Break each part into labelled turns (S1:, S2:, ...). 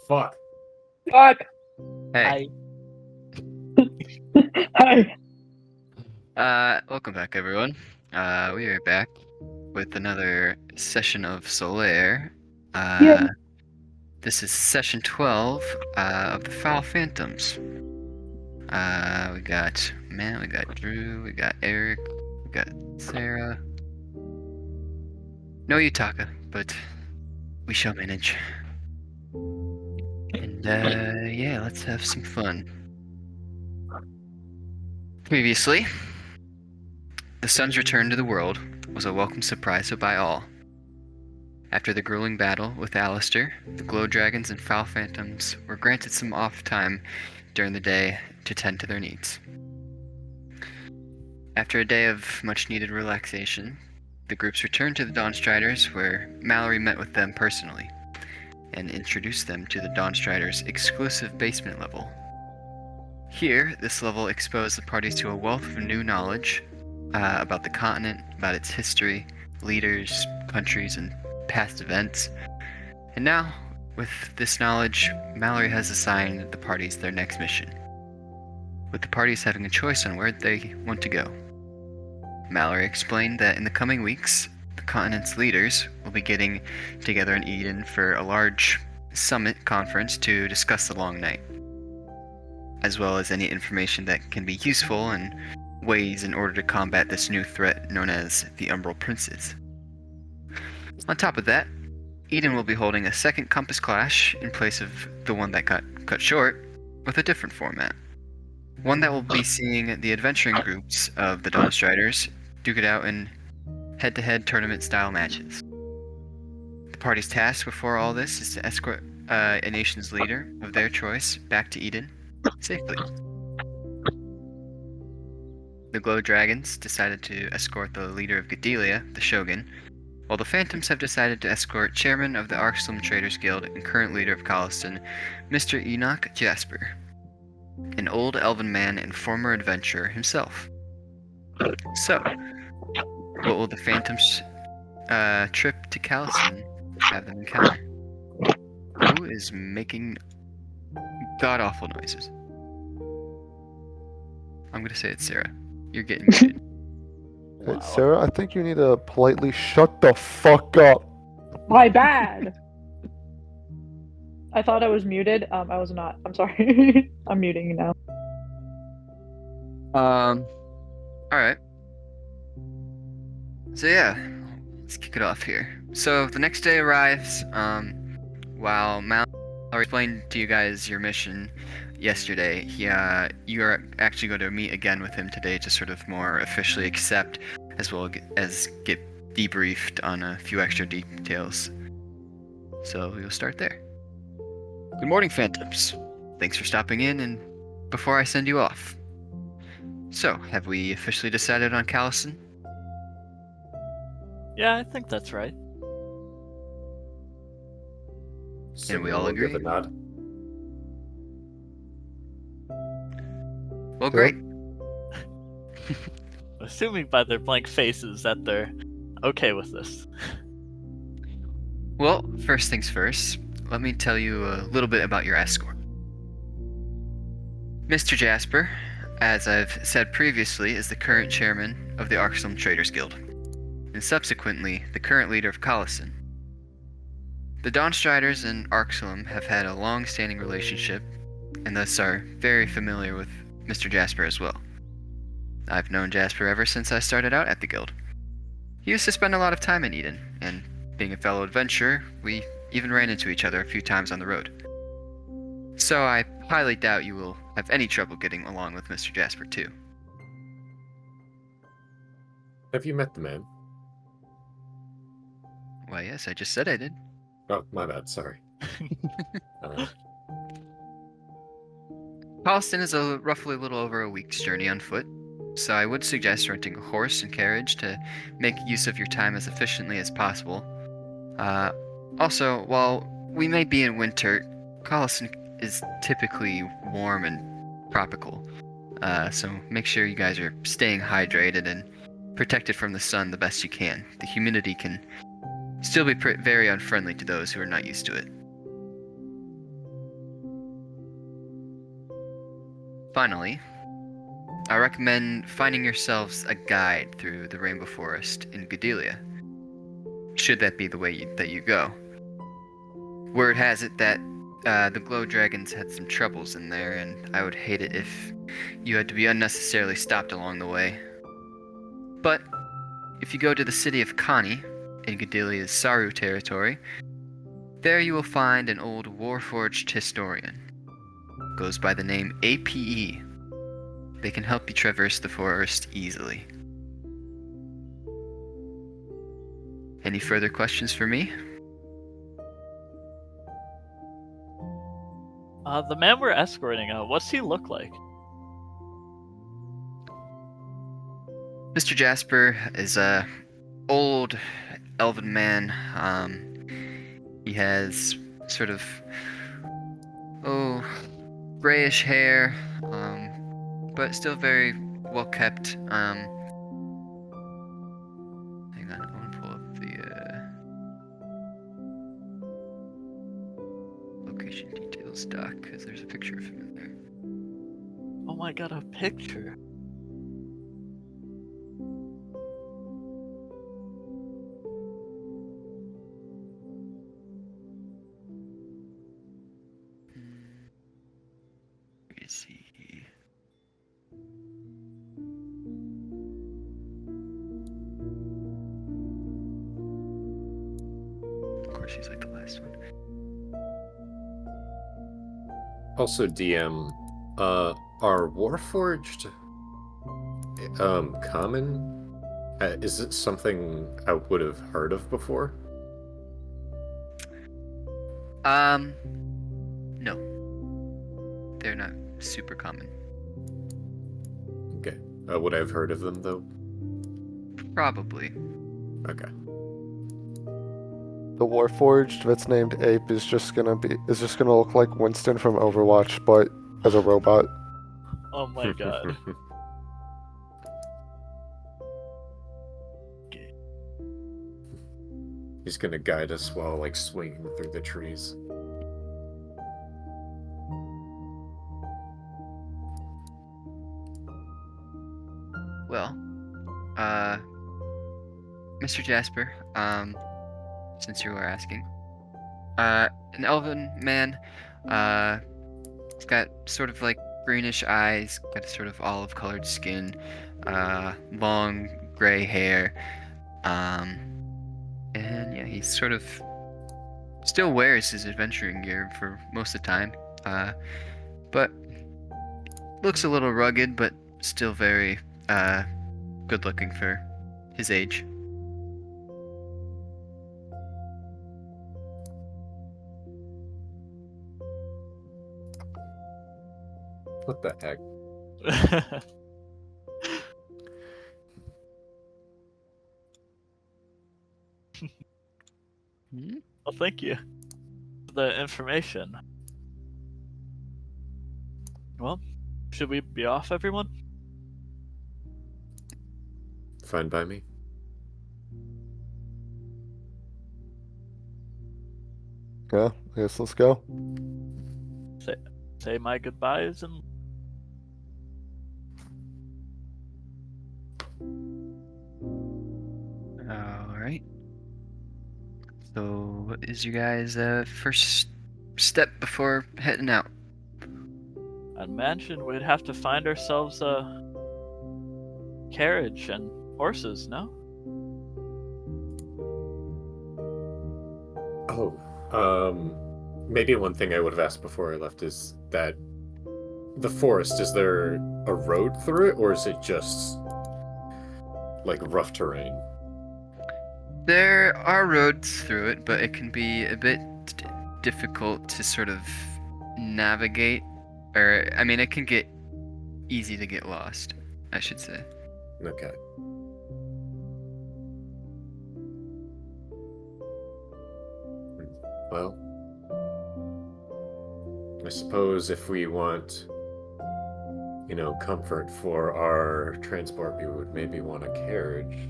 S1: Fuck.
S2: Fuck!
S3: Hey.
S2: Hi!
S3: Welcome back, everyone. We are back with another session of Solare.
S2: Yeah.
S3: This is session 12 of the Phowl Phantoms. We got Matt, we got Drew, we got Eric, we got Sarah. No Yutaka, but we shall manage. And yeah, let's have some fun. Previously, the sun's return to the world was a welcome surprise by all. After the grueling battle with Alistair, the Glow Dragons and Phowl Phantoms were granted some off time during the day to tend to their needs. After a day of much-needed relaxation, the groups returned to the Dawnstriders, where Mallory met with them personally and introduced them to the Dawnstriders' exclusive basement level. Here, this level exposed the parties to a wealth of new knowledge about the continent, about its history, leaders, countries, and past events. And now, with this knowledge, Mallory has assigned the parties their next mission, with the parties having a choice on where they want to go. Mallory explained that in the coming weeks, the continent's leaders will be getting together in Eden for a large summit conference to discuss the Long Night, as well as any information that can be useful and ways in order to combat this new threat known as the Umbral Princes. On top of that, Eden will be holding a second Compass Clash in place of the one that got cut short, with a different format. One that will be seeing the adventuring groups of the Dawnstriders duke it out in head-to-head tournament-style matches. The party's task before all this is to escort a nation's leader of their choice back to Eden safely. The Glow Dragons decided to escort the leader of Gedelia, the Shogun, while the Phantoms have decided to escort chairman of the Arxlum Traders Guild and current leader of Colliston, Mr. Enoch Jasper, an old elven man and former adventurer himself. So, what will the Phantoms' trip to Colliston have them encounter? Who is making god-awful noises? I'm gonna say it's Sarah. You're getting muted.
S4: Hey, Sarah, I think you need to politely shut the fuck up.
S2: My bad! I thought I was muted. I was not. I'm sorry. I'm muting you now.
S3: Alright. So yeah, let's kick it off here. So the next day arrives, while Mallory explained to you guys your mission yesterday, you are actually going to meet again with him today to sort of more officially accept, as well as get debriefed on a few extra details. So we'll start there. Good morning, Phantoms. Thanks for stopping in, and before I send you off. So, have we officially decided on Colliston?
S5: Yeah, I think that's right.
S3: And we all agree?
S1: Give a nod.
S3: Well, great.
S5: Assuming by their blank faces that they're okay with this.
S3: Well, first things first, let me tell you a little bit about your escort. Mr. Jasper, as I've said previously, is the current chairman of the Arxlum Traders Guild, and subsequently the current leader of Colliston. The Dawnstriders and Arxlum have had a long-standing relationship, and thus are very familiar with Mr. Jasper as well. I've known Jasper ever since I started out at the guild. He used to spend a lot of time in Eden, and being a fellow adventurer, we even ran into each other a few times on the road. So I highly doubt you will have any trouble getting along with Mr. Jasper too.
S1: Have you met the man?
S3: Why yes, I just said I did.
S1: Oh, my bad. Sorry.
S3: Colliston is roughly a little over a week's journey on foot, so I would suggest renting a horse and carriage to make use of your time as efficiently as possible. Also, while we may be in winter, Colliston is typically warm and tropical, so make sure you guys are staying hydrated and protected from the sun the best you can. The humidity can still be very unfriendly to those who are not used to it. Finally, I recommend finding yourselves a guide through the Rainbow Forest in Gedelia, should that be the way that you go. Word has it that the Glow Dragons had some troubles in there, and I would hate it if you had to be unnecessarily stopped along the way. But if you go to the city of Kani, in Gedelia's Saru territory, there you will find an old Warforged historian. Goes by the name APE. They can help you traverse the forest easily. Any further questions for me?
S5: The man we're escorting, what's he look like?
S3: Mr. Jasper is a old elven man. He has sort of grayish hair, but still very well kept. Hang on, I want to pull up the location details doc because there's a picture of him in there.
S5: Oh my god, a picture.
S3: Let me see. Of course, he's like the last one.
S1: Also, DM, are Warforged common? Is it something I would have heard of before?
S3: No. They're not super common.
S1: Okay. Would I have heard of them, though?
S3: Probably.
S1: Okay.
S4: The Warforged that's named Ape is just gonna look like Winston from Overwatch, but as a robot.
S5: Oh my god.
S1: He's gonna guide us while, like, swinging through the trees.
S3: Well, Mr. Jasper, since you were asking, an elven man, he's got sort of like greenish eyes, got a sort of olive-colored skin, long gray hair, and yeah, he sort of still wears his adventuring gear for most of the time, but looks a little rugged, but still very good looking for his age.
S1: What the heck?
S5: Well, thank you for the information. Well, should we be off, everyone?
S1: Fine by me.
S4: Yeah, I guess let's go.
S5: Say my goodbyes and
S3: Alright. So, what is you guys' first step before heading out?
S5: I'd imagine we'd have to find ourselves a carriage and horses, no?
S1: Maybe one thing I would have asked before I left is that the forest, is there a road through it, or is it just like rough terrain?
S3: There are roads through it, but it can be a bit difficult to sort of navigate. Or, I mean, it can get easy to get lost, I should say.
S1: Okay. Well, I suppose if we want, comfort for our transport, we would maybe want a carriage.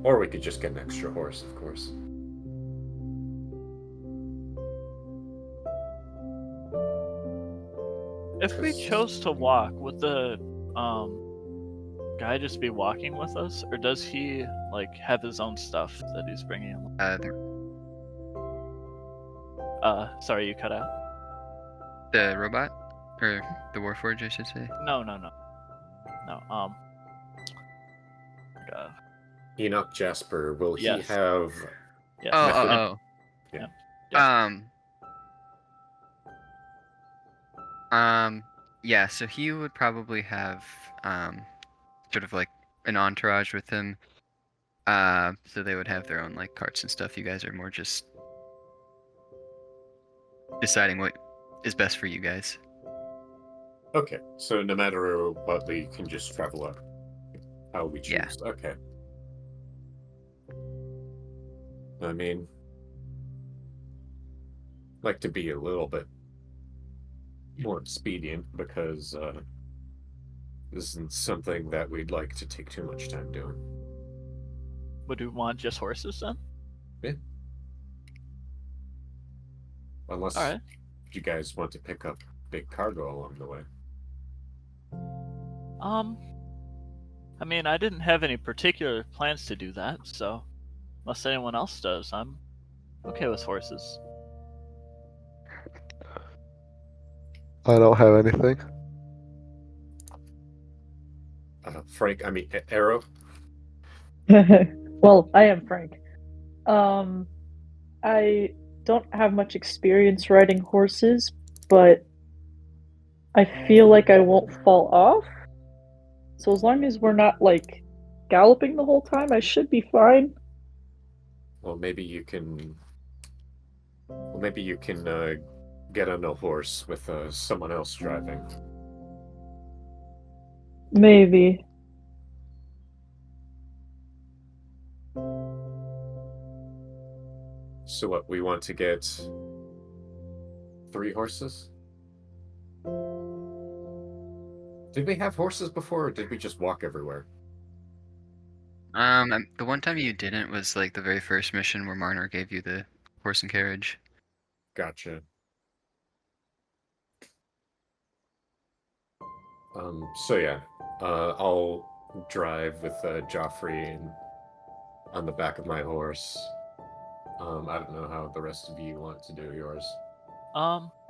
S1: Or we could just get an extra horse, of course.
S5: If we chose to walk, would the guy just be walking with us, or does he like have his own stuff that he's bringing along? Sorry, you cut out.
S3: The robot? Or the Warforged, I should say.
S5: No.
S1: Enoch Jasper, will he
S5: Yes.
S1: have...
S5: Yes.
S3: Oh.
S1: Yeah.
S3: Yeah, so he would probably have sort of like an entourage with him. So they would have their own like carts and stuff. You guys are more just deciding what is best for you guys.
S1: Okay, so no matter what, we can just travel up how we choose.
S3: Yeah.
S1: Okay. I mean, like to be a little bit more expedient because this isn't something that we'd like to take too much time doing.
S5: Would we want just horses then?
S1: Yeah. Unless
S5: All right.
S1: you guys want to pick up big cargo along the way.
S5: I mean, I didn't have any particular plans to do that, so unless anyone else does, I'm okay with horses.
S4: I don't have anything.
S1: Frank, I mean, Arrow?
S2: Well, I am Frank. I don't have much experience riding horses, but I feel like I won't fall off. So as long as we're not like galloping the whole time, I should be fine.
S1: Well, maybe you can get on a horse with someone else driving.
S2: Maybe.
S1: So what, we want to get 3 horses? Did we have horses before, or did we just walk everywhere?
S3: The one time you didn't was like the very first mission where Marnor gave you the horse and carriage.
S1: Gotcha. So yeah, I'll drive with Joffrey on the back of my horse. I don't know how the rest of you want to do yours.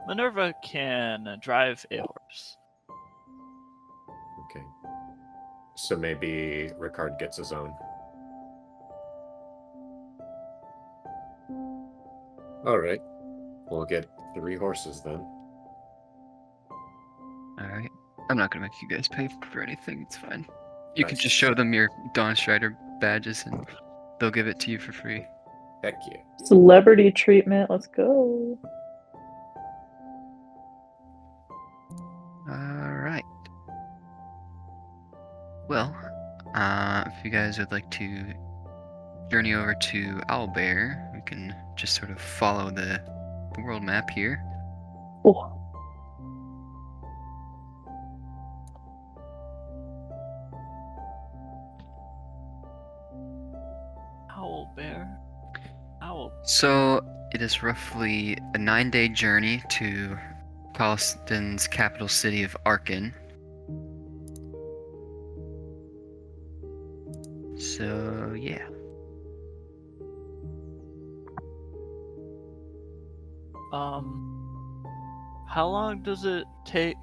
S5: Minerva can drive a horse.
S1: Okay. So maybe Ricard gets his own. Alright. We'll get 3 horses then.
S3: Alright. I'm not gonna make you guys pay for anything, it's fine. You can
S1: Nice.
S3: just show them your Dawn Strider badges and they'll give it to you for free.
S1: Heck yeah.
S2: Celebrity treatment, let's go.
S3: Alright. Well, if you guys would like to journey over to Owlbear, we can just sort of follow the world map here.
S2: Oh.
S5: Owlbear? Owl.
S3: So, it is roughly a 9-day journey to Palastin's capital city of Arkin. So, yeah.
S5: How long does it take?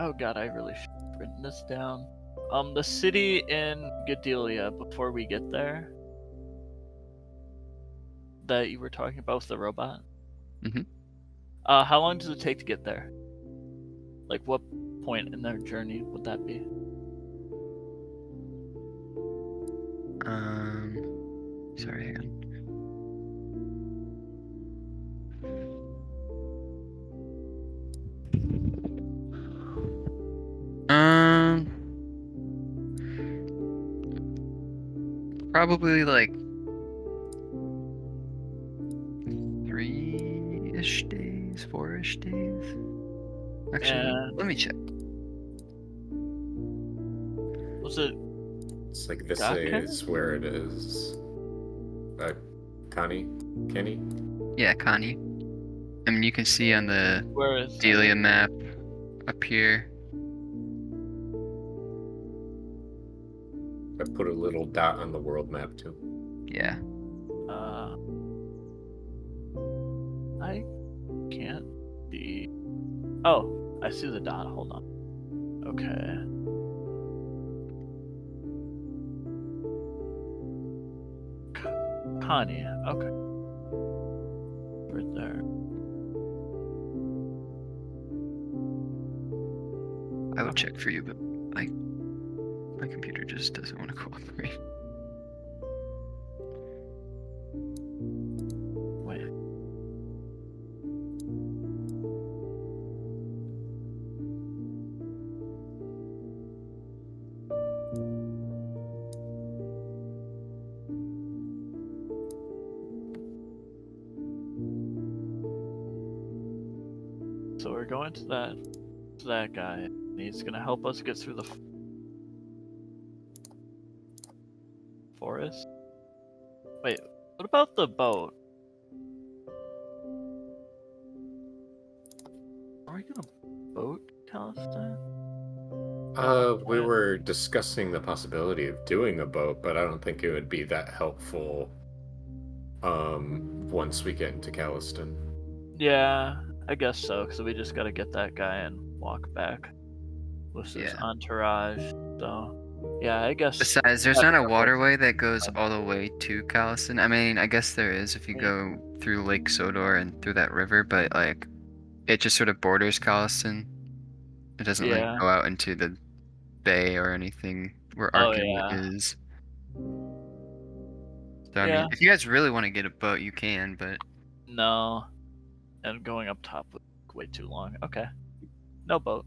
S5: Oh god, I really should have written this down. The city in Gedelia, before we get there, that you were talking about with the robot.
S3: Mhm.
S5: How long does it take to get there? Like, what point in their journey would that be?
S3: Sorry, hang on. Probably like 3-ish days, 4-ish days. Actually, let me check.
S5: Was it?
S1: It's like this
S5: Gotcha.
S1: is where it is. Kenny?
S3: Yeah, Connie. I mean, you can see on the
S5: Where is?
S3: Delia map appear.
S1: I put a little dot on the world map too.
S3: Yeah.
S5: I can't see. Oh, I see the dot. Hold on. Okay. Connie. Okay. Right there.
S3: I would check for you, but my computer just doesn't want to cooperate.
S5: Wait. So we're going to that guy. And he's gonna help us get through the forest. Wait, what about the boat? Are we gonna boat Calistan?
S1: We were discussing the possibility of doing a boat, but I don't think it would be that helpful once we get into Caliston.
S5: Yeah, I guess so, because we just gotta get that guy and walk back with his
S3: Yeah.
S5: entourage. So, yeah, I guess.
S3: Besides, there's
S5: that's
S3: not a
S5: not
S3: waterway that goes all the way to Caliston. I mean, I guess there is if you
S5: Yeah.
S3: go through Lake Sodor and through that river, but like, it just sort of borders Caliston. It doesn't like
S5: Yeah.
S3: go out into the bay or anything where
S5: Oh,
S3: Arkin
S5: yeah.
S3: is. So I
S5: Yeah.
S3: mean, if you guys really want to get a boat, you can, but
S5: No. And going up top would take way too long. Okay. No boat.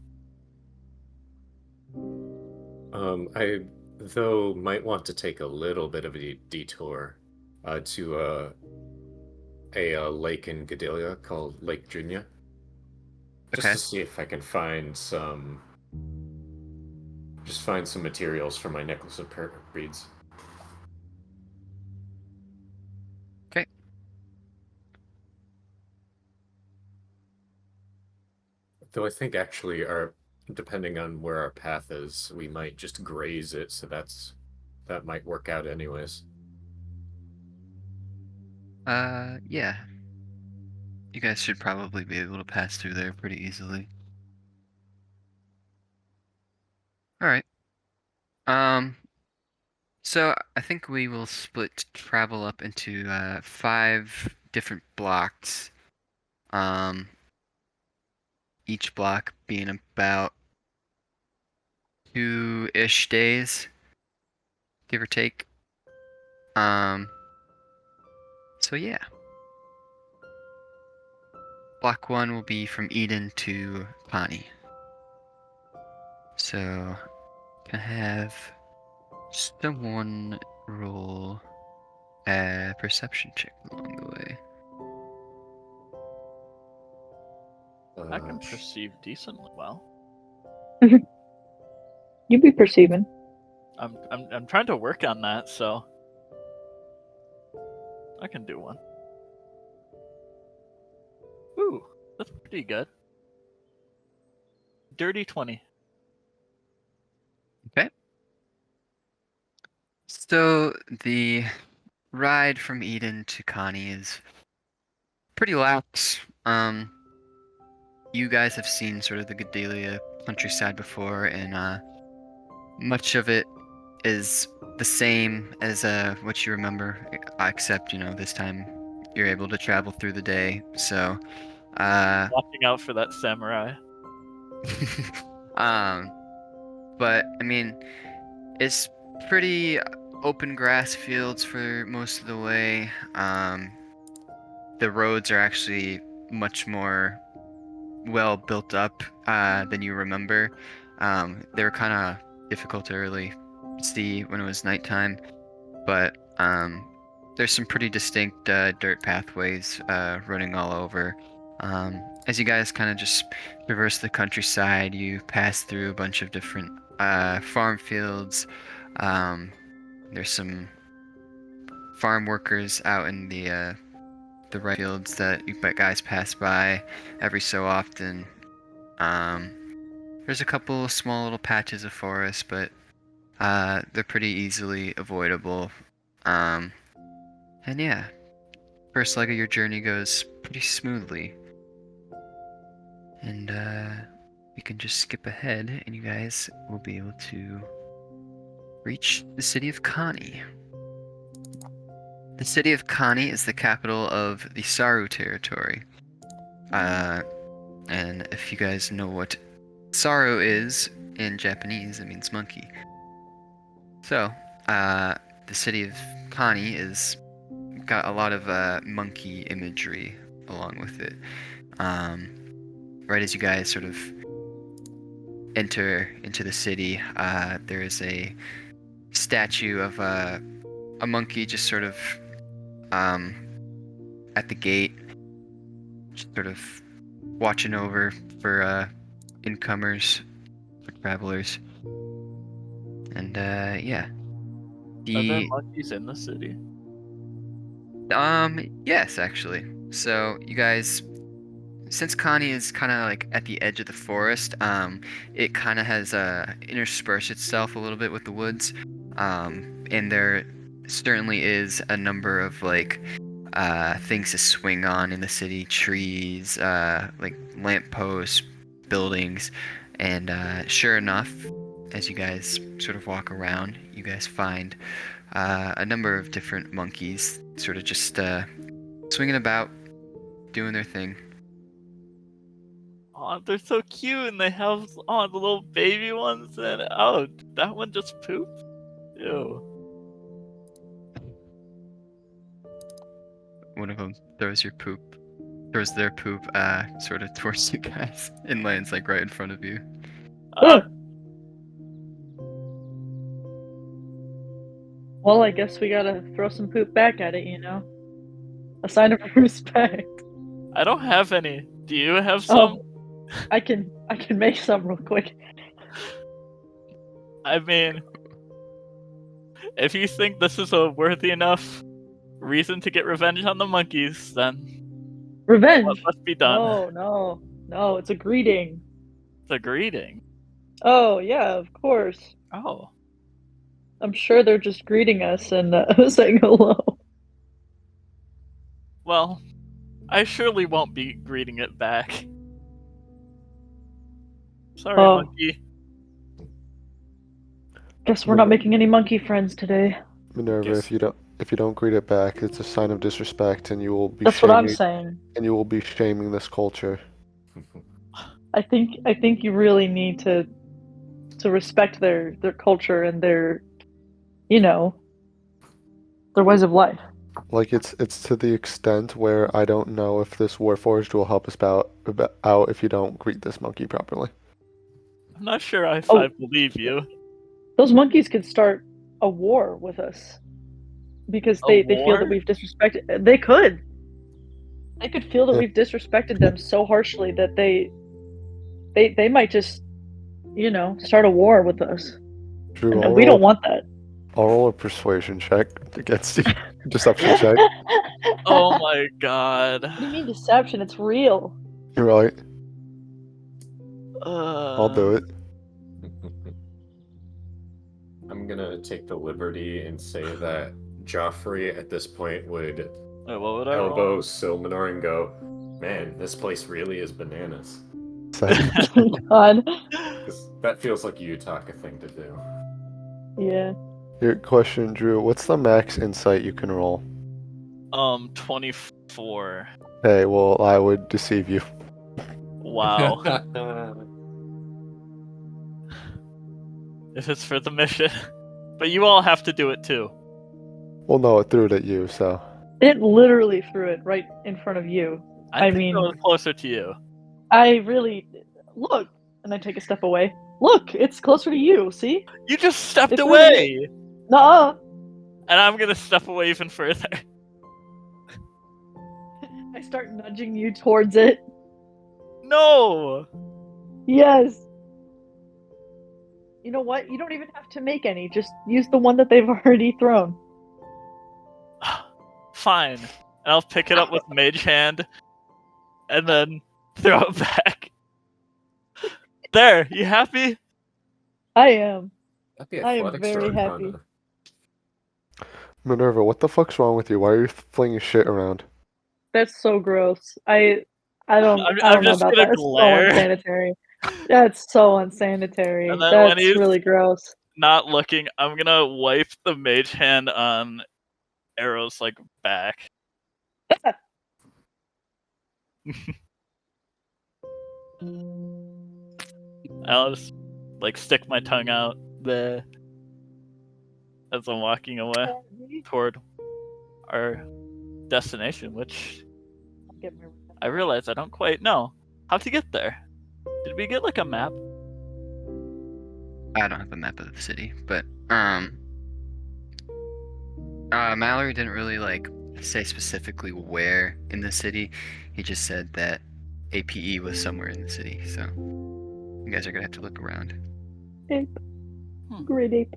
S1: I though might want to take a little bit of a detour to a lake in Gedalia called Lake Junya, just
S3: okay.
S1: to see if I can find some materials for my necklace of beads.
S3: Okay.
S1: Though I think actually depending on where our path is, we might just graze it, so that might work out anyways.
S3: Yeah. You guys should probably be able to pass through there pretty easily. All right. So I think we will split travel up into 5 different blocks. Each block being about 2-ish days, give or take. So yeah. Block 1 will be from Eden to Pani. So, can I have someone roll a perception check along the way?
S5: I can perceive decently well.
S2: You be perceiving.
S5: I'm trying to work on that, so I can do one. Ooh, that's pretty good. Dirty 20.
S3: Okay. So the ride from Eden to Connie is pretty lax. You guys have seen sort of the Gedalia countryside before, and much of it is the same as what you remember, except this time you're able to travel through the day. So,
S5: Watching out for that samurai.
S3: but I mean, it's pretty open grass fields for most of the way. The roads are actually much more well built up than you remember. They were kind of difficult to really see when it was nighttime, but there's some pretty distinct dirt pathways running all over. As you guys kind of just traverse the countryside, you pass through a bunch of different farm fields. There's some farm workers out in the right fields that you guys pass by every so often. There's a couple small little patches of forest, but they're pretty easily avoidable. And yeah, first leg of your journey goes pretty smoothly. And we can just skip ahead, and you guys will be able to reach the city of Kani. The city of Kani is the capital of the Saru territory. And if you guys know what Saru is in Japanese, it means monkey. So, the city of Kani is got a lot of monkey imagery along with it. Right as you guys sort of enter into the city, there is a statue of a monkey just sort of at the gate, just sort of watching over for incomers, for travelers. And yeah.
S5: Are there monkeys in the city?
S3: Yes, actually. So you guys, since Connie is kind of like at the edge of the forest, it kind of has interspersed itself a little bit with the woods, and there certainly is a number of like things to swing on in the city: trees, like lampposts, buildings, and sure enough, as you guys sort of walk around, you guys find a number of different monkeys, sort of just swinging about, doing their thing.
S5: Oh, they're so cute, and they have the little baby ones, and that one just pooped. Ew.
S3: One of them throws their poop, sort of towards you guys, and lands like right in front of you.
S2: Well, I guess we gotta throw some poop back at it, you know? A sign of respect.
S5: I don't have any. Do you have some?
S2: I can make some real quick.
S5: I mean, if you think this is a worthy enough reason to get revenge on the monkeys, then
S2: Revenge?
S5: what must be done?
S2: No, it's a greeting.
S5: It's a greeting.
S2: Oh, yeah, of course.
S5: Oh.
S2: I'm sure they're just greeting us and saying hello.
S5: Well, I surely won't be greeting it back. Sorry, monkey.
S2: Guess we're not making any monkey friends today.
S4: Minerva,
S1: Yes.
S4: if you don't greet it back, it's a sign of disrespect, and you will be
S2: That's what I'm saying.
S4: and you will be shaming this culture.
S2: I think you really need to respect their culture and their, you know, their ways of life.
S4: Like it's to the extent where I don't know if this Warforged will help us out if you don't greet this monkey properly.
S5: I'm not sure if I believe you.
S2: Those monkeys could start a war with us because they feel that we've disrespected. They could feel that we've disrespected them so harshly that they might just, you know, start a war with us.
S4: Drew,
S2: And we don't want that.
S4: I'll roll a persuasion check against you. Deception check.
S5: Oh my god.
S2: What do you mean deception? It's real.
S4: You're right. I'll do it.
S1: I'm gonna take the liberty and say that Joffrey at this point would
S5: Wait, what would I
S1: elbow
S5: roll?
S1: Silmanor and go, "Man, this place really is bananas."
S2: God.
S1: 'Cause that feels like a Utaka thing to do.
S2: Yeah.
S4: Your question, Drew, what's the max insight you can roll?
S5: 24.
S4: Hey, well, I would deceive you.
S5: Wow. If it's for the mission. But you all have to do it too.
S4: Well, no, it threw it at you, so.
S2: It literally threw it right in front of you.
S5: I
S2: mean,
S5: think it was closer to you.
S2: I really look, and I take a step away. Look, it's closer to you. See?
S5: You just stepped
S2: It's
S5: away!
S2: Nuh-uh.
S5: And I'm gonna step away even further.
S2: I start nudging you towards it.
S5: No!
S2: Yes. You know what? You don't even have to make any. Just use the one that they've already thrown.
S5: Fine. And I'll pick it up with Mage Hand and then throw it back. There, you happy?
S2: I am.
S1: That'd be
S2: I am
S1: athletics
S2: very
S1: or
S2: happy.
S1: Arcana.
S4: Minerva, what the fuck's wrong with you? Why are you flinging shit around?
S2: That's so gross. I don't
S5: I'm
S2: know
S5: just
S2: about
S5: gonna
S2: that. It's so
S5: glare.
S2: unsanitary. That's so unsanitary.
S5: And then when
S2: That's
S5: he's
S2: really gross.
S5: not looking, I'm gonna wipe the mage hand on Arrow's like back. I'll just like stick my tongue out there as I'm walking away toward our destination, which I realize I don't quite know how to get there. Did we get like a map?
S3: I don't have a map of the city, but Mallory didn't really like say specifically where in the city. He just said that APE was somewhere in the city, so you guys are gonna have to look around.
S2: Ape.
S5: Hmm.
S2: Great ape.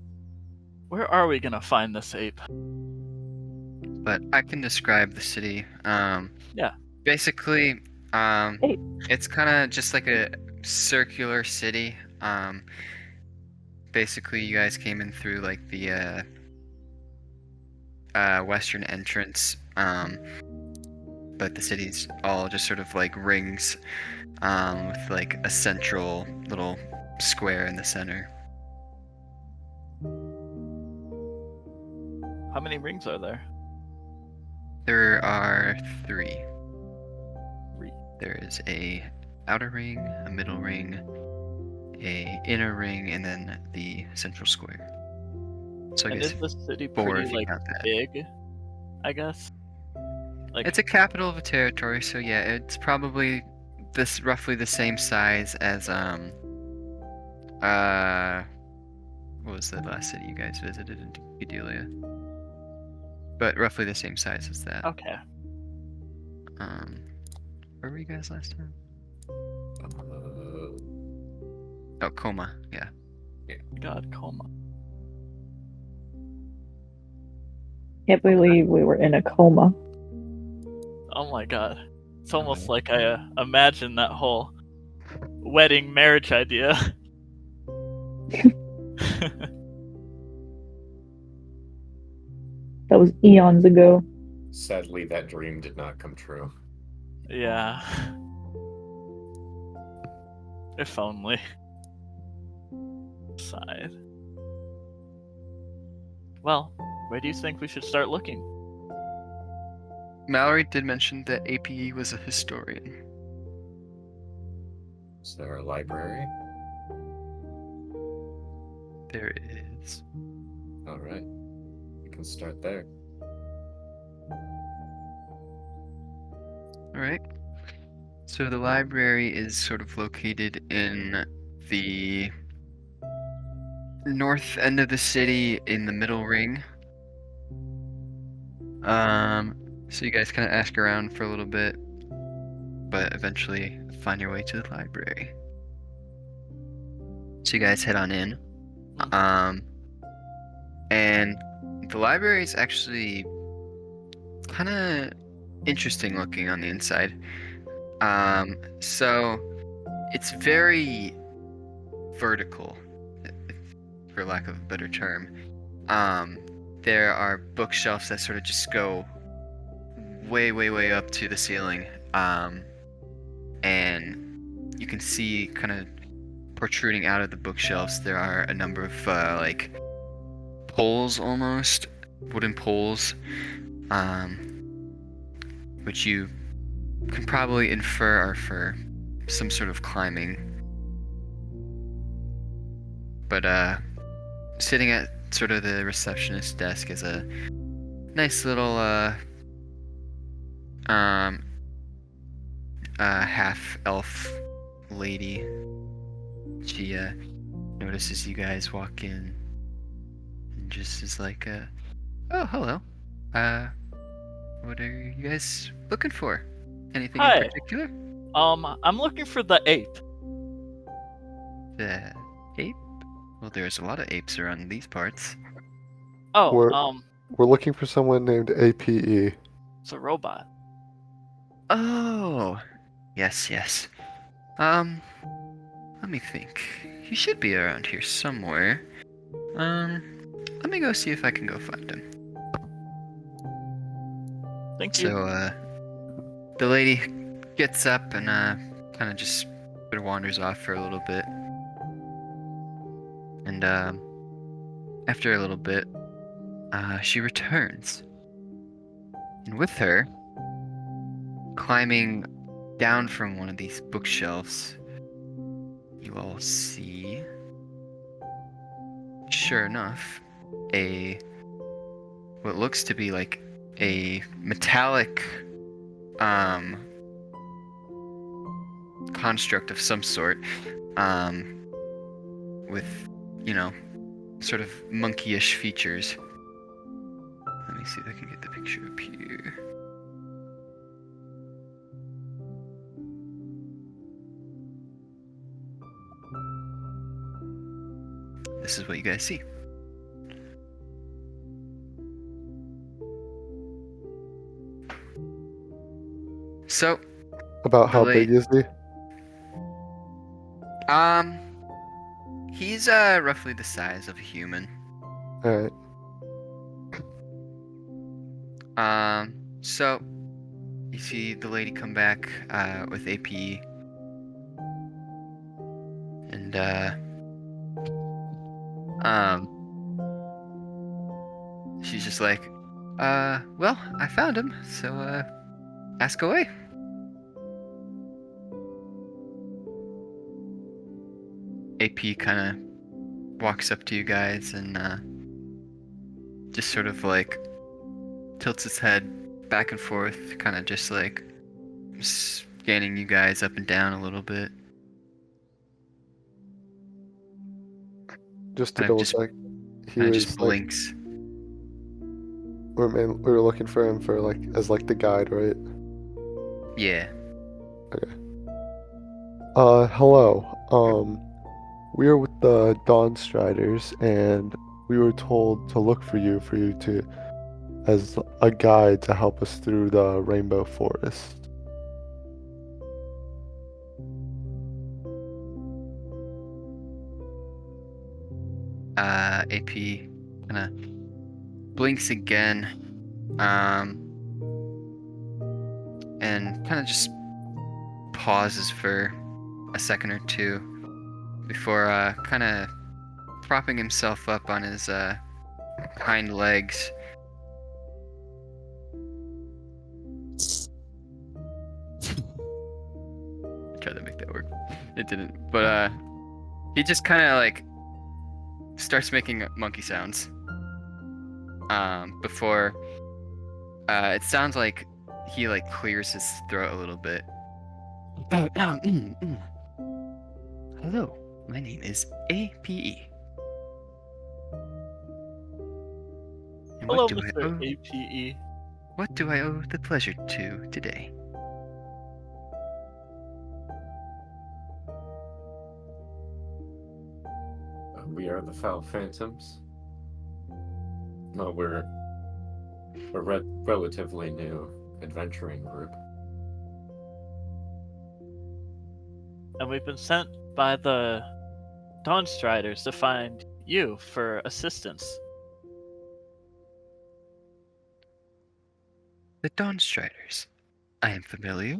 S5: Where are we gonna find this ape?
S3: But I can describe the city.
S5: Yeah.
S3: Basically,
S2: Hey.
S3: it's kind of just like a circular city. Basically, you guys came in through like the western entrance. But the city's all just sort of like rings, with like a central little square in the center.
S5: How many rings are there?
S3: There are 3.
S5: 3.
S3: There is a outer ring, a middle ring, a inner ring, and then the central square. So I
S5: And
S3: guess
S5: is the city
S3: 4
S5: pretty
S3: if you
S5: like
S3: count that.
S5: big? I guess. Like
S3: It's a capital of a territory, so yeah, it's probably roughly the same size as what was the last city you guys visited in Gedelia? But roughly the same size as that.
S5: okay.
S3: Where were you guys last time?
S1: Uh,
S3: Oh, Coma, yeah.
S5: God, coma.
S2: Can't believe we were in a coma.
S5: Oh my god. It's almost like I imagined that whole wedding marriage idea.
S2: That was eons ago.
S1: Sadly, that dream did not come true.
S5: Yeah. If only. Side. Well, where do you think we should start looking?
S3: Mallory did mention that APE was a historian.
S1: Is there a library?
S3: There is.
S1: Alright. We can start there.
S3: Alright. So the library is sort of located in the north end of the city in the middle ring. So you guys kind of ask around for a little bit, but eventually find your way to the library. So you guys head on in. And the library is actually kind of interesting looking on the inside. So it's very vertical, for lack of a better term. There are bookshelves that sort of just go way up to the ceiling. And you can see kind of protruding out of the bookshelves, there are a number of like poles, almost wooden poles, which you can probably infer are for some sort of climbing. But sitting at sort of the receptionist desk is a nice little half elf lady. She notices you guys walk in and just is like, oh, hello. What are you guys looking for? Anything
S5: Hi.
S3: in particular?
S5: I'm looking for the ape.
S3: The ape? Well, there's a lot of apes around these parts.
S5: Oh,
S4: We're looking for someone named APE.
S5: it's a robot.
S3: Oh, yes. let me think. He should be around here somewhere. Let me go see if I can go find him.
S5: Thank you.
S3: So, the lady gets up and, kind of just sort of wanders off for a little bit. And, after a little bit, she returns. And with her, climbing down from one of these bookshelves, you all see, sure enough, what looks to be like a metallic construct of some sort, with, sort of monkeyish features. Let me see if I can get the picture up here. This is what you guys see. So,
S4: About how
S3: Relate.
S4: big is he?
S3: he's roughly the size of a human.
S4: Alright.
S3: So you see the lady come back with AP, and she's just like, well, I found him, so ask away. AP kind of walks up to you guys and just sort of like tilts its head back and forth, kind of just like scanning you guys up and down a little bit.
S4: Just to
S3: Kind of
S4: double
S3: just-
S4: check. He
S3: Kind of
S4: was
S3: just
S4: like,
S3: blinks.
S4: we were looking for him for like as like the guide, right?
S3: Yeah.
S4: Hello. We are with the Dawn Striders, and we were told to look for you to as a guide to help us through the Rainbow Forest.
S3: AP kind of blinks again, and kind of just pauses for a second or two before kind of propping himself up on his hind legs. I tried to make that work. It didn't. But he just kind of like starts making monkey sounds. Before it sounds like he like clears his throat a little bit. Hello, my name is APE. And
S5: Hello,
S3: what do I
S5: Mr.
S3: owe?
S5: APE.
S3: What do I owe the pleasure to today?
S1: We are the Phowl Phantoms. No, we're relatively new adventuring group.
S5: And we've been sent by the Dawn Striders to find you for assistance.
S3: The Dawn Striders. I am familiar.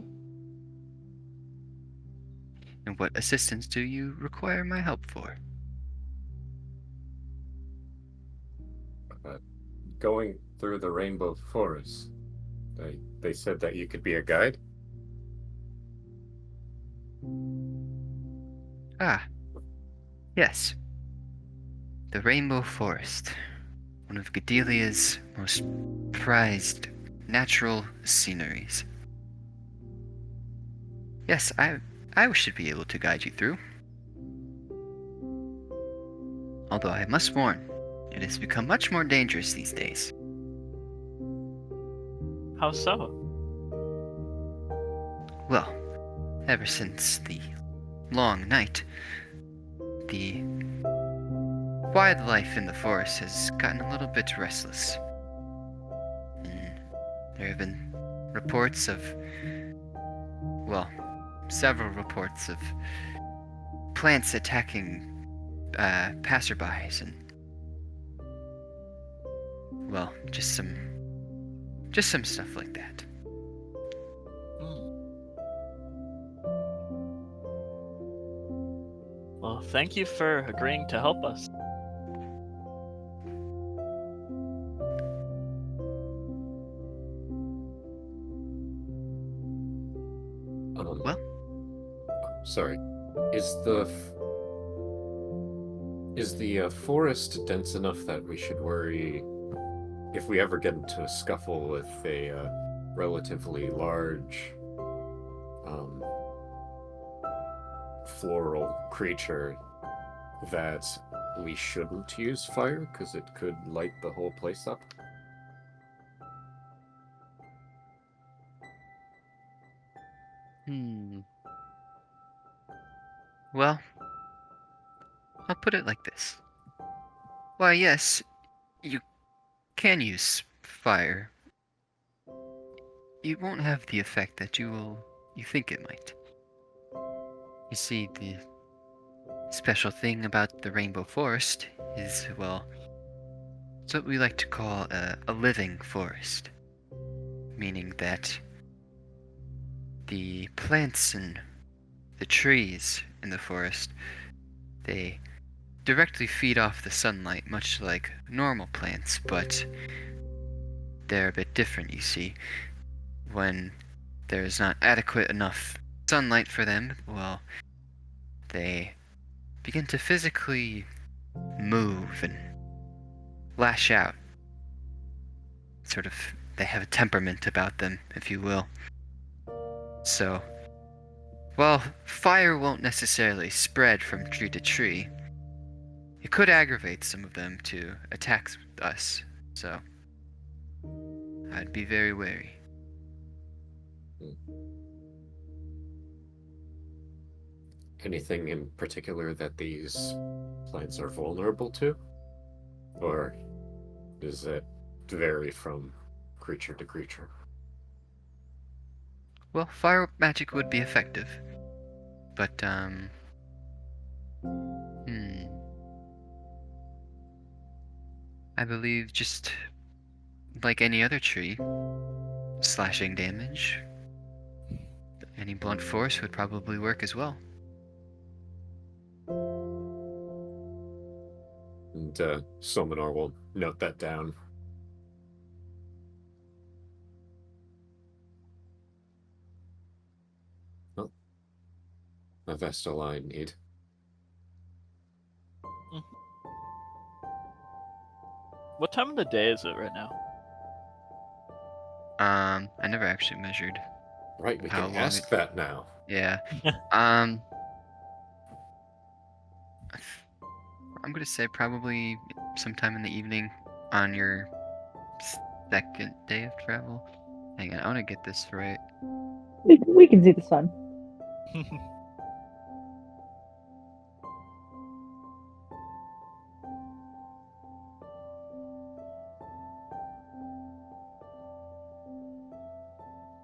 S3: And what assistance do you require my help for?
S1: Going through the Rainbow Forest. They said that you could be a guide.
S3: Ah, yes. The Rainbow Forest. One of Gadelia's most prized natural sceneries. Yes, I should be able to guide you through. Although I must warn, it has become much more dangerous these days.
S5: How so?
S3: Well, ever since the long night, the wildlife in the forest has gotten a little bit restless. And there have been reports of, well, several reports of plants attacking passerbys and, well, just some stuff like that.
S5: Well, thank you for agreeing to help us.
S3: Well?
S1: Sorry. Is the forest dense enough that we should worry if we ever get into a scuffle with a relatively large floral creature that we shouldn't use fire because it could light the whole place up?
S3: Well, I'll put it like this. Why, yes, you can use fire. It won't have the effect that you think it might. You see, the special thing about the Rainbow Forest is, well, it's what we like to call a living forest. Meaning that the plants and the trees in the forest, they directly feed off the sunlight, much like normal plants, but they're a bit different, you see. When there's not adequate enough sunlight for them, well, they begin to physically move and lash out. Sort of, they have a temperament about them, if you will. So, while fire won't necessarily spread from tree to tree, it could aggravate some of them to attack us, so I'd be very wary.
S1: Anything in particular that these plants are vulnerable to? Or does it vary from creature to creature?
S3: Well, fire magic would be effective, but, I believe just like any other tree, slashing damage, any blunt force would probably work as well.
S1: And Sominar will note that down. Well, a Vestal I need.
S5: What time of the day is it right now?
S3: I never actually measured.
S1: Right, we
S3: How
S1: can
S3: long
S1: ask that now.
S3: Yeah. I'm gonna say probably sometime in the evening on your second day of travel. Hang on, I wanna get this right.
S2: We can see the sun.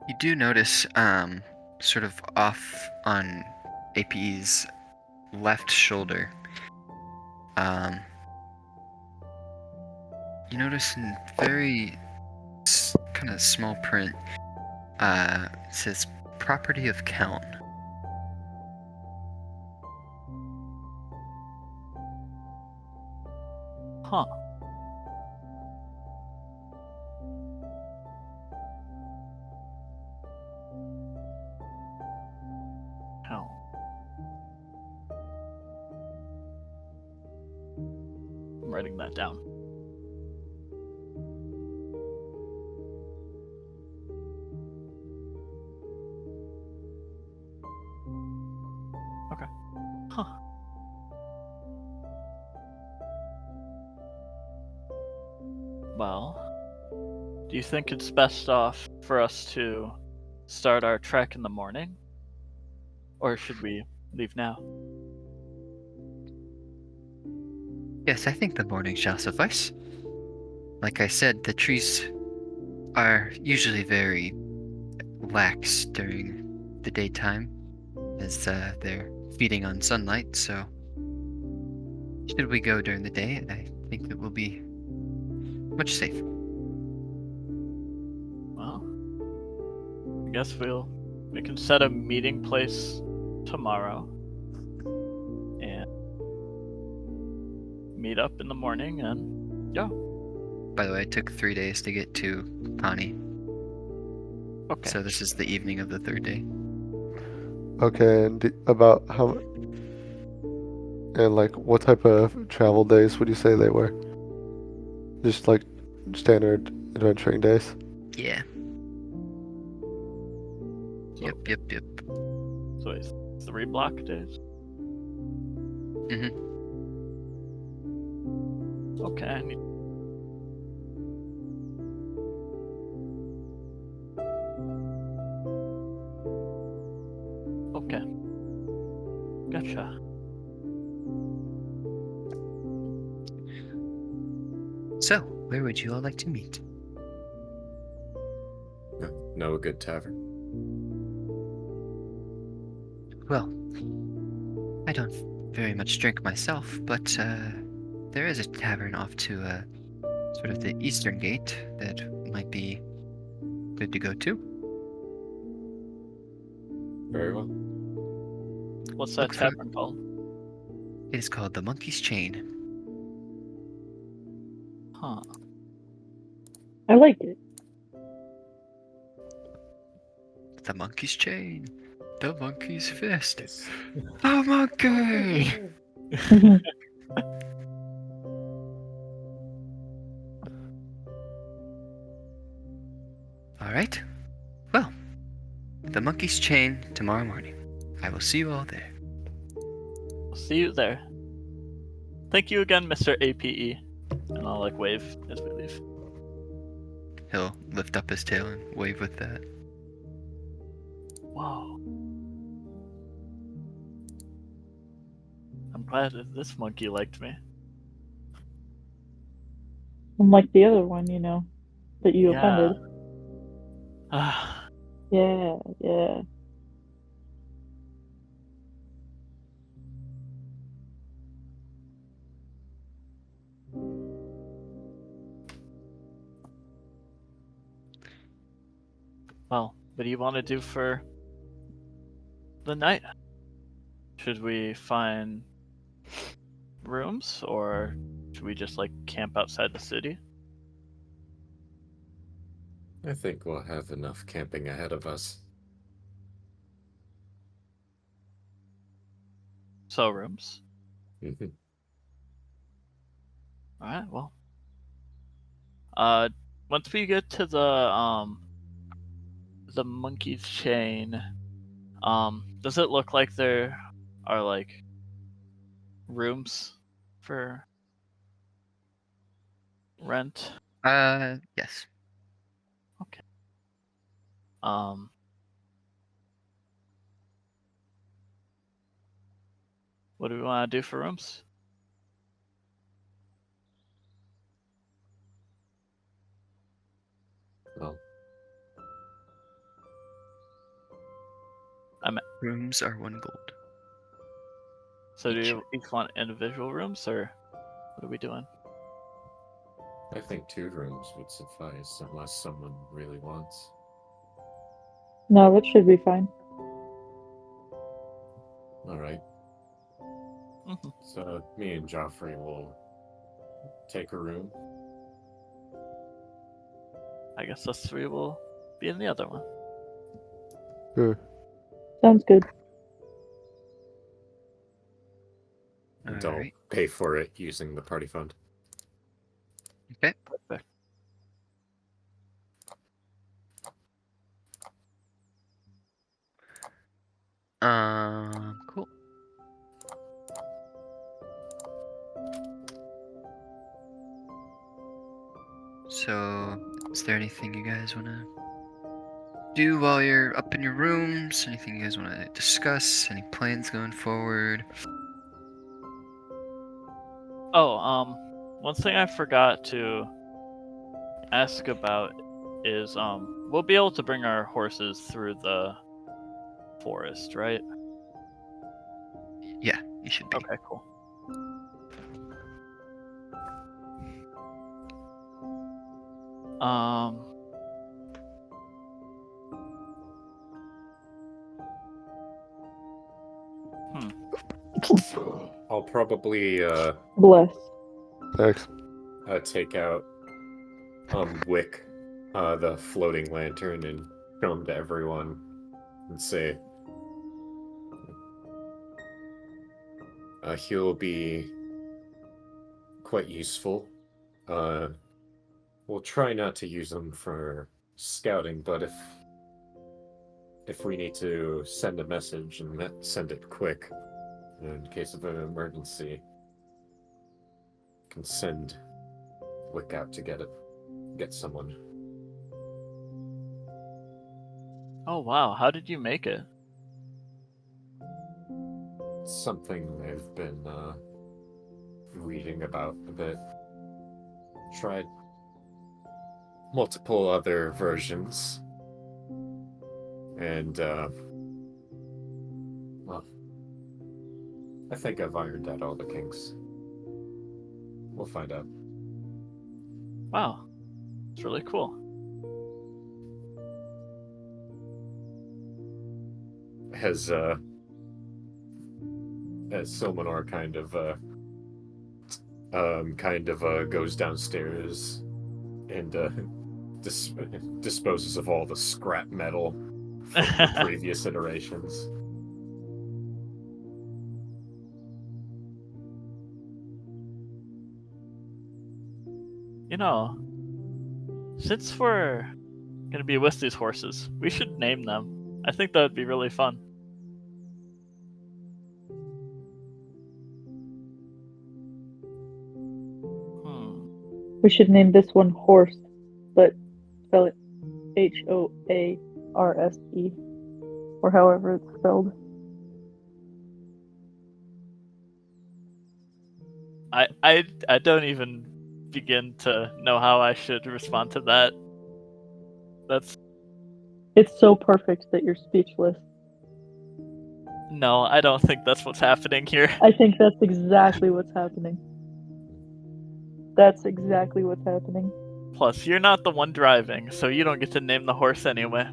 S3: You do notice, sort of off on AP's left shoulder, you notice in very kind of small print, it says property of Count.
S5: Huh. How? I'm writing that down. Okay. Huh. Well, do you think it's best off for us to start our trek in the morning? Or should we leave now?
S3: Yes, I think the morning shall suffice. Like I said, the trees are usually very lax during the daytime, as they're feeding on sunlight, so should we go during the day, I think it will be much safer.
S5: Well, I guess we can set a meeting place tomorrow and meet up in the morning and yeah.
S3: By the way, it took 3 days to get to Pani,
S5: Okay.
S3: so this is the evening of the third day.
S4: Okay, and about how and like what type of travel days would you say they were? Just like standard adventuring days?
S3: Yeah.
S5: So,
S3: Yep.
S5: So it's 3 block days.
S3: Mhm.
S5: Okay. Okay. Gotcha.
S3: So, where would you all like to meet?
S1: Know a good tavern?
S3: Well, I don't very much drink myself, but there is a tavern off to sort of the eastern gate that might be good to go to.
S1: Very well.
S5: What's that
S3: Look for-
S5: tavern called?
S3: It is called the Monkey's Chain.
S5: Huh.
S2: I like it.
S3: The Monkey's Chain. The Monkey's Fist.
S1: Yes.
S3: The monkey! Alright. Well, the Monkey's Chain tomorrow morning. I will see you all there.
S5: See you there. Thank you again, Mr. APE. And I'll like wave as we leave.
S3: He'll lift up his tail and wave with that.
S5: Whoa. I'm glad that this monkey liked me.
S2: Unlike the other one, you know, that you
S5: Yeah.
S2: offended.
S5: Ah,
S2: Yeah, yeah.
S5: well, what do you want to do for the night? Should we find rooms or should we just like camp outside the city?
S1: I think we'll have enough camping ahead of us.
S5: So rooms.
S1: Mhm.
S5: Alright, well. Once we get to the monkey's chain, does it look like there are like rooms for rent?
S3: Yes.
S5: Okay. Um what do we want to do for rooms?
S1: Well,
S3: Rooms are 1 gold.
S5: So do
S3: Each.
S5: you each want individual rooms or what are we doing?
S1: I think 2 rooms would suffice unless someone really wants.
S2: No, that should be fine.
S1: All right.
S5: Mhm.
S1: So me and Joffrey will take a room.
S5: I guess us 3 will be in the other one.
S4: Sure.
S2: Sounds good.
S1: And I'll
S3: Alright.
S1: pay for it using the party fund.
S3: Okay.
S5: Perfect.
S3: Cool. So, is there anything you guys want to do while you're up in your rooms? Anything you guys want to discuss? Any plans going forward?
S5: Oh, one thing I forgot to ask about is we'll be able to bring our horses through the forest, right?
S3: Yeah, you should be.
S5: Okay, cool.
S1: I'll probably
S2: Bless.
S4: Thanks.
S1: take out Wick, the floating lantern, and show him to everyone and say he'll be quite useful. We'll try not to use him for scouting, but if we need to send a message and send it quick in case of an emergency, can send Wick out to get someone.
S5: Oh wow, how did you make it?
S1: Something I've been reading about a bit. Tried multiple other versions, and well, I think I've ironed out all the kinks. We'll find out.
S5: Wow, it's really cool.
S1: As Silmanar kind of goes downstairs and disposes of all the scrap metal from the previous iterations.
S5: You know, since we're gonna be with these horses, we should name them. I think that would be really fun.
S2: We should name this one Horse, but spell it Hoarse, or however it's spelled.
S5: I don't even begin to know how I should respond to that.
S2: It's so perfect that you're speechless.
S5: No, I don't think that's what's happening here.
S2: I think that's exactly what's happening. That's exactly what's happening.
S5: Plus, you're not the one driving, so you don't get to name the horse anyway.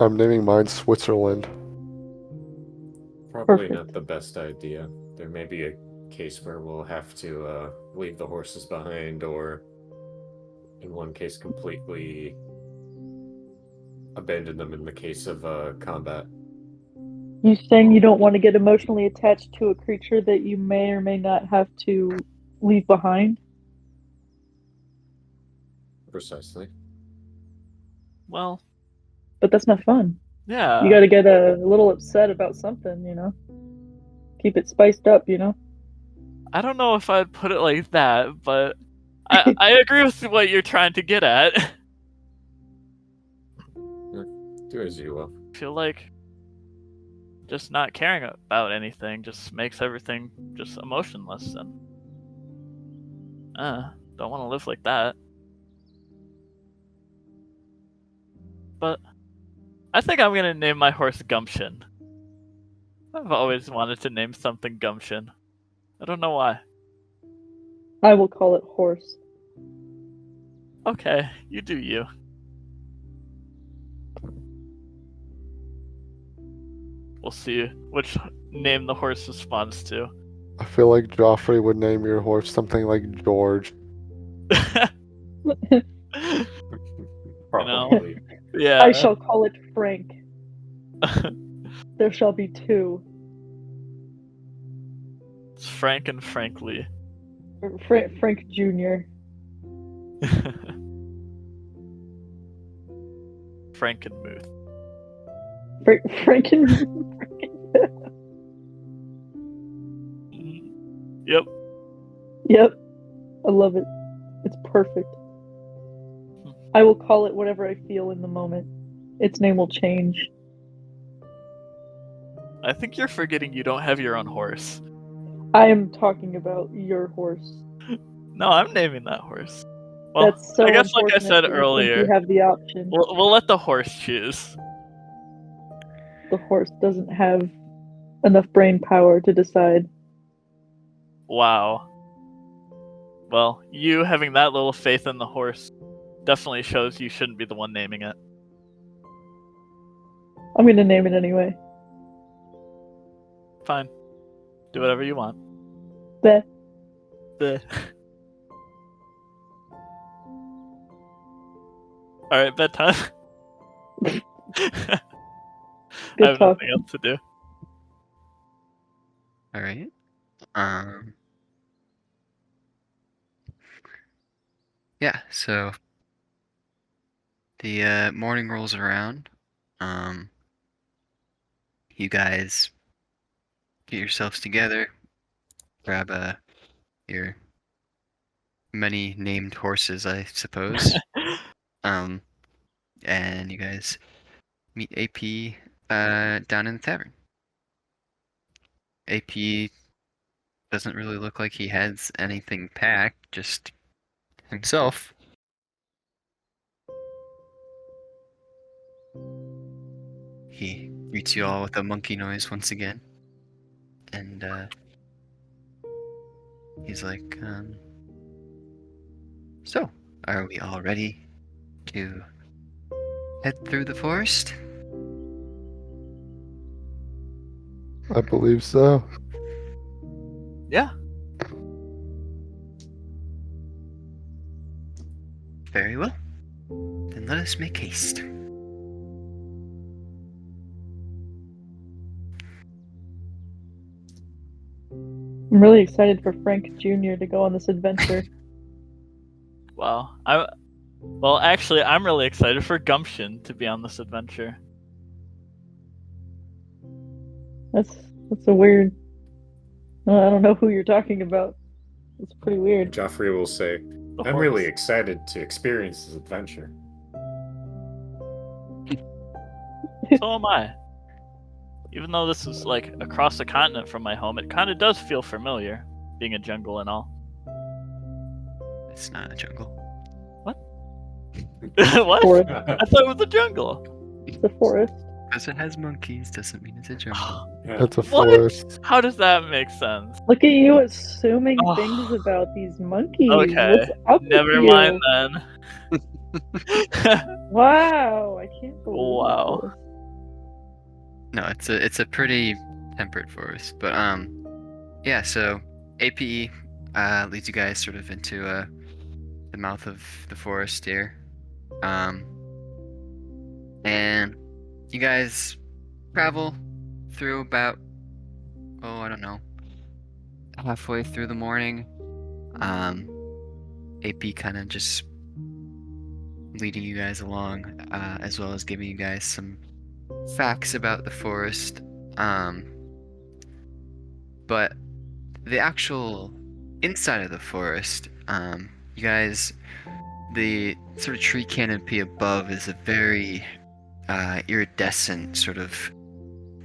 S4: I'm naming mine Switzerland.
S1: Probably
S2: Perfect.
S1: not the best idea. There may be a case where we'll have to leave the horses behind, or in one case completely abandon them in the case of combat.
S2: You saying you don't want to get emotionally attached to a creature that you may or may not have to leave behind?
S1: Precisely.
S5: Well,
S2: But that's not fun.
S5: yeah.
S2: You gotta get a little upset about something, you know? Keep it spiced up, you know?
S5: I don't know if I'd put it like that, but I agree with what you're trying to get at.
S1: Do as you will.
S5: I feel like just not caring about anything just makes everything just emotionless, and don't want to live like that. But I think I'm gonna name my horse Gumption. I've always wanted to name something Gumption. I don't know why.
S2: I will call it Horse.
S5: Okay, you do you. We'll see which name the horse responds to.
S4: I feel like Joffrey would name your horse something like George.
S1: Probably.
S5: Yeah.
S2: I shall call it Frank. There shall be two.
S5: It's Frank and Frankly.
S2: Frank Jr.
S5: Frankenmuth.
S2: Franken.
S5: Yep.
S2: Yep. I love it. It's perfect. I will call it whatever I feel in the moment. Its name will change.
S5: I think you're forgetting you don't have your own horse.
S2: I am talking about your horse.
S5: No, I'm naming that horse. Well,
S2: That's so
S5: I guess like I
S2: unfortunate
S5: said
S2: that you think
S5: earlier,
S2: you have the option.
S5: we'll let the horse choose.
S2: The horse doesn't have enough brain power to decide.
S5: Wow. Well, you having that little faith in the horse definitely shows you shouldn't be the one naming it.
S2: I'm gonna name it anyway.
S5: Fine. Do whatever you want.
S2: Beth.
S5: Bleh. Alright, bedtime. I
S2: Good
S5: have
S2: talk.
S5: nothing else to do.
S3: All right. Yeah. So the morning rolls around. You guys get yourselves together. Grab your many named horses, I suppose. And you guys meet AP down in the tavern. AP doesn't really look like he has anything packed, just himself. He greets you all with a monkey noise once again. And he's like, so, are we all ready to head through the forest?
S4: I believe so.
S5: Yeah.
S3: Very well. Then let us make haste.
S2: I'm really excited for Frank Jr. to go on this adventure.
S5: Wow. Well, actually, I'm really excited for Gumption to be on this adventure.
S2: That's a weird. I don't know who you're talking about. It's pretty weird.
S1: Joffrey will say,
S5: The
S1: I'm
S5: horse.
S1: really excited to experience this adventure.
S5: So am I. Even though this is like across the continent from my home, it kind of does feel familiar, being a jungle and all.
S3: It's not a jungle.
S5: What?
S2: Forest.
S5: I thought it was a jungle.
S2: It's a forest.
S3: Because it has monkeys doesn't mean it's a jungle.
S1: Yeah.
S4: That's a
S5: What?
S4: forest.
S5: How does that make sense?
S2: Look at you assuming
S5: Oh.
S2: things about these monkeys.
S5: Okay,
S2: What's up
S5: never
S2: with
S5: mind
S2: you?
S5: then.
S2: Wow, I can't believe
S5: Wow.
S2: this.
S3: No, it's a pretty temperate forest. But yeah, so APE leads you guys sort of into the mouth of the forest here. And you guys travel through about, I don't know, halfway through the morning. AP kind of just leading you guys along, as well as giving you guys some facts about the forest. But the actual inside of the forest, you guys, the sort of tree canopy above is a very iridescent sort of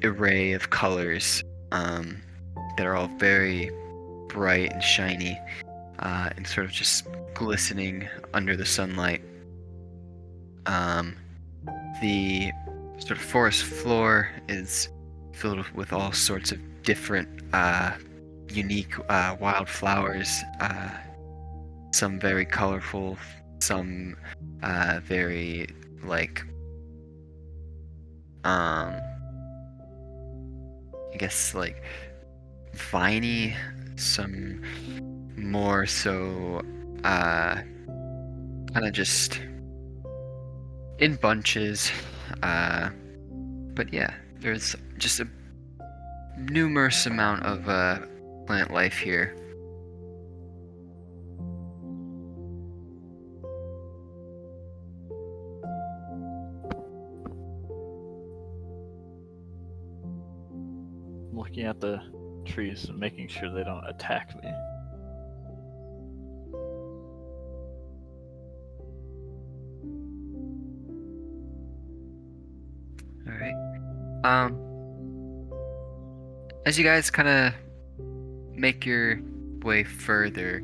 S3: array of colors that are all very bright and shiny and sort of just glistening under the sunlight. The sort of forest floor is filled with all sorts of different unique wildflowers, some very colorful, some very like I guess like viney, some more so kind of just in bunches, but yeah, there's just a numerous amount of plant life here.
S5: I'm looking at the trees and making sure they don't attack me.
S3: All right. As you guys kind of make your way further,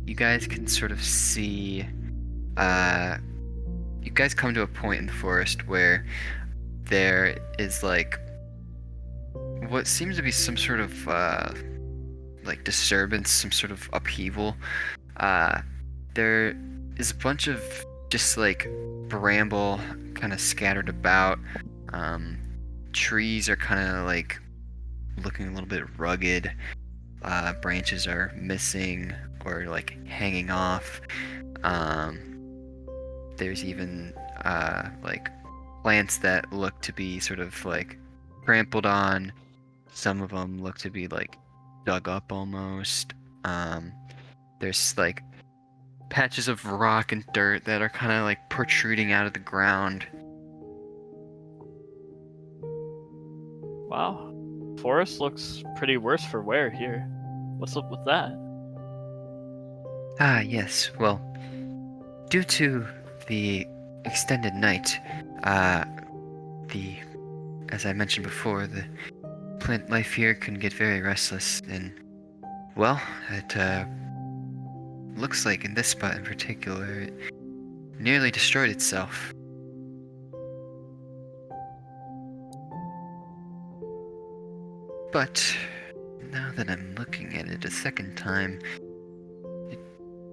S3: you guys can sort of see, you guys come to a point in the forest where there is like what seems to be some sort of like disturbance, some sort of upheaval. There is a bunch of just like bramble kind of scattered about. Trees are kind of like looking a little bit rugged. Branches are missing or like hanging off. There's even like plants that look to be sort of like trampled on. Some of them look to be like dug up almost. There's like patches of rock and dirt that are kind of like protruding out of the ground.
S5: Wow. Forest looks pretty worse for wear here. What's up with that?
S3: Ah, yes. Well, due to the extended night, as I mentioned before, the plant life here can get very restless, and well, it looks like in this spot in particular, it nearly destroyed itself. But now that I'm looking at it a second time, it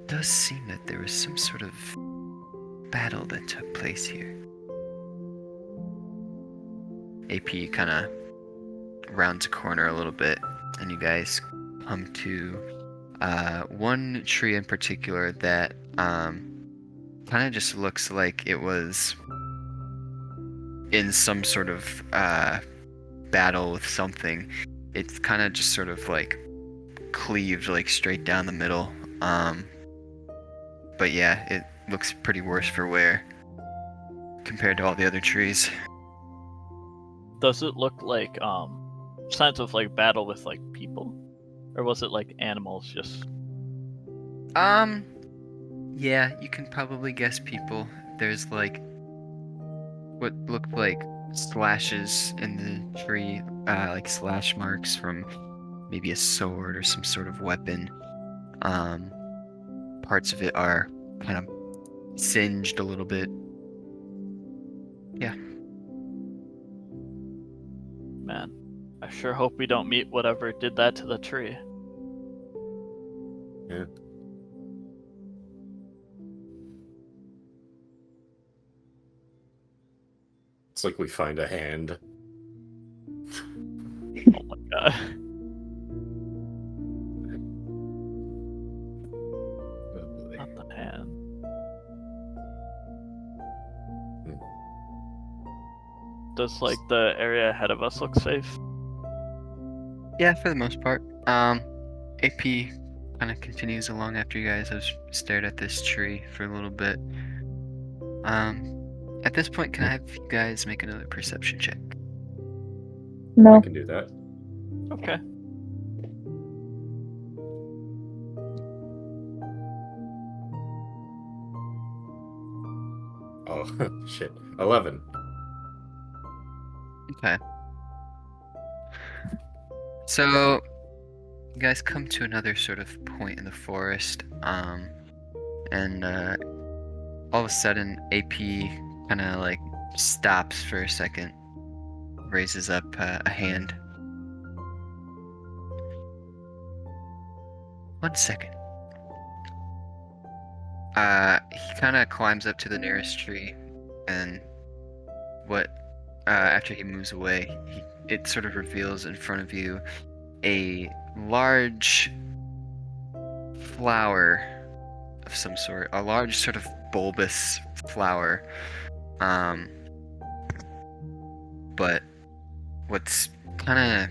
S3: does seem that there was some sort of battle that took place here. AP kind of rounds a corner a little bit, and you guys come to one tree in particular that kind of just looks like it was in some sort of battle with something. It's kind of just sort of like cleaved like straight down the middle. But yeah, it looks pretty worse for wear compared to all the other trees.
S5: Does it look like signs of like battle with like people? Or was it like animals just
S3: Yeah, you can probably guess people. There's like what looked like slashes in the tree, like slash marks from maybe a sword or some sort of weapon. Parts of it are kind of singed a little bit. Yeah.
S5: Man, I sure hope we don't meet whatever did that to the tree.
S1: Yeah. It's like we find a hand.
S5: Oh my god. Not the hand. Does like the area ahead of us look safe?
S3: Yeah, for the most part. AP kind of continues along after you guys have stared at this tree for a little bit. At this point, can I have you guys make another perception check?
S1: I
S2: No.
S1: can do that.
S5: Okay.
S1: Oh, shit. 11.
S3: Okay. So, you guys come to another sort of point in the forest, and all of a sudden, AP kind of like stops for a second, raises up a hand. 1 second. He kind of climbs up to the nearest tree, and after he moves away, it sort of reveals in front of you a large flower of some sort, a large sort of bulbous flower. But what's kind of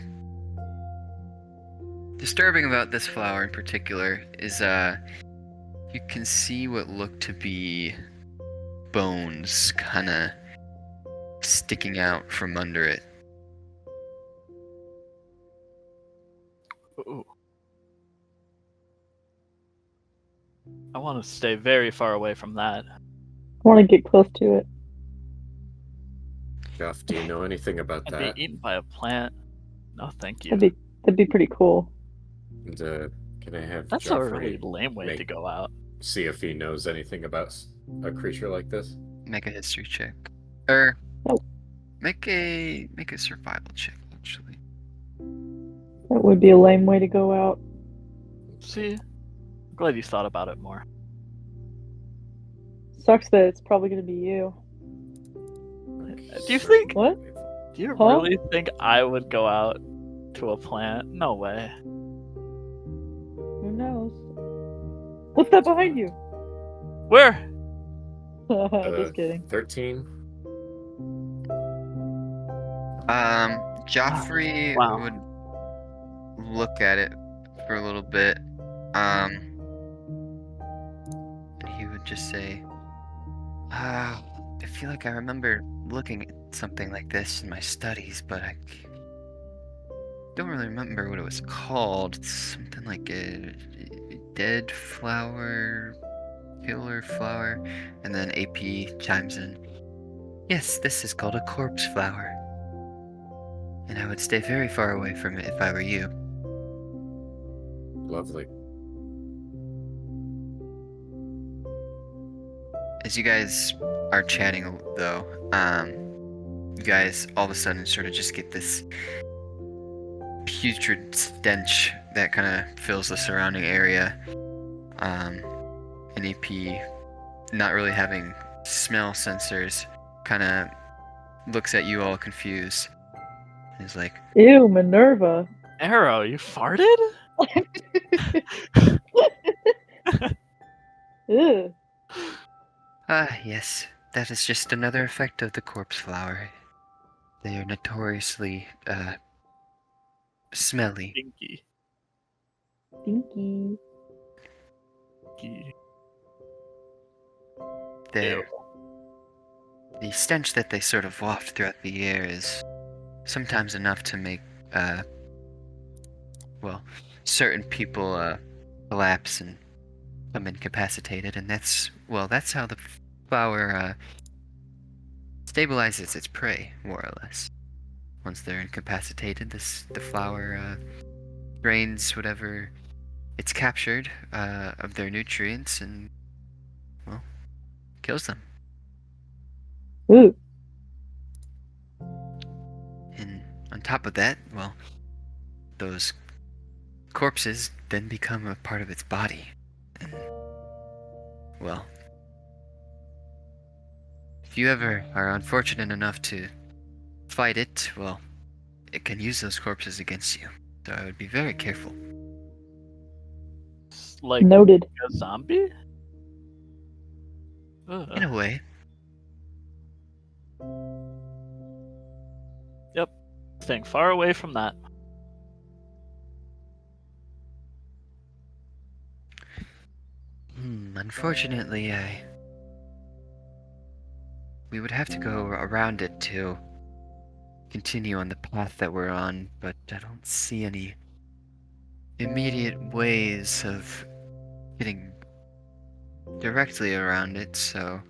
S3: disturbing about this flower in particular is you can see what look to be bones kind of sticking out from under it.
S5: Ooh. I want to stay very far away from that.
S2: I want to get close to it.
S1: Jeff, do you know anything about
S5: I'd
S1: that?
S5: be eaten by a plant. No, thank you.
S2: That'd be pretty cool.
S1: And, can I have
S5: That's a
S1: Joffrey
S5: really lame way to
S1: make-
S5: go out.
S1: see if he knows anything about a creature like this?
S3: Make a history check, or
S2: Oh.
S3: make a survival check actually.
S2: That would be a lame way to go out.
S5: See, I'm glad you thought about it more.
S2: Sucks that it's probably gonna be you.
S5: Do you think?
S2: What?
S5: Do you
S2: Huh?
S5: really think I would go out to a plant? No way.
S2: Who knows? What's that behind you?
S5: Where?
S2: Just kidding.
S1: 13?
S3: Joffrey
S5: Wow.
S3: would look at it for a little bit, and he would just say, I feel like I remember looking at something like this in my studies, but I don't really remember what it was called. It's something like a dead flower, killer flower, and then AP chimes in. Yes, this is called a corpse flower. And I would stay very far away from it if I were you.
S1: Lovely.
S3: As you guys are chatting, though, you guys all of a sudden sort of just get this putrid stench that kind of fills the surrounding area. And AP, not really having smell sensors, kind of looks at you all confused. He's like,
S2: Ew, Minerva.
S5: Arrow, you farted?
S2: Ew.
S3: Yes, that is just another effect of the corpse flower. They are notoriously, smelly.
S5: Stinky.
S2: Stinky.
S3: The stench that they sort of waft throughout the air is sometimes enough to make, certain people, collapse and become incapacitated, and that's how the flower, stabilizes its prey, more or less. Once they're incapacitated, the flower, drains whatever it's captured, of their nutrients and, kills them.
S2: Ooh.
S3: And on top of that, those corpses then become a part of its body. And, if you ever are unfortunate enough to fight it, it can use those corpses against you. So I would be very careful.
S5: Like
S2: Noted.
S5: a zombie? Ugh.
S3: In a way.
S5: Staying far away from that.
S3: Unfortunately, we would have to go around it to continue on the path that we're on, but I don't see any immediate ways of getting directly around it, so...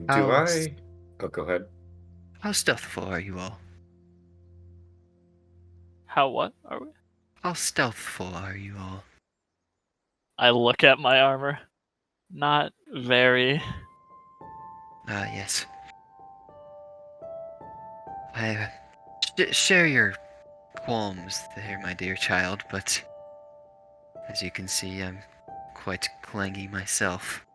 S1: Do I? Oh, go ahead.
S3: How stealthful are you all?
S5: How what are we?
S3: How stealthful are you all?
S5: I look at my armor. Not very.
S3: Yes. I share your qualms there, my dear child, but as you can see, I'm quite clangy myself.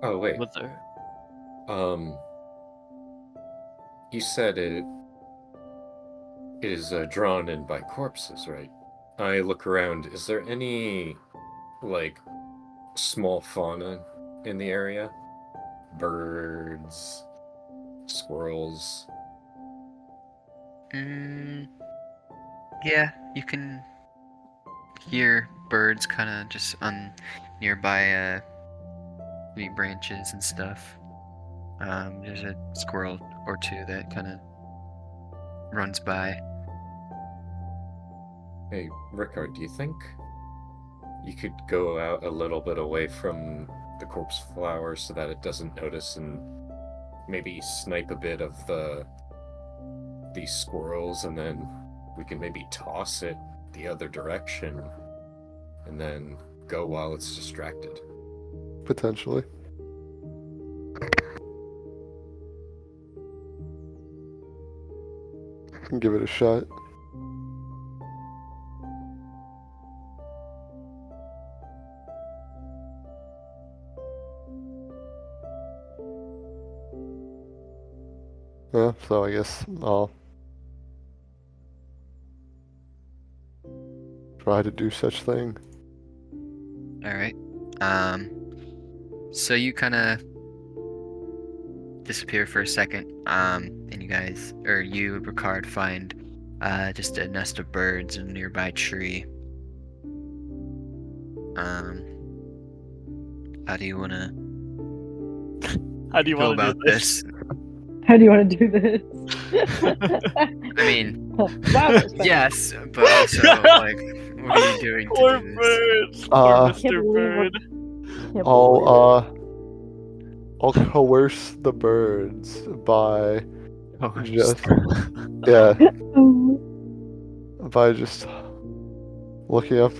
S1: Oh, wait.
S5: Was there?
S1: You said it is drawn in by corpses, right? I look around. Is there any, small fauna in the area? Birds, squirrels?
S3: Yeah, you can hear birds kind of just on nearby tree branches and stuff. There's a squirrel or two that kind of runs by.
S1: Hey, Rickard, do you think you could go out a little bit away from the corpse flower so that it doesn't notice and maybe snipe a bit of these squirrels, and then we can maybe toss it the other direction and then go while it's distracted?
S4: Potentially. can give it a shot. Yeah, so I guess I'll try to do such thing.
S3: All right. So you kind of disappear for a second. And you guys, or you, Ricard, find just a nest of birds in a nearby tree. How do you want to
S5: How do you
S3: go
S5: want to
S3: about
S5: do this?
S3: this?
S2: How do you want to do this?
S3: I mean,
S2: Wow, that's bad.
S3: yes, but also, like, what are you doing to
S5: Poor
S3: do this?
S5: birds. Poor
S4: Uh,
S2: Can't
S5: Mr.
S2: believe
S5: Bird.
S2: Can't believe
S4: I'll coerce the birds by
S3: Oh,
S4: just yeah,
S2: it.
S4: by just looking up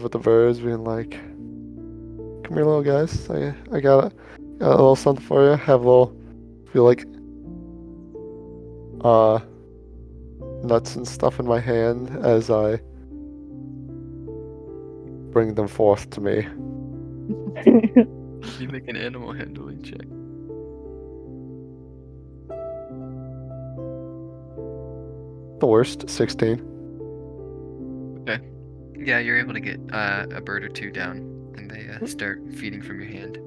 S4: at the birds, being like, "Come here, little guys. I got a little something for you. Have a little feel like nuts and stuff in my hand as I bring them forth to me."
S3: You make an animal handling check.
S4: The worst, 16.
S3: Yeah, you're able to get a bird or two down, and they start feeding from your hand.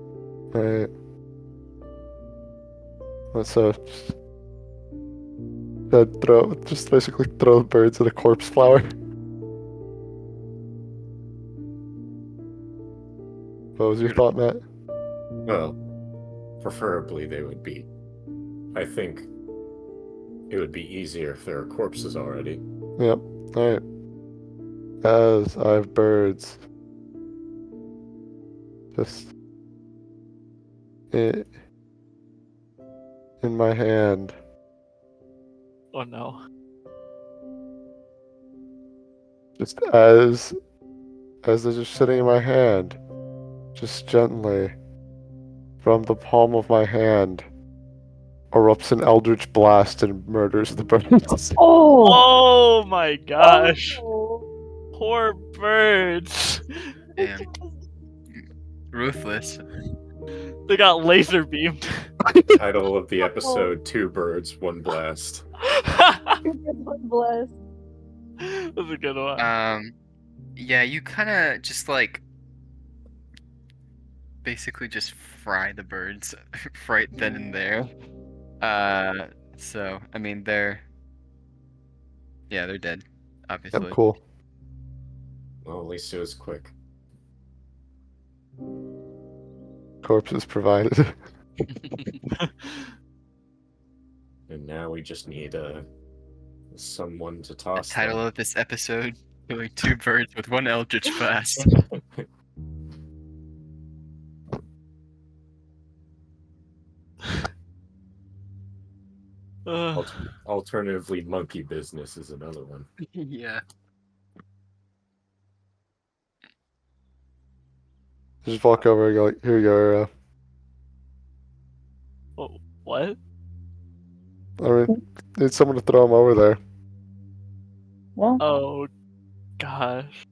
S4: Right. So just basically throw the birds at a corpse flower. What was your thought, Matt?
S1: Well, preferably they would be. I think it would be easier if there are corpses already.
S4: Yep. Alright. As I have birds. Just in my hand.
S5: Oh no.
S4: Just as they're just sitting in my hand. Just gently. From the palm of my hand. Erupts an eldritch blast and murders the birds.
S2: Oh!
S5: Oh my gosh.
S2: Oh.
S5: Poor birds.
S3: Damn. Ruthless.
S5: They got laser beamed.
S1: Title of the episode: Two Birds, One Blast.
S2: Bless.
S5: That's a good one.
S3: Yeah, you kind of just like basically just fry the birds right then and there. So I mean they're dead, obviously.
S4: Yep, cool.
S1: Well, at least it was quick.
S4: Corpses provided.
S1: And now we just need someone to
S3: The
S1: toss
S3: title
S1: them.
S3: of this episode: Killing two birds with one eldritch blast.
S1: Alternatively, monkey business is another one.
S3: Yeah.
S4: Just walk over and go, like, here you go.
S5: What?
S4: I mean, need someone to throw them over there.
S2: Well,
S5: Oh gosh.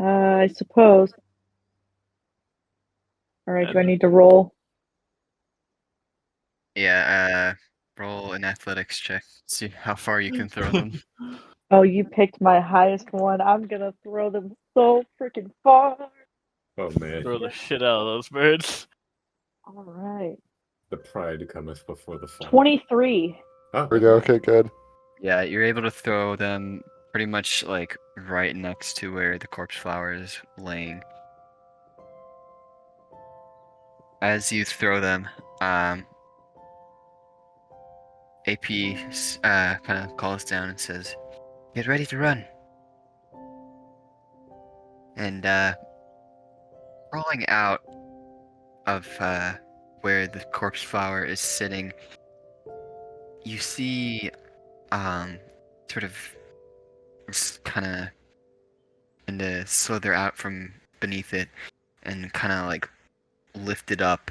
S2: I suppose. Alright, do I need to roll?
S3: Yeah, roll an athletics check. See how far you can throw them.
S2: Oh, you picked my highest one. I'm gonna throw them so freaking far.
S1: Oh man,
S5: Throw the shit out of those birds.
S2: Alright.
S1: the pride cometh before the fall.
S2: 23.
S1: Oh,
S4: Here we go. Okay, good.
S3: Yeah, you're able to throw them pretty much like right next to where the corpse flower is laying. As you throw them, AP kind of calls down and says, "Get ready to run." And crawling out of where the corpse flower is sitting, you see sort of kind of and to slither out from beneath it and kind of like lift it up,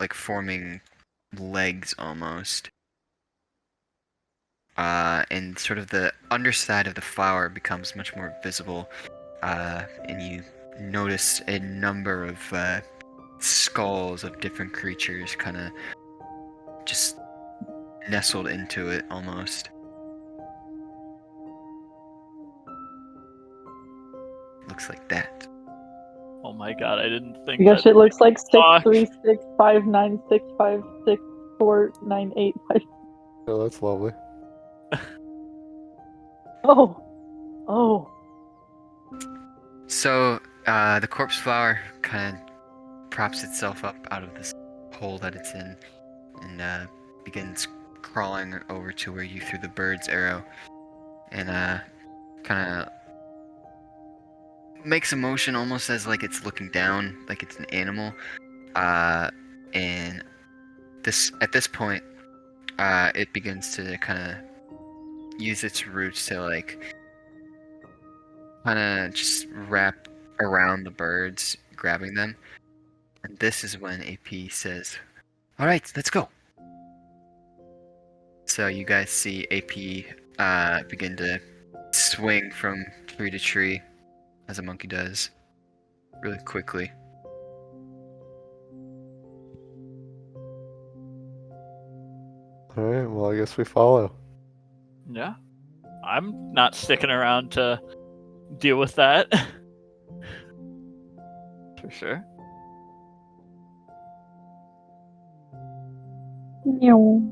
S3: like forming legs almost. and sort of the underside of the flower becomes much more visible, and you notice a number of skulls of different creatures kind of just nestled into it almost. Looks like that.
S5: Oh my god, I didn't think
S2: I guess
S5: that.
S2: it looks like
S5: Fuck.
S2: 63659656498.
S4: Oh, that's lovely.
S2: Oh, oh.
S3: So the corpse flower kind of props itself up out of this hole that it's in and begins crawling over to where you threw the bird's arrow and kind of makes a motion almost as like it's looking down, like it's an animal. And at this point, it begins to kind of use its roots to like kind of just wrap around the birds, grabbing them. And this is when AP says, "All right, let's go." So you guys see AP begin to swing from tree to tree, as a monkey does, really quickly.
S4: Alright, well, I guess we follow.
S5: Yeah. I'm not sticking around to deal with that. For sure.
S2: Meow.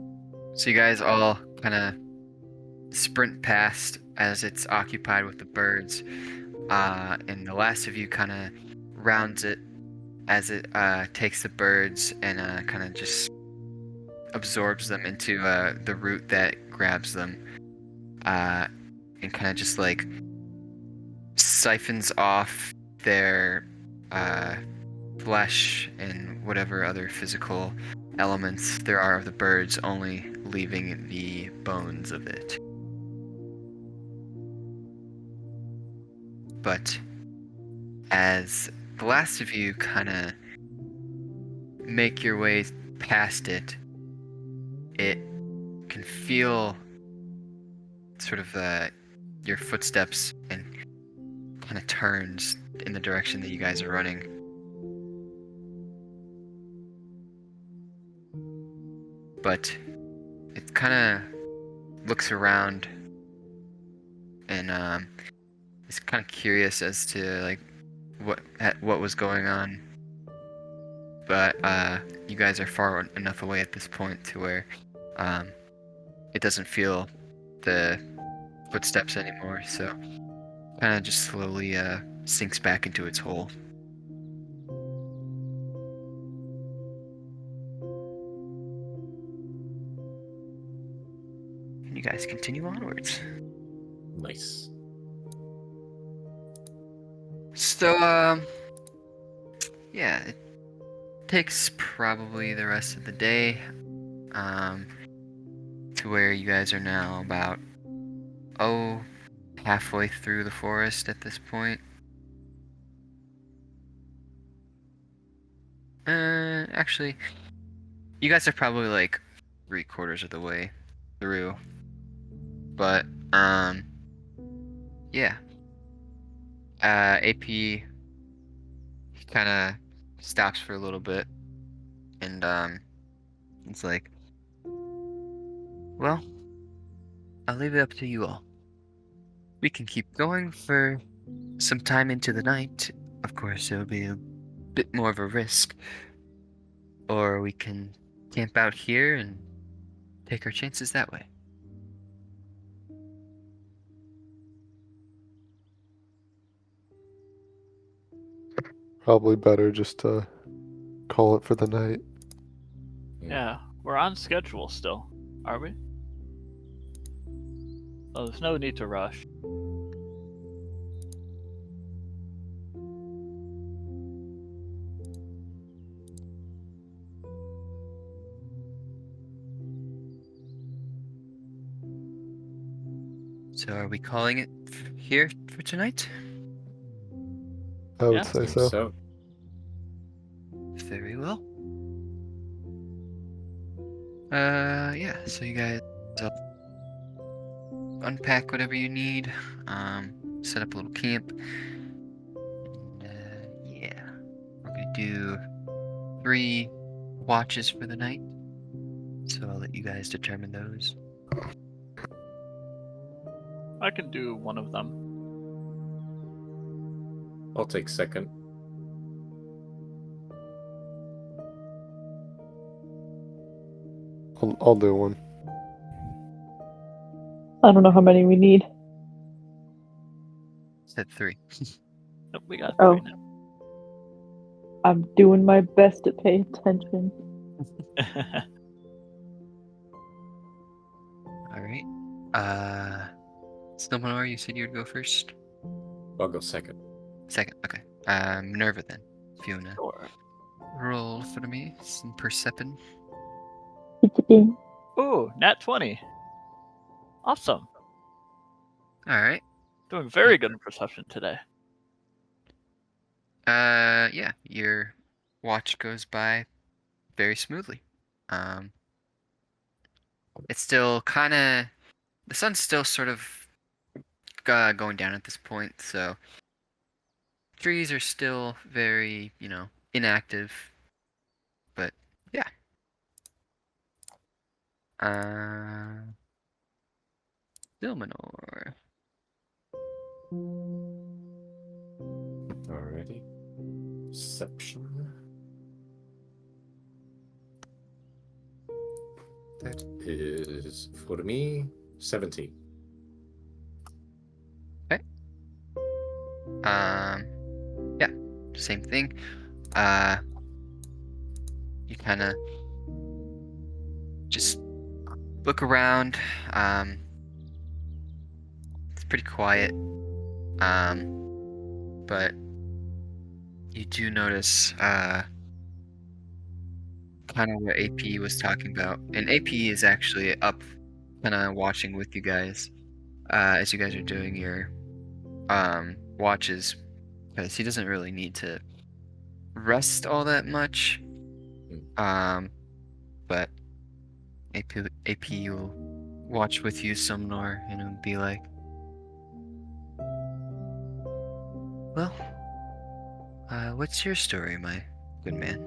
S3: So you guys all kind of sprint past as it's occupied with the birds, and the last of you kind of rounds it as it takes the birds and kind of just absorbs them into the root that grabs them, and kind of just like siphons off their flesh and whatever other physical elements there are of the birds, only leaving the bones of it. But as the last of you kind of make your way past it, it can feel sort of your footsteps and kind of turns in the direction that you guys are running. But it kind of looks around and is kind of curious as to like what was going on. But you guys are far enough away at this point to where it doesn't feel the footsteps anymore, so kind of just slowly sinks back into its hole. And you guys continue onwards.
S1: Nice.
S3: So yeah, it takes probably the rest of the day to where you guys are now about halfway through the forest at this point. Actually, you guys are probably like 3/4 of the way through. But yeah. AP kind of stops for a little bit, and it's like, well, I'll leave it up to you all. We can keep going for some time into the night. Of course, it'll be a bit more of a risk. Or we can camp out here and take our chances that way.
S4: Probably better just to call it for the night.
S5: Yeah, we're on schedule still, are we? Oh, there's no need to rush.
S3: So are we calling it here for tonight?
S4: I would
S5: Yeah,
S4: say
S1: Seems
S4: so.
S1: so.
S3: Very well. Yeah, so you guys unpack whatever you need, set up a little camp. And, yeah, we're gonna do 3 watches for the night. So I'll let you guys determine those.
S5: I can do one of them.
S1: I'll take second.
S4: I'll do one.
S2: I don't know how many we need.
S3: Said 3.
S5: Nope, we got
S2: Oh.
S5: 3
S2: I'm doing my best to pay attention.
S5: now.
S3: All right. Snowmanor, you said you would go first.
S1: I'll go second.
S3: Second. Okay. Minerva then. If you wanna
S5: Sure.
S3: roll for me some perception.
S2: Ding.
S5: Ooh, nat 20. Awesome.
S3: All right.
S5: Doing very good in perception today.
S3: Yeah, your watch goes by very smoothly. It's still kind of, the sun's still sort of going down at this point, so trees are still very, inactive. But yeah. Silmanor.
S1: Alrighty. Perception. That is, for me, 17.
S3: Yeah, same thing. You kind of just look around. It's pretty quiet. But you do notice kind of what AP was talking about. And AP is actually up kind of watching with you guys as you guys are doing your watches, because he doesn't really need to rest all that much. But AP will watch with you, Sumnor, and it'll be like, well, what's your story, my good man?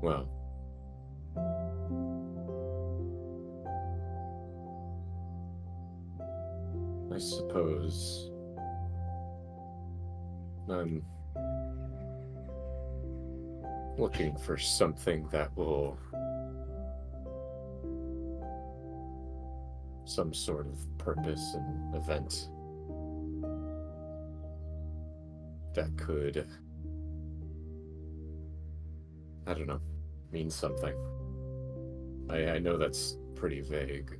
S1: Well, I suppose I'm looking for something that will, some sort of purpose and event that could, I don't know, mean something. I know that's pretty vague,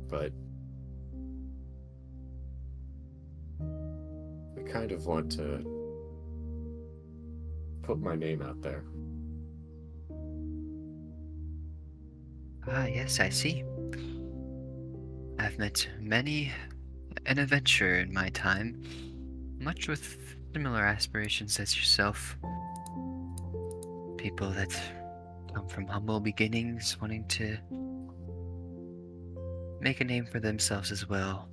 S1: but I kind of want to put my name out there.
S3: Ah, yes, I see. I've met many an adventurer in my time, much with similar aspirations as yourself. People that come from humble beginnings, wanting to make a name for themselves as well.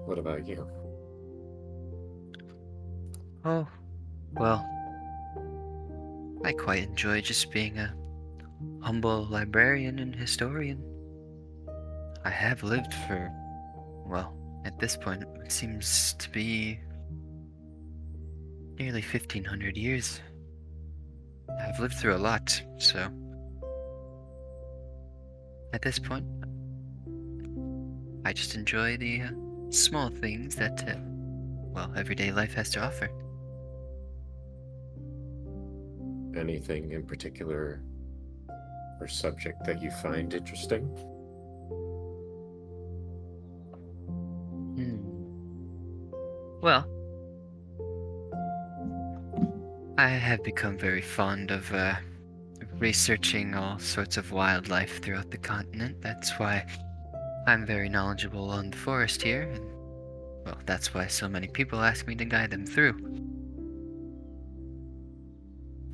S1: What about you?
S3: Oh, well, I quite enjoy just being a humble librarian and historian. I have lived for, well, at this point, it seems to be nearly 1,500 years. I've lived through a lot, so at this point, I just enjoy the small things that, everyday life has to offer.
S1: Anything in particular or subject that you find interesting?
S3: Well, I have become very fond of researching all sorts of wildlife throughout the continent. That's why I'm very knowledgeable on the forest here, and Well, that's why so many people ask me to guide them through.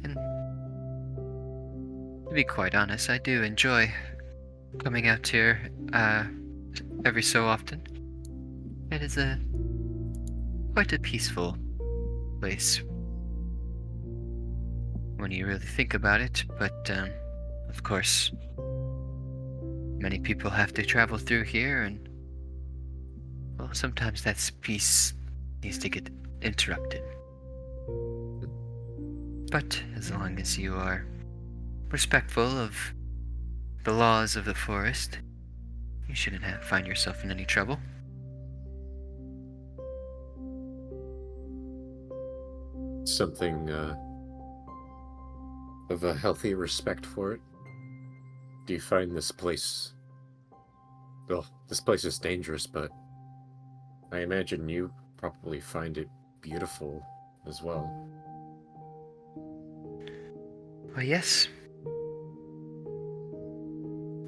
S3: And to be quite honest, I do enjoy coming out here every so often. It is quite a peaceful place when you really think about it, but of course, many people have to travel through here, and well, sometimes that peace needs to get interrupted. But as long as you are respectful of the laws of the forest, you shouldn't find yourself in any trouble.
S1: Something of a healthy respect for it? Do you find this place... Well, this place is dangerous, but I imagine you probably find it beautiful as well.
S3: Well, yes.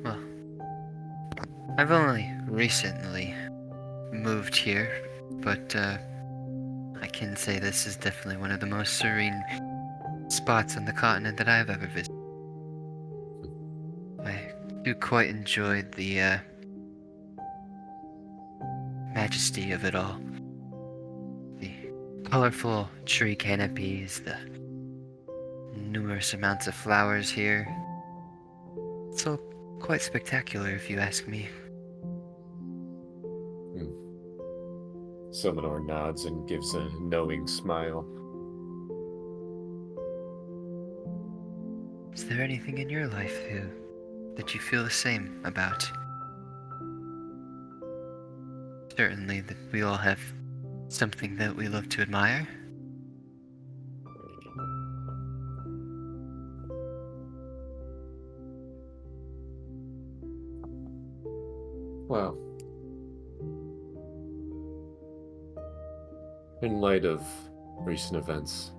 S3: Well, I've only recently moved here, but I can say this is definitely one of the most serene spots on the continent that I've ever visited. I do quite enjoy the majesty of it all. The colorful tree canopies, the numerous amounts of flowers here. It's all quite spectacular, if you ask me.
S1: Summonor nods and gives a knowing smile.
S3: Is there anything in your life that you feel the same about? Certainly that we all have something that we love to admire.
S1: Well, in light of recent events,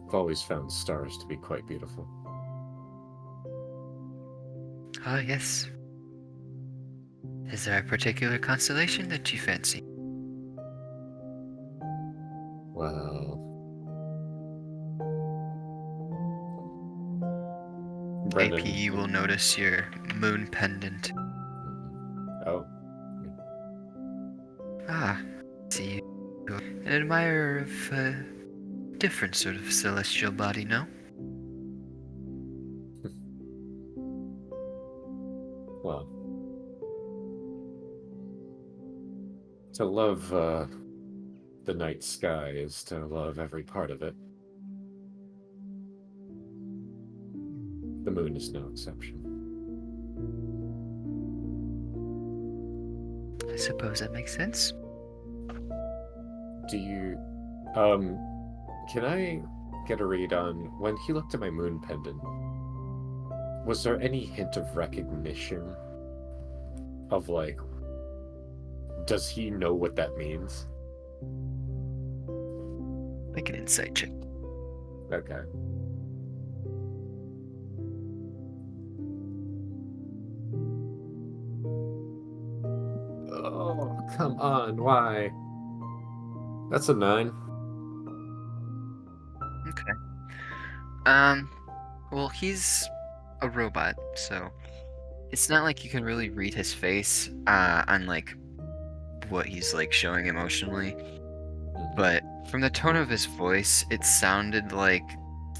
S1: I've always found stars to be quite beautiful.
S3: Ah, yes. Is there a particular constellation that you fancy?
S1: Well...
S3: AP, you will notice your moon pendant.
S1: Oh.
S3: Ah, I see you. An admirer of a different sort of celestial body, no?
S1: Well... To love, the night sky is to love every part of it. The moon is no exception.
S3: I suppose that makes sense.
S1: Do you... Can I get a read on... When he looked at my moon pendant, was there any hint of recognition? Of, like... Does he know what that means?
S3: Make an insight check.
S1: Okay. Oh, come on, why? That's a 9.
S3: Okay. Well, he's a robot, so it's not like you can really read his face, on like what he's like showing emotionally. But from the tone of his voice, it sounded like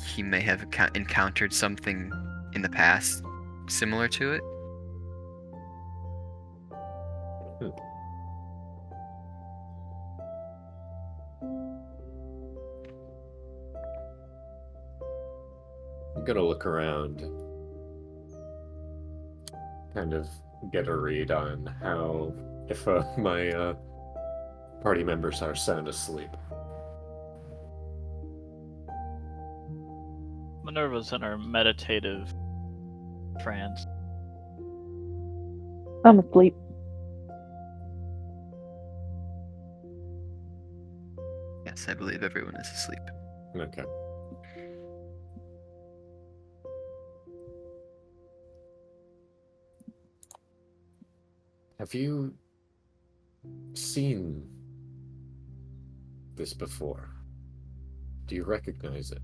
S3: he may have encountered something in the past similar to it.
S1: I'm gonna look around, kind of get a read on how, if my party members are sound asleep.
S5: Minerva's in her meditative trance.
S2: I'm asleep.
S3: Yes, I believe everyone is asleep.
S1: Okay. Have you seen this before. Do you recognize it?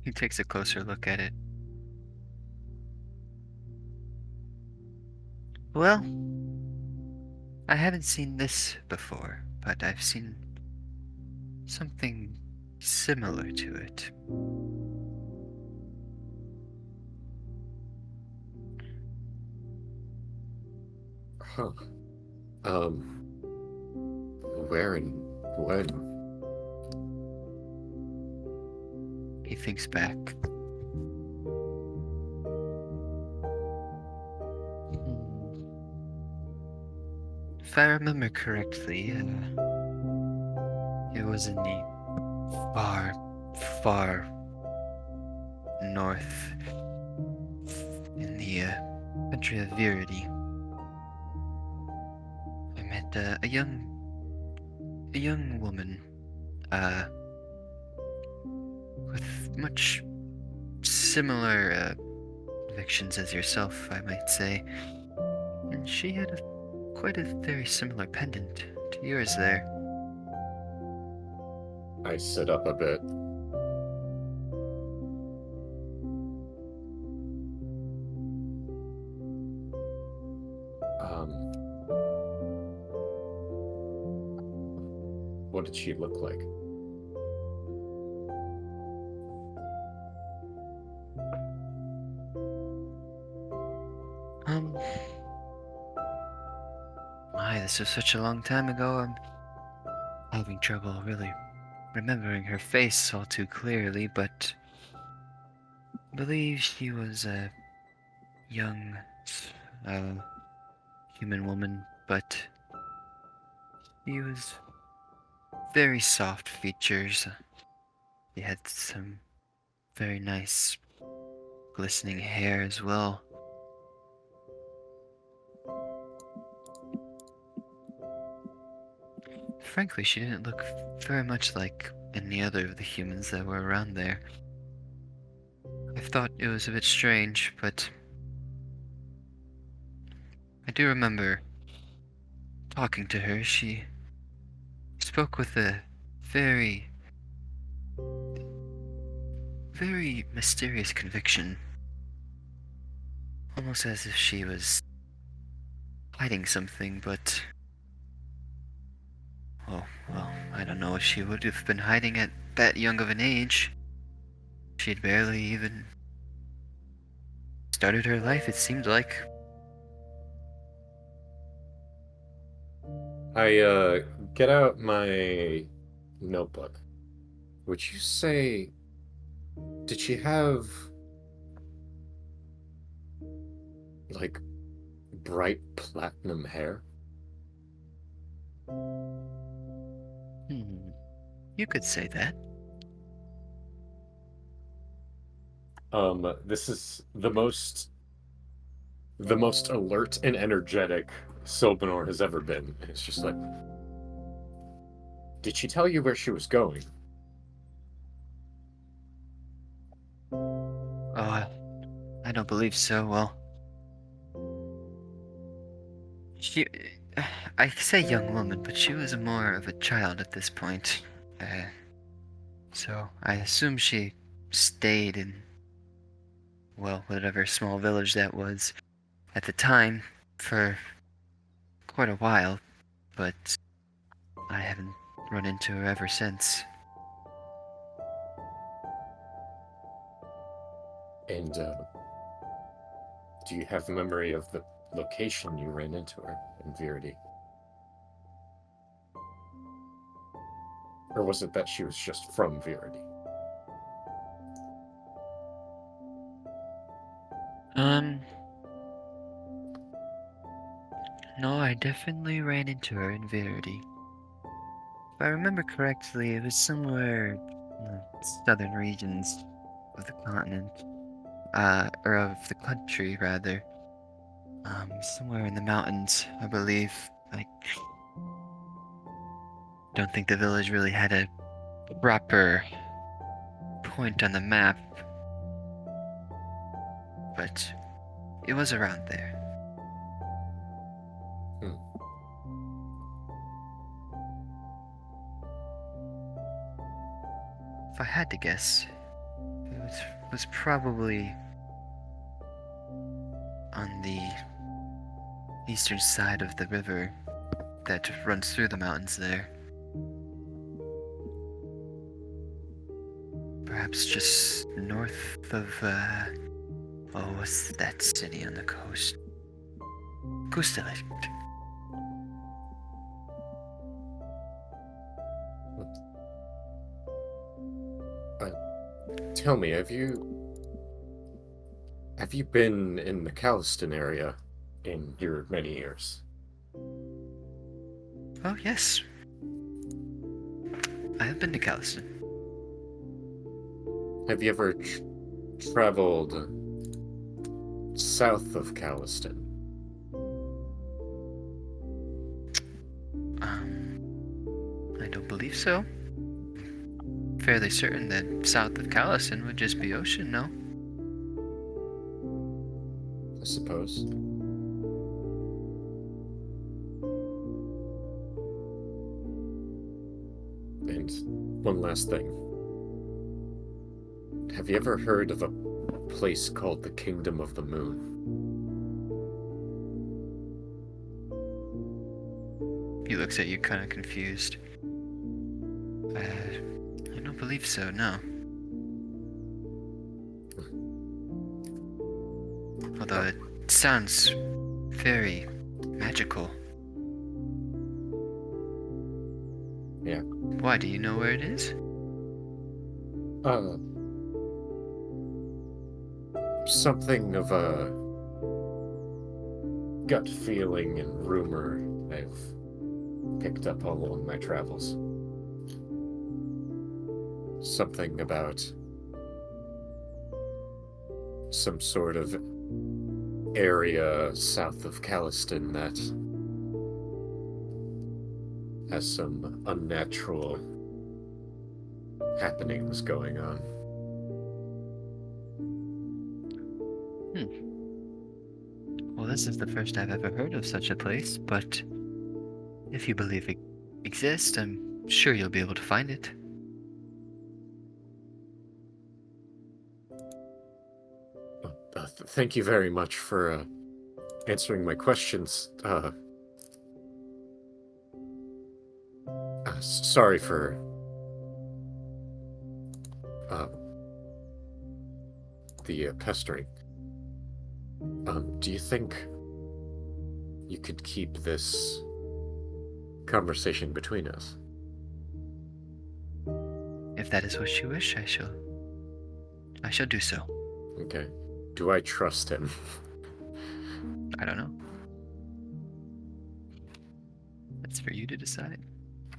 S3: He takes a closer look at it. Well, I haven't seen this before, but I've seen something similar to it.
S1: Huh. Where and when?
S3: He thinks back. If I remember correctly, it was in the far, far north, in the country of Viridi. I met a young woman, with much similar convictions as yourself, I might say, and she had quite a very similar pendant to yours there.
S1: I sit up a bit. What did she look like?
S3: This was such a long time ago. I'm having trouble really remembering her face all too clearly, but I believe she was a young, human woman, but she was very soft features. She had some very nice, glistening hair as well. Frankly, she didn't look very much like any other of the humans that were around there. I thought it was a bit strange, but I do remember talking to her. She spoke with a very, very mysterious conviction. Almost as if she was hiding something, but... Oh, well, I don't know if she would have been hiding at that young of an age. She'd barely even started her life, it seemed like.
S1: I get out my notebook. Would you say, did she have like bright platinum hair?
S3: You could say that.
S1: This is the most alert and energetic Silbanor has ever been. It's just like, did she tell you where she was going?
S3: Oh, I don't believe so. Well, I say young woman, but she was more of a child at this point. So I assume she stayed in, well, whatever small village that was at the time for quite a while, but I haven't run into her ever since.
S1: And do you have memory of the location you ran into her in Viridi? Or was it that she was just from Viridi?
S3: No, I definitely ran into her in Viridi. If I remember correctly, it was somewhere in the southern regions of the continent. Or of the country, rather. Somewhere in the mountains, I believe. I don't think the village really had a proper point on the map. But It was around there. If I had to guess, was probably on the eastern side of the river that runs through the mountains there. Perhaps just north of, what's that city on the coast? Kustelik.
S1: Tell me, have you been in the Calliston area in your many years?
S3: Oh, yes. I have been to Calliston.
S1: Have you ever traveled south of Calliston?
S3: I don't believe so. Fairly certain that south of Calliston would just be ocean, no?
S1: I suppose. And one last thing. Have you ever heard of a place called the Kingdom of the Moon?
S3: He looks at you kind of confused. I don't believe so, no. Although it sounds very magical.
S1: Yeah.
S3: Why, do you know where it is?
S1: Something of a gut feeling and rumor I've picked up all along my travels. Something about some sort of area south of Calliston that has some unnatural happenings going on.
S3: Well, this is the first I've ever heard of such a place, but if you believe it exists, I'm sure you'll be able to find it.
S1: Thank you very much for answering my questions. Sorry for the pestering. Do you think you could keep this conversation between us?
S3: If that is what you wish, I shall do so.
S1: Okay. Do I trust him?
S3: I don't know. That's for you to decide.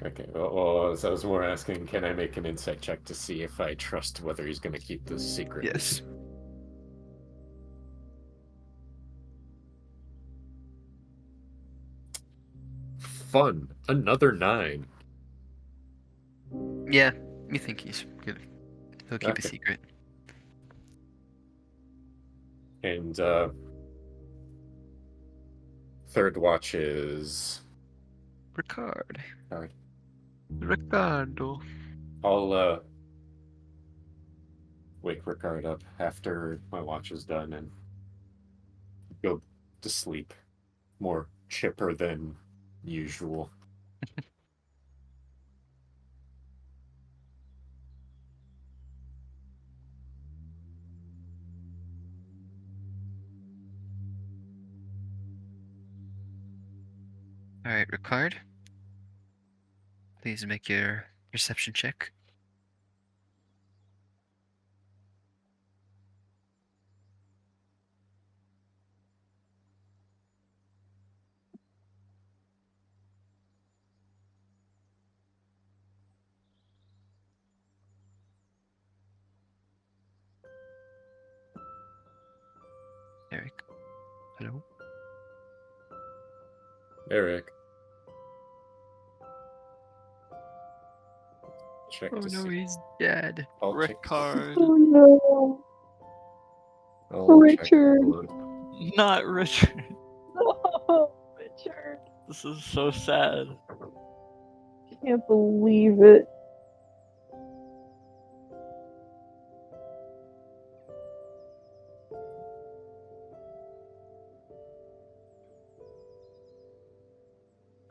S1: Okay, well, I was more asking, can I make an insight check to see if I trust whether he's going to keep this secret?
S3: Yes.
S1: Fun. Another 9.
S3: Yeah, you think he's good. He'll keep a
S1: Okay.
S3: secret.
S1: And third watch is
S3: Ricard.
S1: Sorry.
S3: Ricardo.
S1: I'll wake Ricard up after my watch is done and go to sleep. More chipper than usual.
S3: Alright, Ricard. Please make your perception check. Eric. Hello?
S1: Eric. Check
S3: Oh
S1: to
S3: no,
S1: see.
S3: he's dead.
S1: I'll check.
S3: Ricard.
S2: Oh no.
S1: I'll check.
S2: Richard.
S1: Hold on.
S5: Not Richard.
S2: No, Richard.
S5: This is so sad.
S2: Can't believe it.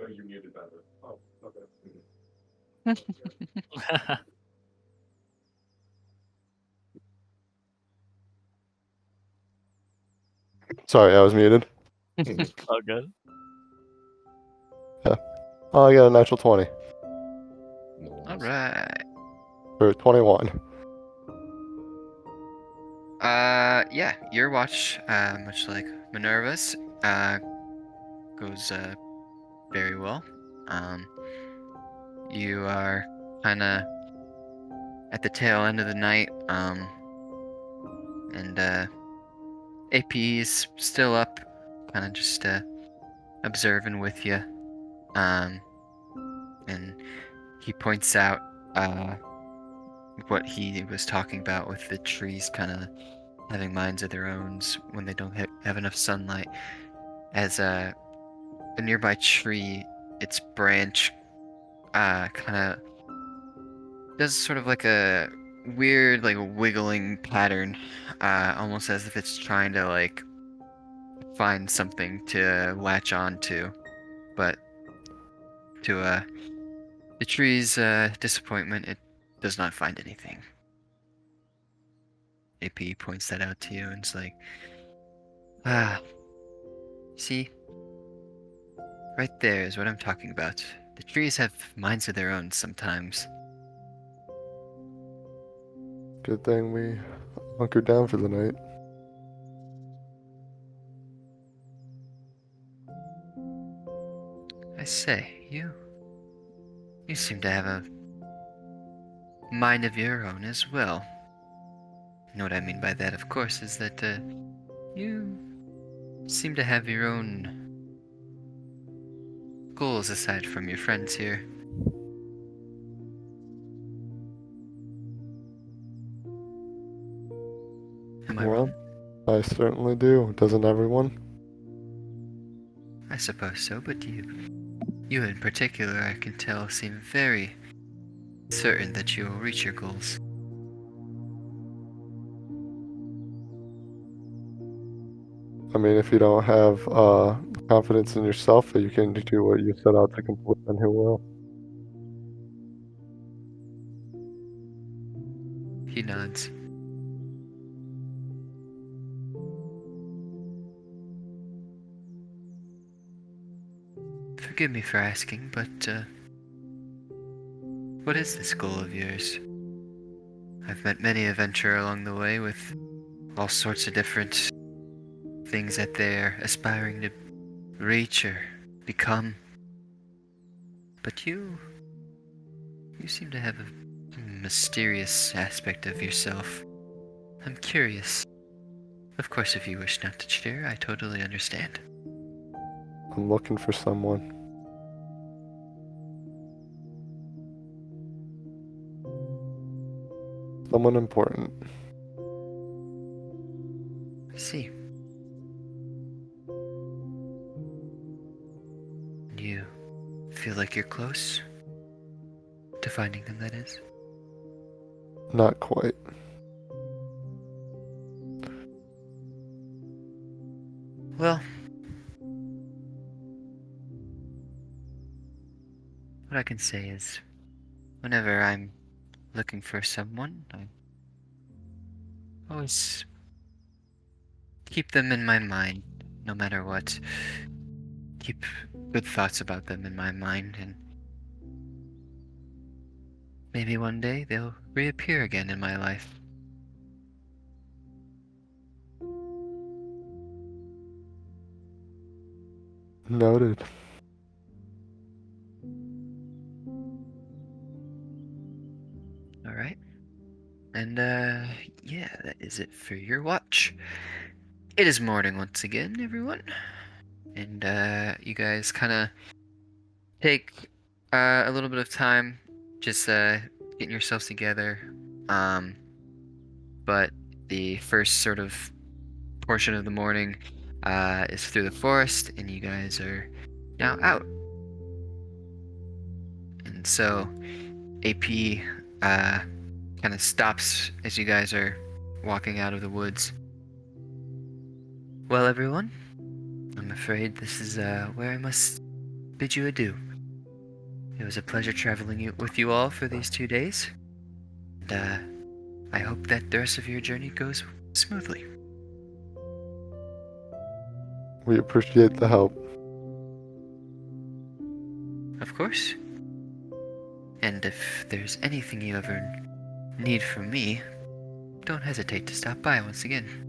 S1: Oh, you muted that. Oh, okay.
S4: Sorry, I was muted.
S5: All good.
S4: Oh, I got a natural 20
S3: All right.
S4: or 21.
S3: Yeah, your watch, much like Minerva's, goes very well. You are kind of at the tail end of the night, and AP is still up, kind of just observing with you. And he points out what he was talking about with the trees kind of having minds of their own when they don't have enough sunlight. As a nearby tree, its branch kind of does sort of like a weird, like wiggling pattern, almost as if it's trying to like find something to latch on to, but to the tree's disappointment, it does not find anything. AP points that out to you and it's like, see? Right there is what I'm talking about. The trees have minds of their own sometimes.
S4: Good thing we hunkered down for the night.
S3: I say, you seem to have a mind of your own as well. You know what I mean by that, of course, is that you seem to have your own goals aside from your friends here. Am I
S4: Well,
S3: wrong?
S4: I certainly do. Doesn't everyone?
S3: I suppose so, but you in particular, I can tell, seem very certain that you will reach your goals.
S4: I mean, if you don't have confidence in yourself that you can do what you set out to complete, then who will?
S3: He nods. Forgive me for asking, but what is this goal of yours? I've met many a venturer along the way with all sorts of different things that they're aspiring to reach or become. But you seem to have a mysterious aspect of yourself. I'm curious. Of course, if you wish not to share, I totally understand.
S4: I'm looking for someone. Someone important.
S3: I see. You feel like you're close to finding them, that is?
S4: Not quite.
S3: Well, what I can say is, whenever I'm looking for someone, I always keep them in my mind, no matter what. Keep good thoughts about them in my mind, and maybe one day they'll reappear again in my life.
S4: Noted.
S3: Alright. And, yeah, that is it for your watch. It is morning once again, everyone. And, you guys kind of take a little bit of time just getting yourselves together. But the first sort of portion of the morning, is through the forest, and you guys are now out. And so, AP kind of stops as you guys are walking out of the woods. Well, everyone, I'm afraid this is where I must bid you adieu. It was a pleasure traveling with you all for these 2 days. And I hope that the rest of your journey goes smoothly.
S4: We appreciate the help.
S3: Of course. And if there's anything you ever need from me, don't hesitate to stop by once again.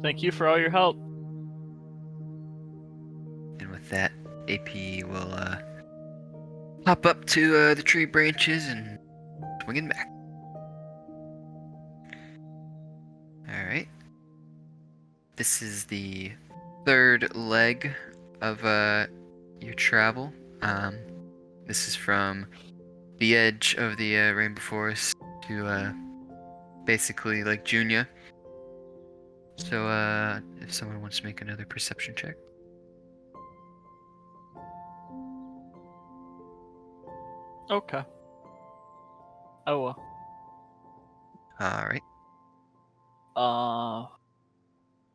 S5: Thank you for all your help.
S3: And with that, AP will hop up to the tree branches and swing it back. Alright. This is the third leg of your travel. This is from the edge of the Rainbow Forest to basically Lake Junia. So if someone wants to make another perception check.
S5: Okay. Oh well.
S3: Alright.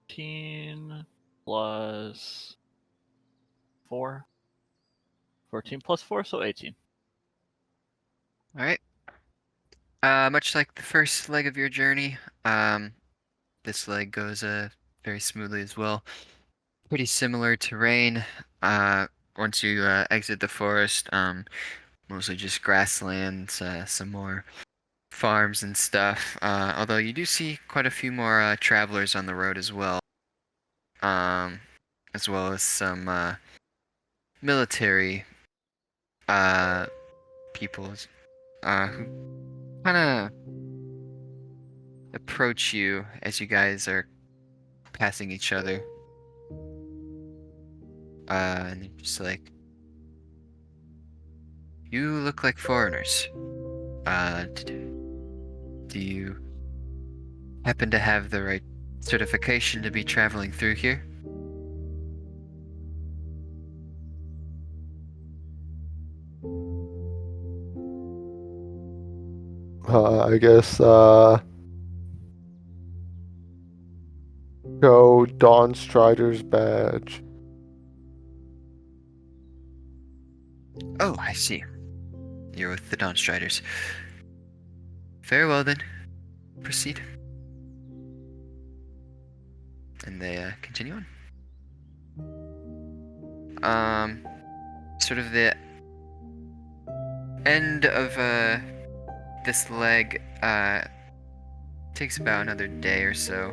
S5: 14 plus 4. 14 plus 4, so 18.
S3: Alright. Much like the first leg of your journey, this leg goes very smoothly as well. Pretty similar terrain. Once you exit the forest, mostly just grasslands, some more farms and stuff. Although you do see quite a few more travelers on the road as well. As well as some military people who kind of approach you as you guys are passing each other. And they're just like, you look like foreigners. Do you happen to have the right certification to be traveling through here?
S4: I guess, go Dawn Strider's badge.
S3: Oh, I see. You're with the Dawn Striders. Very well then. Proceed. And they continue on. Sort of the end of this leg takes about another day or so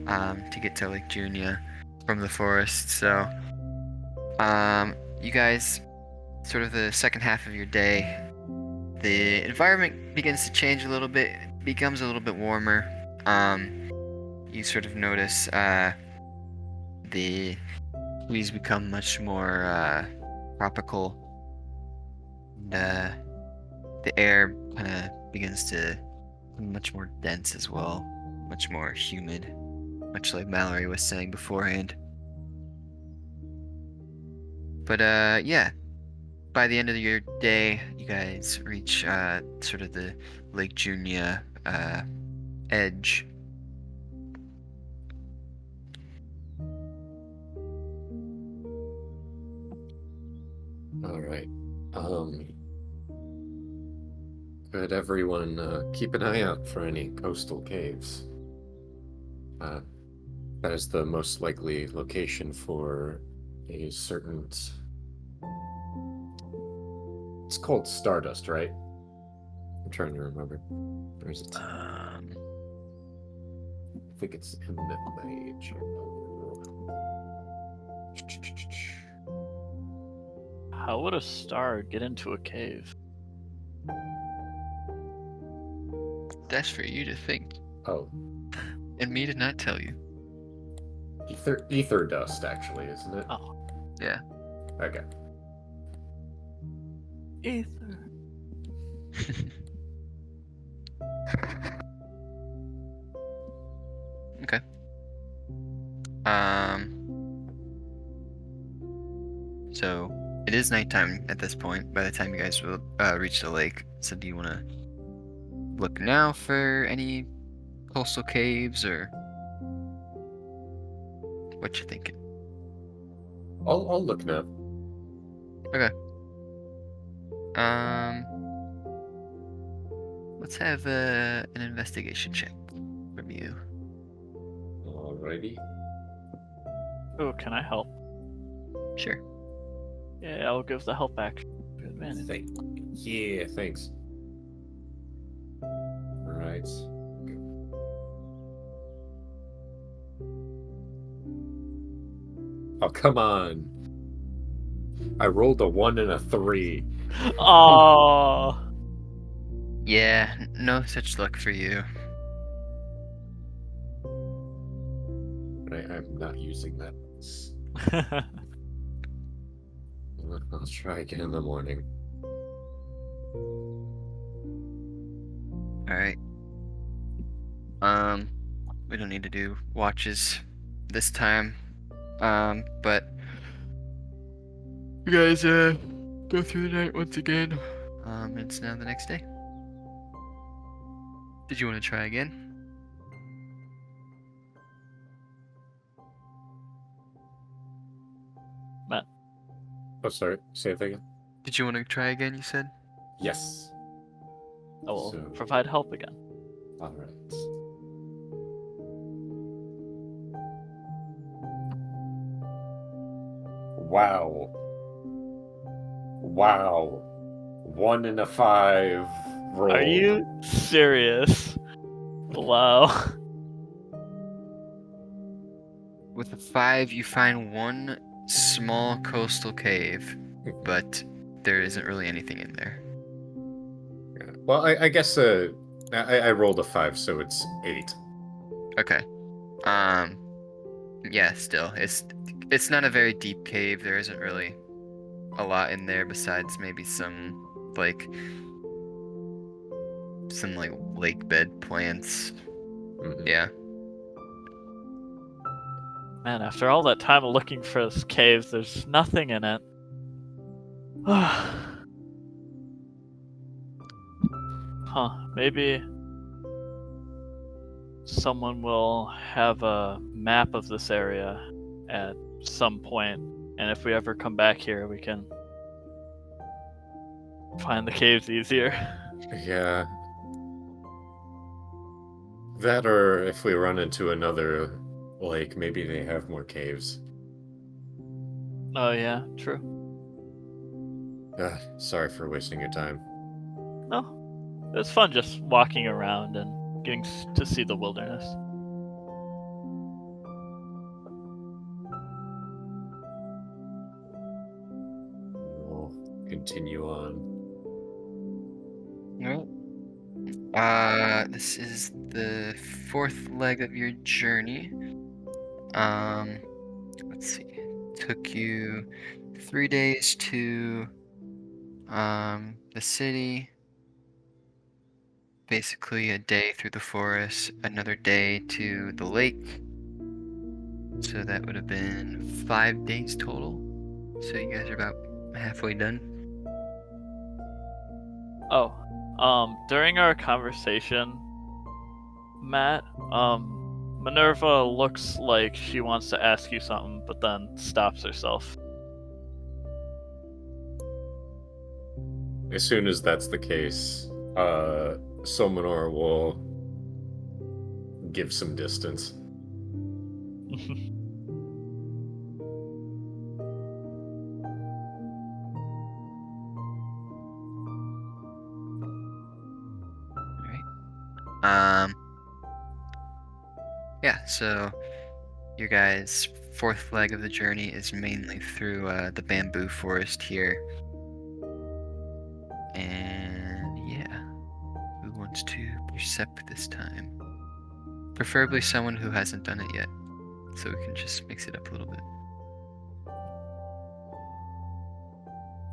S3: to get to Lake Junia from the forest. So you guys, sort of the second half of your day, the environment begins to change a little bit, becomes a little bit warmer. You sort of notice the trees become much more tropical. And the air kind of begins to become much more dense as well, much more humid, much like Mallory was saying beforehand. But yeah, by the end of your day, you guys reach sort of the Lake Junia edge.
S1: All right. Could everyone keep an eye out for any coastal caves? That is the most likely location for a certain... It's called Stardust, right? I'm trying to remember. Or is it? I think it's in the mage.
S5: How would a star get into a cave?
S3: That's for you to think,
S1: Oh,
S3: and me to not tell you.
S1: ether dust, actually, isn't it?
S5: Oh.
S3: Yeah.
S1: Okay.
S5: Ether.
S3: Okay. Um. So it is nighttime at this point. By the time you guys will reach the lake, so do you want to look now for any coastal caves or what you thinking?
S1: I'll look now.
S3: Okay. Let's have an investigation check from you.
S1: Alrighty.
S5: Oh, can I help?
S3: Sure.
S5: Yeah, I'll give the help action advantage.
S1: Yeah, thanks. Right. Oh, come on. I rolled a 1 and a 3.
S5: Oh.
S3: Yeah, no such luck for you.
S1: I'm not using that. I'll try again in the morning.
S3: All right. We don't need to do watches this time. But you guys go through the night once again. It's now the next day. Did you want to try again?
S5: Matt.
S1: Oh, sorry. Say it again.
S3: Did you want to try again? You said.
S1: Yes.
S5: I will
S1: So-
S5: provide help again.
S1: All right. Wow. Wow. 1 and a 5 roll.
S5: Are you serious? Wow.
S3: With a 5, you find one small coastal cave, but there isn't really anything in there.
S1: Yeah. Well, I guess I rolled a 5, so it's 8.
S3: Okay. Yeah, still, it's not a very deep cave. There isn't really a lot in there besides maybe some like lake bed plants.
S1: Mhm.
S3: Yeah.
S5: Man, after all that time of looking for this cave, there's nothing in it. Huh, maybe someone will have a map of this area at some point, and if we ever come back here, we can find the caves easier.
S1: Yeah. That, or if we run into another lake, maybe they have more caves.
S5: Oh yeah, true.
S1: Sorry for wasting your time.
S5: No, it was fun just walking around and getting to see the wilderness.
S1: We'll continue on.
S3: Well, this is the 4th leg of your journey. Let's see. Took you 3 days to the city. Basically a day through the forest, another day to the lake. So that would have been 5 days total. So you guys are about halfway done.
S5: Oh, during our conversation, Matt, Minerva looks like she wants to ask you something, but then stops herself.
S1: As soon as that's the case, Somanor will give some distance.
S3: Yeah, so your guys' 4th leg of the journey is mainly through the bamboo forest here. And yeah, who wants to percept this time? Preferably someone who hasn't done it yet, so we can just mix it up a little bit.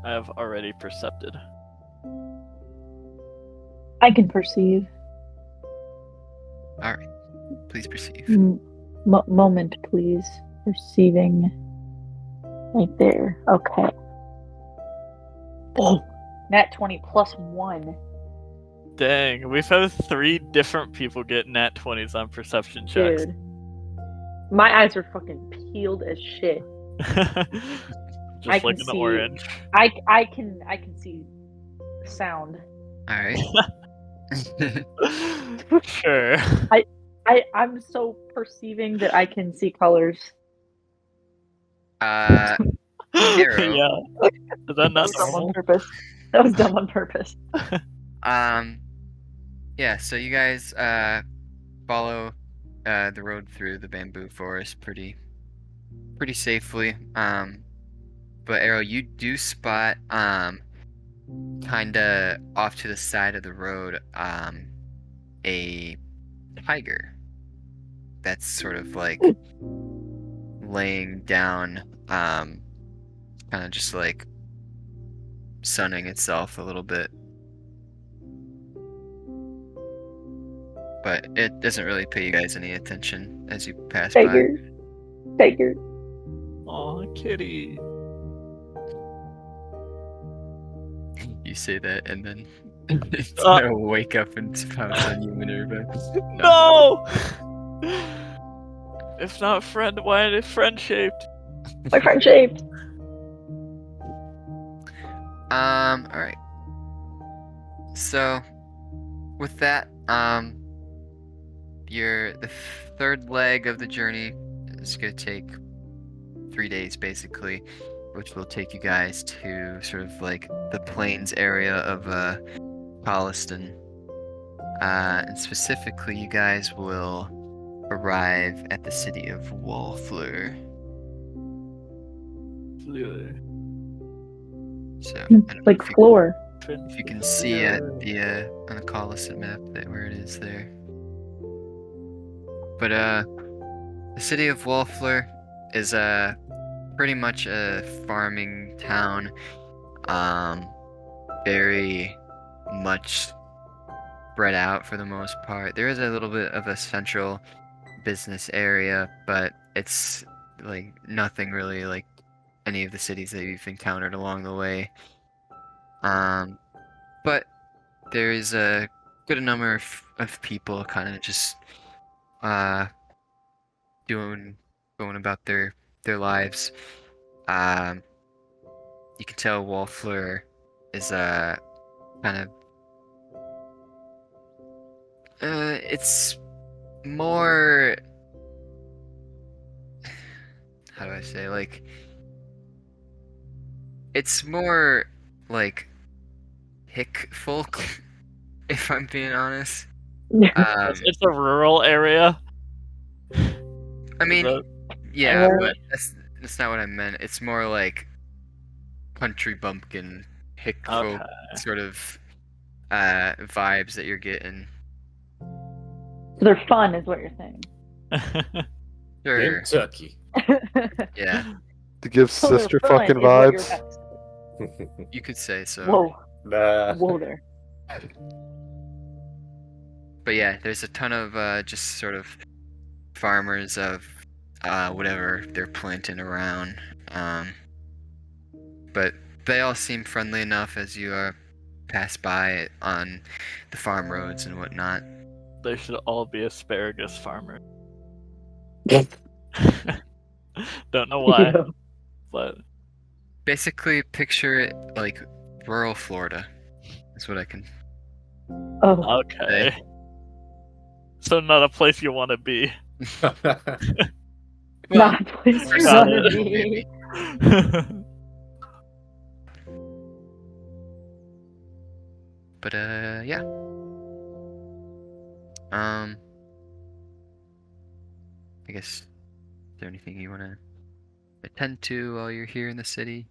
S5: I have already percepted.
S2: I can perceive.
S3: Alright. Please perceive.
S2: Moment, please. Receiving. Right there. Okay. Oh, nat 20 plus 1.
S5: Dang, we've had 3 different people get nat 20s on perception checks.
S2: Dude. My eyes are fucking peeled as shit.
S5: Just
S2: can
S5: like an
S2: see-
S5: orange.
S2: I can see sound.
S3: All right.
S5: Sure.
S2: I'm so perceiving that I can see colors.
S3: Arrow.
S5: Yeah. Is that
S2: That
S5: not
S2: was dumb on
S5: normal?
S2: purpose. That was dumb on purpose.
S3: Yeah. So you guys follow the road through the bamboo forest pretty safely. But Arrow, you do spot kinda off to the side of the road a tiger that's sort of like laying down, kind of just like sunning itself a little bit. But it doesn't really pay you guys any attention as you pass by.
S2: Tiger.
S5: Aw, kitty.
S3: You say that, and then it's gonna wake up and pounce on you, Minerva.
S5: No! If not friend, why is it friend shaped?
S2: My friend shaped.
S3: Alright. So, with that, the third leg of the journey is gonna take 3 days, basically, which will take you guys to sort of like the plains area of Holliston. And specifically, you guys will arrive at the city of Wallfleur. So, I don't know
S2: Like
S3: if you-
S2: floor.
S3: If you can see at the on the Colossus map where it is there. But the city of Wallfleur is pretty much a farming town. Very much spread out for the most part. There is a little bit of a central business area, but it's like nothing really like any of the cities that you've encountered along the way. But there is a good number of people kind of just going about their lives. You can tell Wallfleur is kind of it's more, how do I say, like it's more like hick folk, if I'm being honest.
S5: It's a rural area.
S3: I mean,
S5: that-
S3: yeah,
S2: Yeah.
S3: but that's not what I meant. It's more like country bumpkin hick folk sort of vibes that you're getting.
S2: So they're fun, is what you're saying.
S3: Sure.
S1: Kentucky.
S3: Yeah,
S4: To give
S2: So they're
S4: sister
S2: fun
S4: fucking
S2: is what you're
S4: vibes.
S2: about to say.
S3: you could say so.
S2: Whoa,
S1: Nah.
S2: whoa there.
S3: But yeah, there's a ton of just sort of farmers of whatever they're planting around. But they all seem friendly enough as you pass by on the farm roads and whatnot.
S5: They should all be asparagus farmers. Don't know why,
S2: Yeah.
S5: but
S3: Basically, picture it like rural Florida. Is what I can.
S2: Oh,
S5: okay. So not a place you want to be.
S2: not a place you
S5: Got
S2: want to
S5: it.
S2: be.
S3: But yeah. I guess, is there anything you want to attend to while you're here in the city?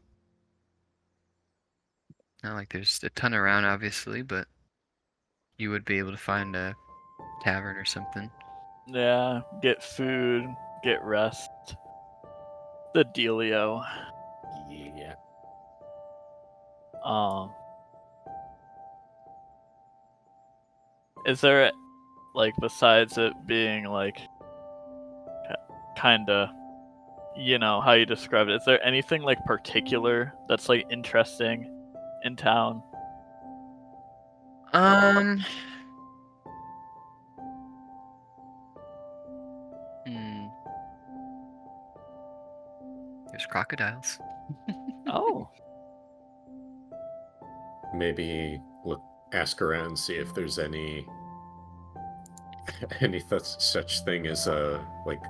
S3: Not like there's a ton around, obviously, but you would be able to find a tavern or something.
S5: Yeah, get food, get rest. The dealio.
S1: Yeah.
S5: Is there, like, besides it being like kind of, how you described it. Is there anything like particular that's like interesting in town?
S3: There's crocodiles.
S5: Oh,
S1: Maybe ask around, see if there's any such thing as like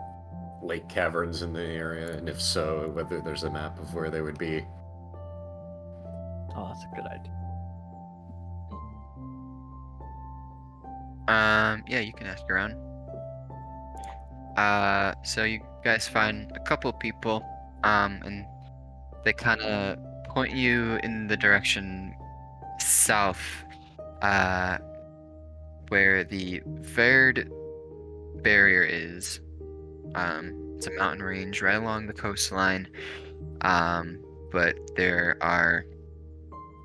S1: lake caverns in the area, and if so, whether there's a map of where they would be.
S5: oh, that's a good idea.
S3: Yeah, you can ask around. So you guys find a couple people, and they kind of point you in the direction south, where the Verd barrier is. It's a mountain range right along the coastline, but there are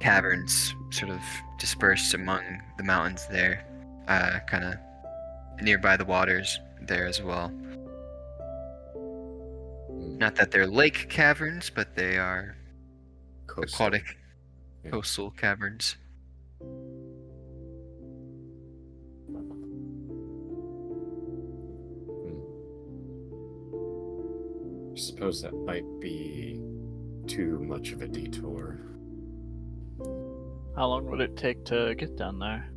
S3: caverns sort of dispersed among the mountains there, kind of nearby the waters there as well. Not that they're lake caverns, but they are aquatic coastal caverns.
S1: I suppose that might be too much of a detour.
S5: How long would it take to get down there?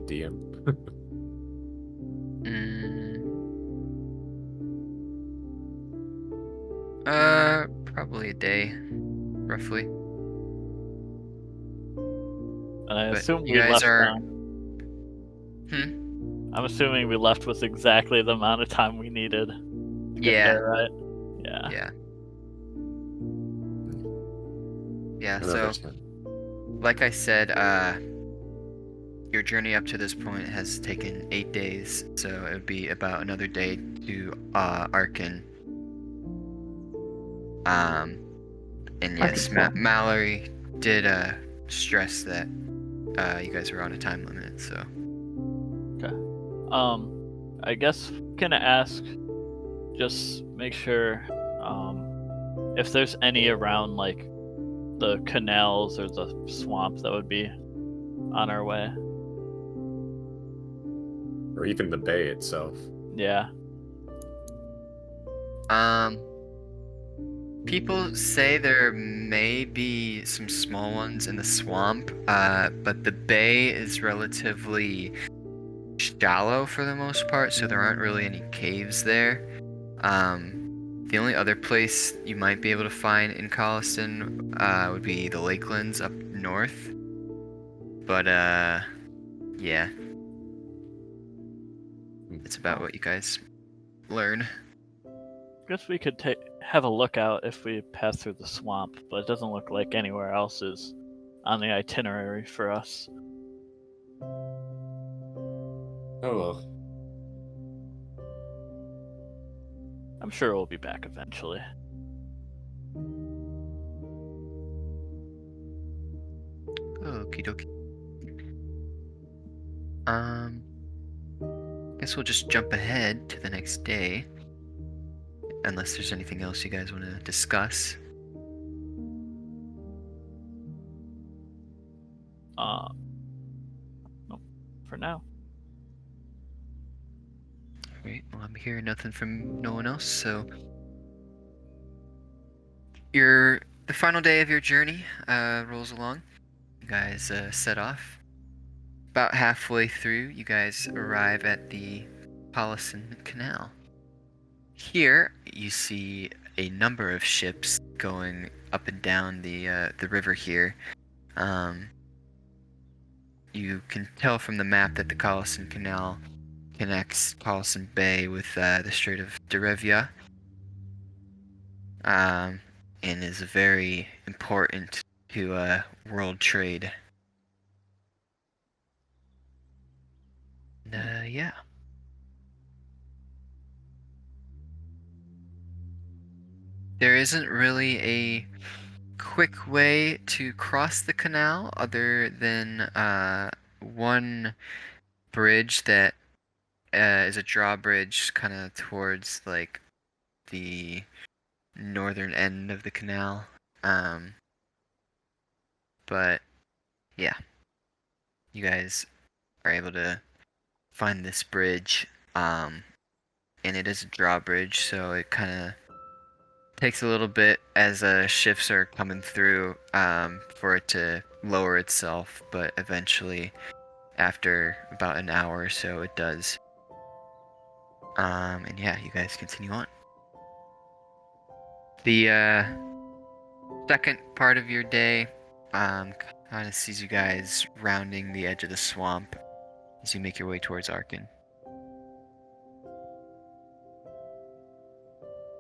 S1: DM.
S3: Probably a day, roughly.
S5: And I
S3: But
S5: assume
S3: you
S5: we
S3: guys
S5: left
S3: are-
S5: down. I'm assuming we left with exactly the amount of time we needed. To get
S3: Yeah.
S5: there, right? Yeah.
S3: Yeah,
S1: Another
S3: so
S1: 10.
S3: like I said, your journey up to this point has taken 8 days, so it would be about another day to Arkin. And yes, Mallory did stress that you guys were on a time limit, so.
S5: I guess can I ask, just make sure, if there's any around like the canals or the swamps that would be on our way.
S1: Or even the bay itself.
S5: Yeah.
S3: People say there may be some small ones in the swamp, but the bay is relatively shallow for the most part, so there aren't really any caves there. The only other place you might be able to find in Colliston would be the Lakelands up north. But yeah. It's about what you guys learn.
S5: Guess we could have a look out if we pass through the swamp, but it doesn't look like anywhere else is on the itinerary for us.
S1: Oh well.
S5: I'm sure we'll be back eventually.
S3: Okie dokie. Guess we'll just jump ahead to the next day. Unless there's anything else you guys want to discuss.
S5: Nope, for now.
S3: Great. Well, I'm hearing nothing from no one else, so the final day of your journey rolls along. You guys set off. About halfway through, you guys arrive at the Collison Canal. Here, you see a number of ships going up and down the river here. You can tell from the map that the Collison Canal connects Collison Bay with the Strait of Derevia, and is very important to world trade. Yeah. There isn't really a quick way to cross the canal other than one bridge that is a drawbridge kind of towards like the northern end of the canal. But yeah, you guys are able to find this bridge, and it is a drawbridge, so it kind of takes a little bit as shifts are coming through for it to lower itself, but eventually, after about an hour or so, it does. And yeah, you guys continue on. The second part of your day kind of sees you guys rounding the edge of the swamp as you make your way towards Arkin.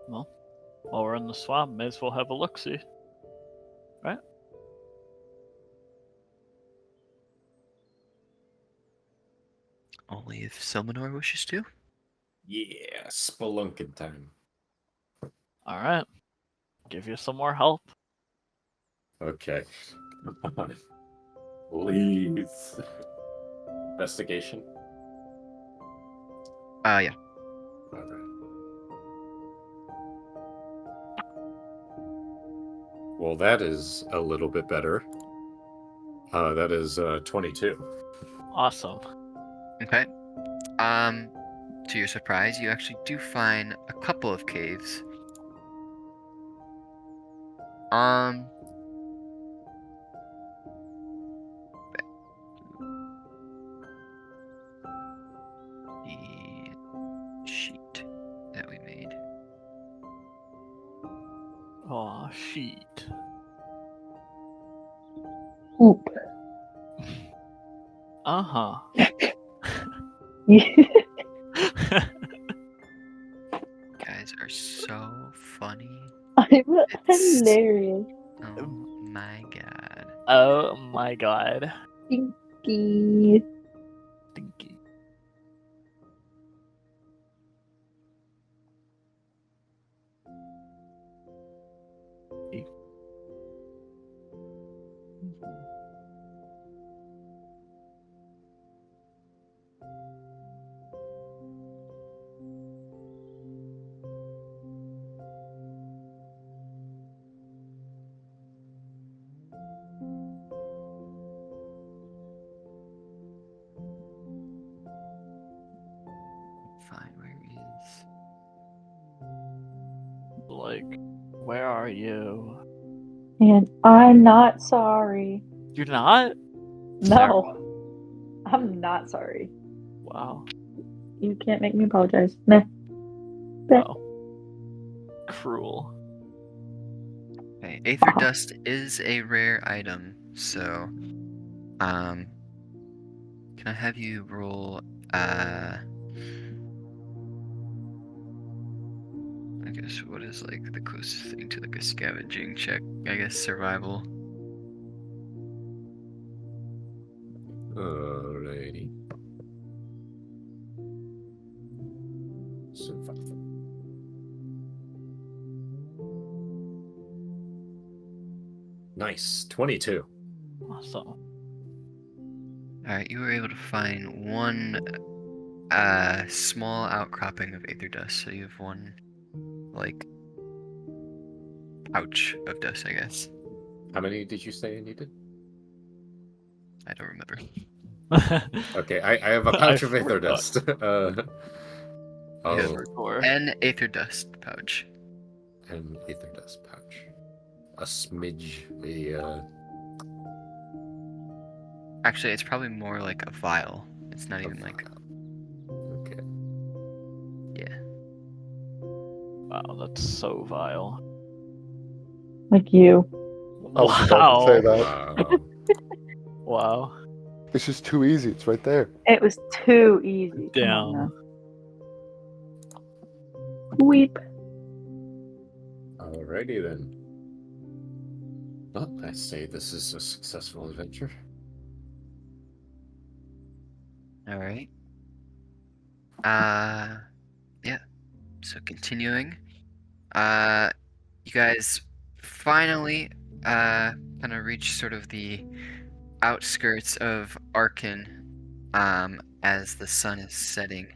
S5: Well, while we're in the swamp, may as well have a look-see. Right?
S3: Only if Silmanor wishes to.
S1: Yeah, spelunking time.
S5: Alright. Give you some more help.
S1: Okay. Please. Investigation?
S3: Yeah.
S1: Alright. Well, that is a little bit better. That is 22.
S5: Awesome.
S3: Okay. To your surprise, you actually do find a couple of caves. The sheet that we made.
S5: Oh, sheet.
S2: Oop.
S5: Uh-huh.
S3: Guys are so funny.
S2: I'm
S3: It's-
S2: hilarious.
S3: Oh my god.
S5: Oh my god.
S2: Stinky.
S5: Stinky.
S3: Fine, where is...
S5: Like, where are you?
S2: And I'm not sorry.
S5: You're not?
S2: No. I'm not sorry.
S5: Wow.
S2: You can't make me apologize. Meh.
S5: Wow. Cruel.
S3: Okay, Aether Dust is a rare item, so... Can I have you roll, I guess what is like the closest thing to like a scavenging check? I guess survival.
S1: Alrighty. Survival. Nice. 22.
S5: Awesome.
S3: Alright, you were able to find one small outcropping of Aether Dust, so you have one like pouch of dust, I guess.
S1: How many did you say you needed?
S3: I don't remember.
S1: Okay, I have a pouch of Aether Dust.
S3: Yeah.
S1: Oh,
S3: An Aether Dust pouch.
S1: an Aether Dust pouch. A smidge.
S3: Actually, it's probably more like a vial. It's not even like...
S1: Okay.
S3: Yeah.
S5: Wow, that's so vile.
S2: Like you.
S4: I was about to say that.
S1: Wow.
S5: Wow.
S4: It's just too easy. It's right there.
S2: It was too easy. Come on
S5: Damn.
S2: now. Weep.
S1: Alrighty then. Well, I say this is a successful adventure.
S3: Alright. Yeah. So continuing. You guys finally kind of reach sort of the outskirts of Arkin as the sun is setting.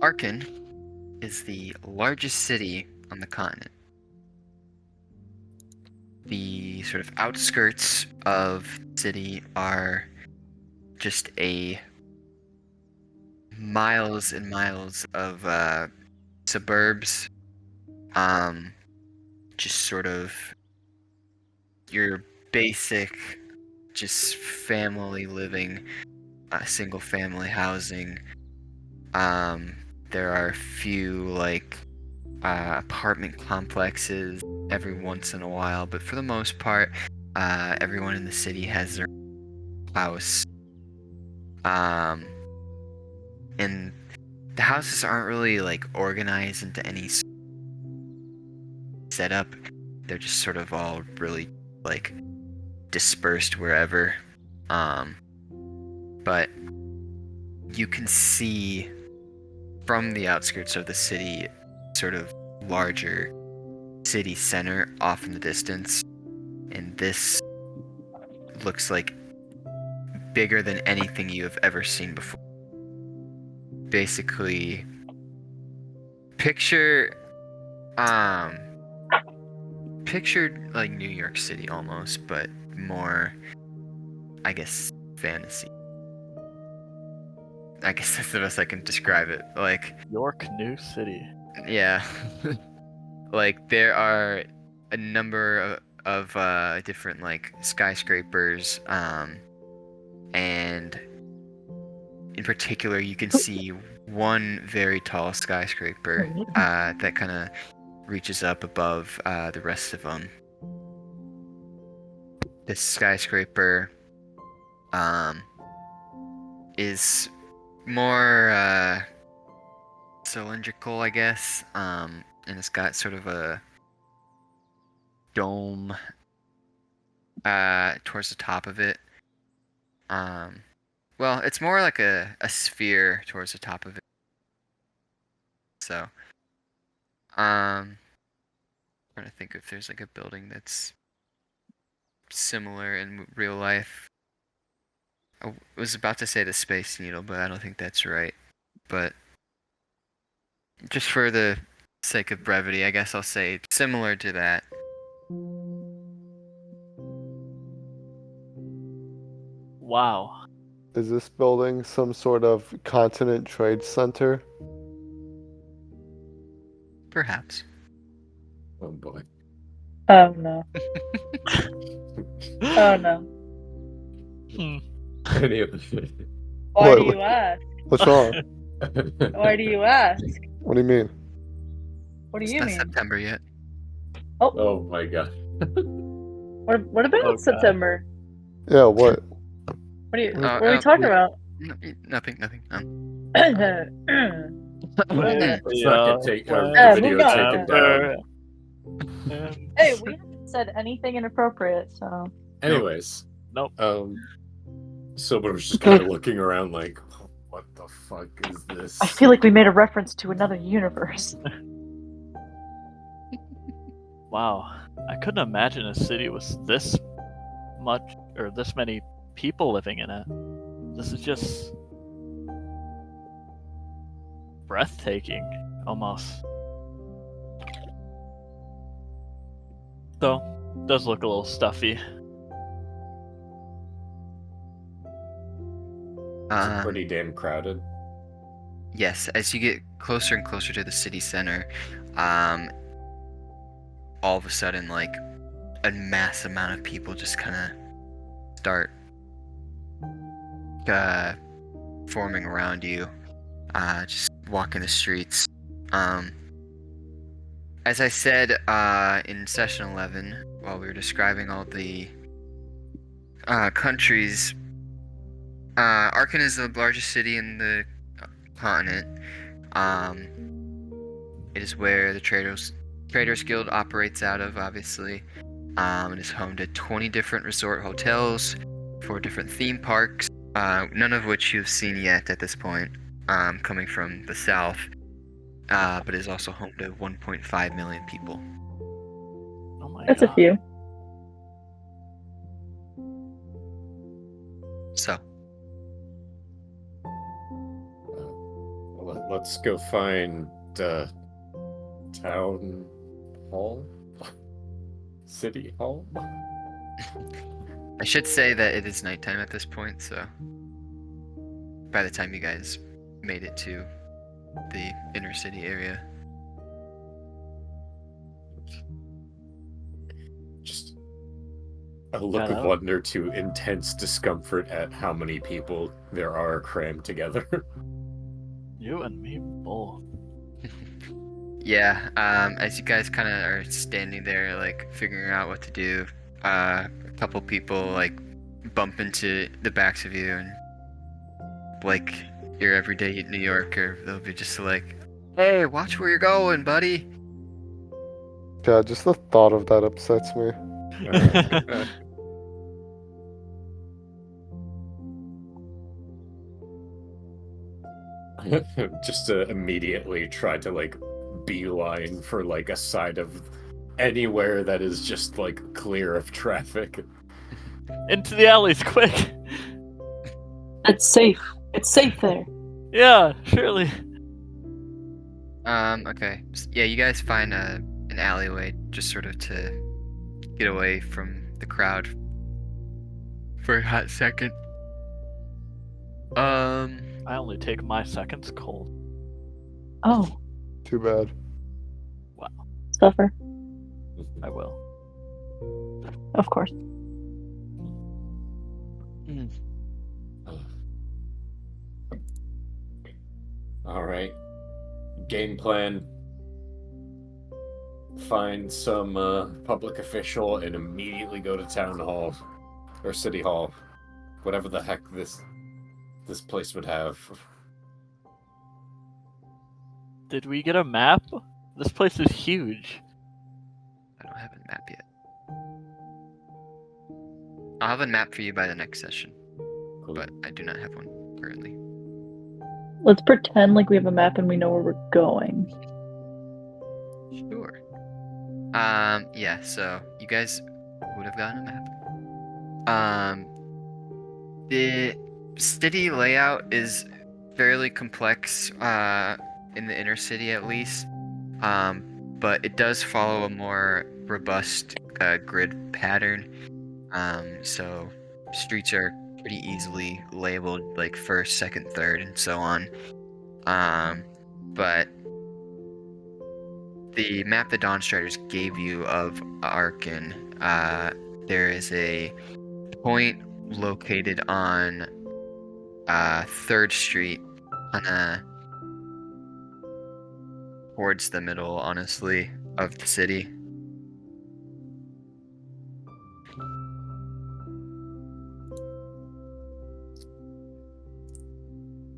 S3: Arkan is the largest city on the continent. The sort of outskirts of the city are just miles and miles of suburbs. Just sort of your basic, just family living, single family housing. There are a few like apartment complexes every once in a while, but for the most part, everyone in the city has their house. And the houses aren't really like organized into any setup. They're just sort of all really like dispersed wherever. But you can see from the outskirts of the city sort of larger city center off in the distance, and this looks like bigger than anything you have ever seen before. Basically, picture like New York City almost, but more, I guess, fantasy. I guess that's the best I can describe it. Like,
S5: York New City.
S3: yeah. Like, there are a number of different, like, skyscrapers, and in particular, you can see one very tall skyscraper that kind of reaches up above the rest of them. This skyscraper is more cylindrical, I guess, and it's got sort of a dome towards the top of it. Well, it's more like a sphere towards the top of it. So, trying to think if there's like a building that's similar in real life. I was about to say the Space Needle, but I don't think that's right. But just for the sake of brevity, I guess I'll say similar to that.
S5: Wow.
S4: Is this building some sort of continent trade center?
S3: Perhaps.
S1: Oh boy.
S2: Oh no. Oh no.
S1: Any of the
S2: Why
S4: What?
S2: do you ask?
S4: What's wrong?
S2: Why do you ask?
S4: What do you mean?
S2: What do
S3: It's
S2: you
S3: not
S2: mean?
S3: September yet.
S1: Oh my god.
S2: What about
S5: Oh, God.
S2: September?
S4: Yeah, what?
S2: What are you?
S3: Oh,
S2: What are we talking
S3: no.
S2: about?
S3: Nothing.
S1: Let's not get the
S2: moving
S1: video
S2: on.
S1: taken down.
S2: Hey, we haven't said anything inappropriate, so.
S1: Anyways,
S5: Nope.
S1: Silver was just kind of looking around like, what the fuck is this?
S2: I feel like we made a reference to another universe.
S5: Wow. I couldn't imagine a city with this much or this many people living in it. This is just breathtaking, almost. Though, does look a little stuffy.
S1: It's pretty damn crowded.
S3: Yes, as you get closer and closer to the city center, all of a sudden, like, a mass amount of people just kind of start forming around you, just walking the streets. As I said in session 11, while we were describing all the countries, Arkan is the largest city in the continent. It is where the Traders Guild operates out of, obviously. It is home to 20 different resort hotels, 4 different theme parks, none of which you've seen yet at this point, coming from the south, but is also home to 1.5 million people.
S5: Oh my
S2: That's
S5: god.
S2: a few.
S3: So,
S1: let's go find town hall, city hall.
S3: I should say that it is nighttime at this point, so by the time you guys made it to the inner city area.
S1: Just a look of
S5: Hello?
S1: wonder to intense discomfort at how many people there are crammed together.
S5: You and me both.
S3: Yeah, as you guys kind of are standing there, like, figuring out what to do, a couple people, like, bump into the backs of you, and, like, your everyday New Yorker, they'll be just like, hey, watch where you're going, buddy!
S4: Yeah, just the thought of that upsets me.
S1: Just to immediately try to like beeline for like a side of anywhere that is just like clear of traffic.
S5: Into the alleys, quick!
S2: It's safe. It's safe there.
S5: Yeah, surely.
S3: Okay. Yeah, you guys find an alleyway just sort of to get away from the crowd for a hot second.
S5: I only take my seconds cold.
S2: Oh,
S4: Too bad.
S2: suffer.
S5: I will.
S2: Of course.
S1: All right. Game plan. Find some public official and immediately go to town hall or city hall, whatever the heck this place would have.
S5: Did we get a map? This place is huge.
S3: I don't have a map yet. I'll have a map for you by the next session,
S1: Cool.
S3: but I do not have one currently.
S2: Let's pretend like we have a map and we know where we're going.
S3: Sure. Yeah, so you guys would have gotten a map. The city layout is fairly complex, in the inner city at least. But it does follow a more robust grid pattern. So streets are pretty easily labeled like first, second, third, and so on. But the map the Dawnstriders gave you of Arkin, there is a point located on 3rd Street, towards the middle, honestly, of the city.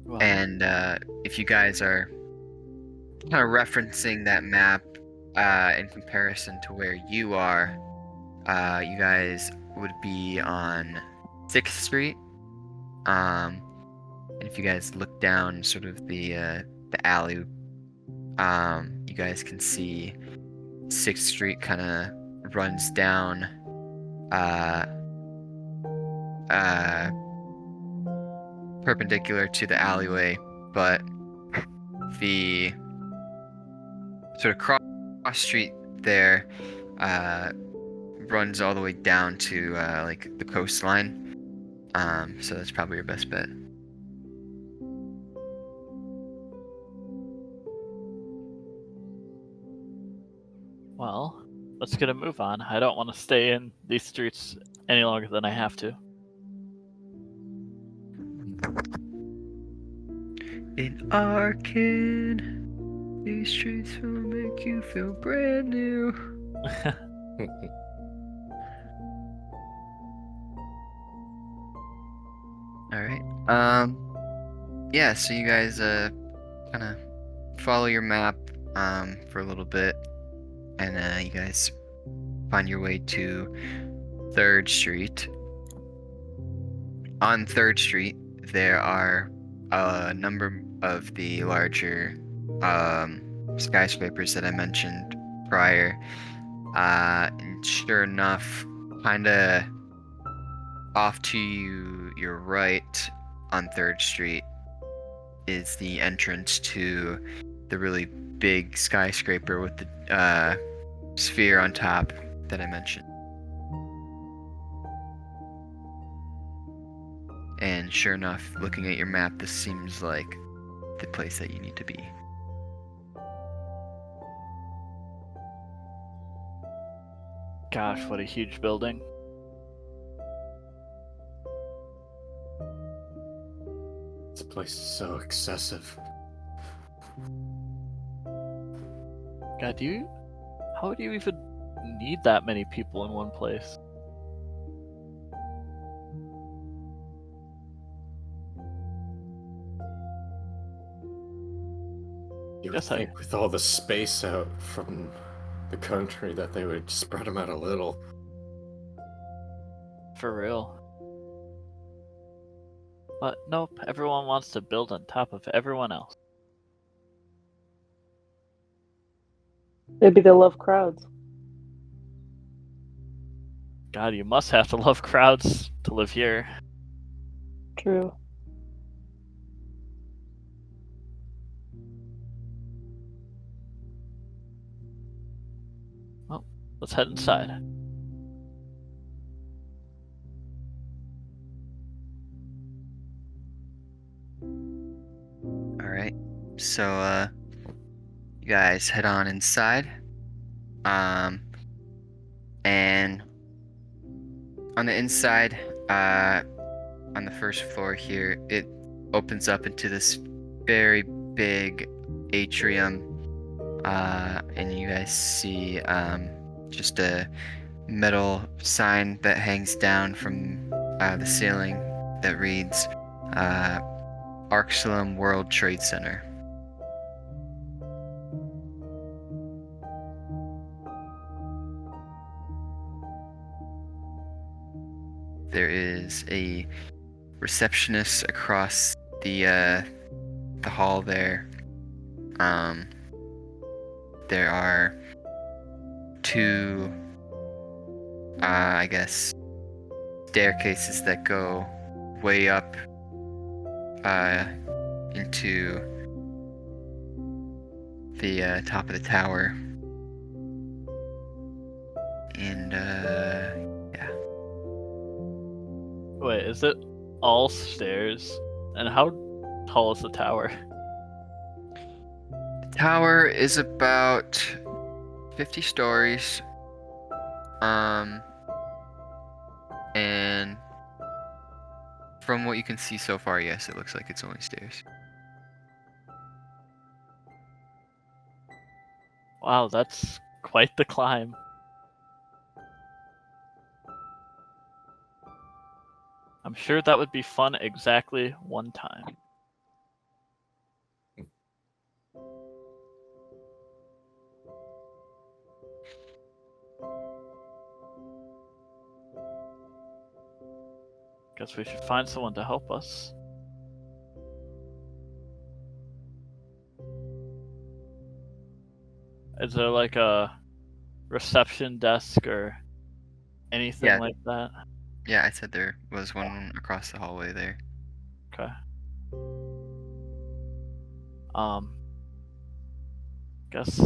S5: Well,
S3: And if you guys are kind of referencing that map in comparison to where you are, you guys would be on 6th Street. And if you guys look down sort of the alley, you guys can see 6th Street kind of runs down perpendicular to the alleyway, but the sort of cross street there runs all the way down to like the coastline. So that's probably your best bet.
S5: well, let's get a move on. I don't want to stay in these streets any longer than I have to.
S3: In Arkin, these streets will make you feel brand new. Alright. Yeah, so you guys kind of follow your map for a little bit, and you guys find your way to 3rd Street. On 3rd Street, there are a number of the larger skyscrapers that I mentioned prior. And sure enough, kind of off to your right on 3rd Street, is the entrance to the really big skyscraper with the sphere on top that I mentioned. And sure enough, looking at your map, this seems like the place that you need to be.
S5: Gosh, what a huge building.
S1: This place is so excessive.
S5: God, how do you even need that many people in one place?
S1: You would
S5: Guess I-
S1: think with all the space out from the country that they would spread them out a little.
S5: For real. But nope, everyone wants to build on top of everyone else.
S2: Maybe they love crowds.
S5: God, you must have to love crowds to live here.
S2: True.
S5: Well, let's head inside.
S3: Alright, so you guys head on inside. And on the inside, on the first floor here, it opens up into this very big atrium. And you guys see just a metal sign that hangs down from the ceiling that reads Arxilum World Trade Center. There is a receptionist across the hall there. There are two, I guess, staircases that go way up into the top of the tower. And yeah.
S5: Wait, is it all stairs? And how tall is the tower?
S3: The tower is about 50 stories. And from what you can see so far, yes, it looks like it's only stairs.
S5: Wow, that's quite the climb. I'm sure that would be fun exactly one time. Guess we should find someone to help us. Is there like a reception desk or anything
S3: Yeah.
S5: like that?
S3: Yeah, I said there was one across the hallway there.
S5: Okay. Guess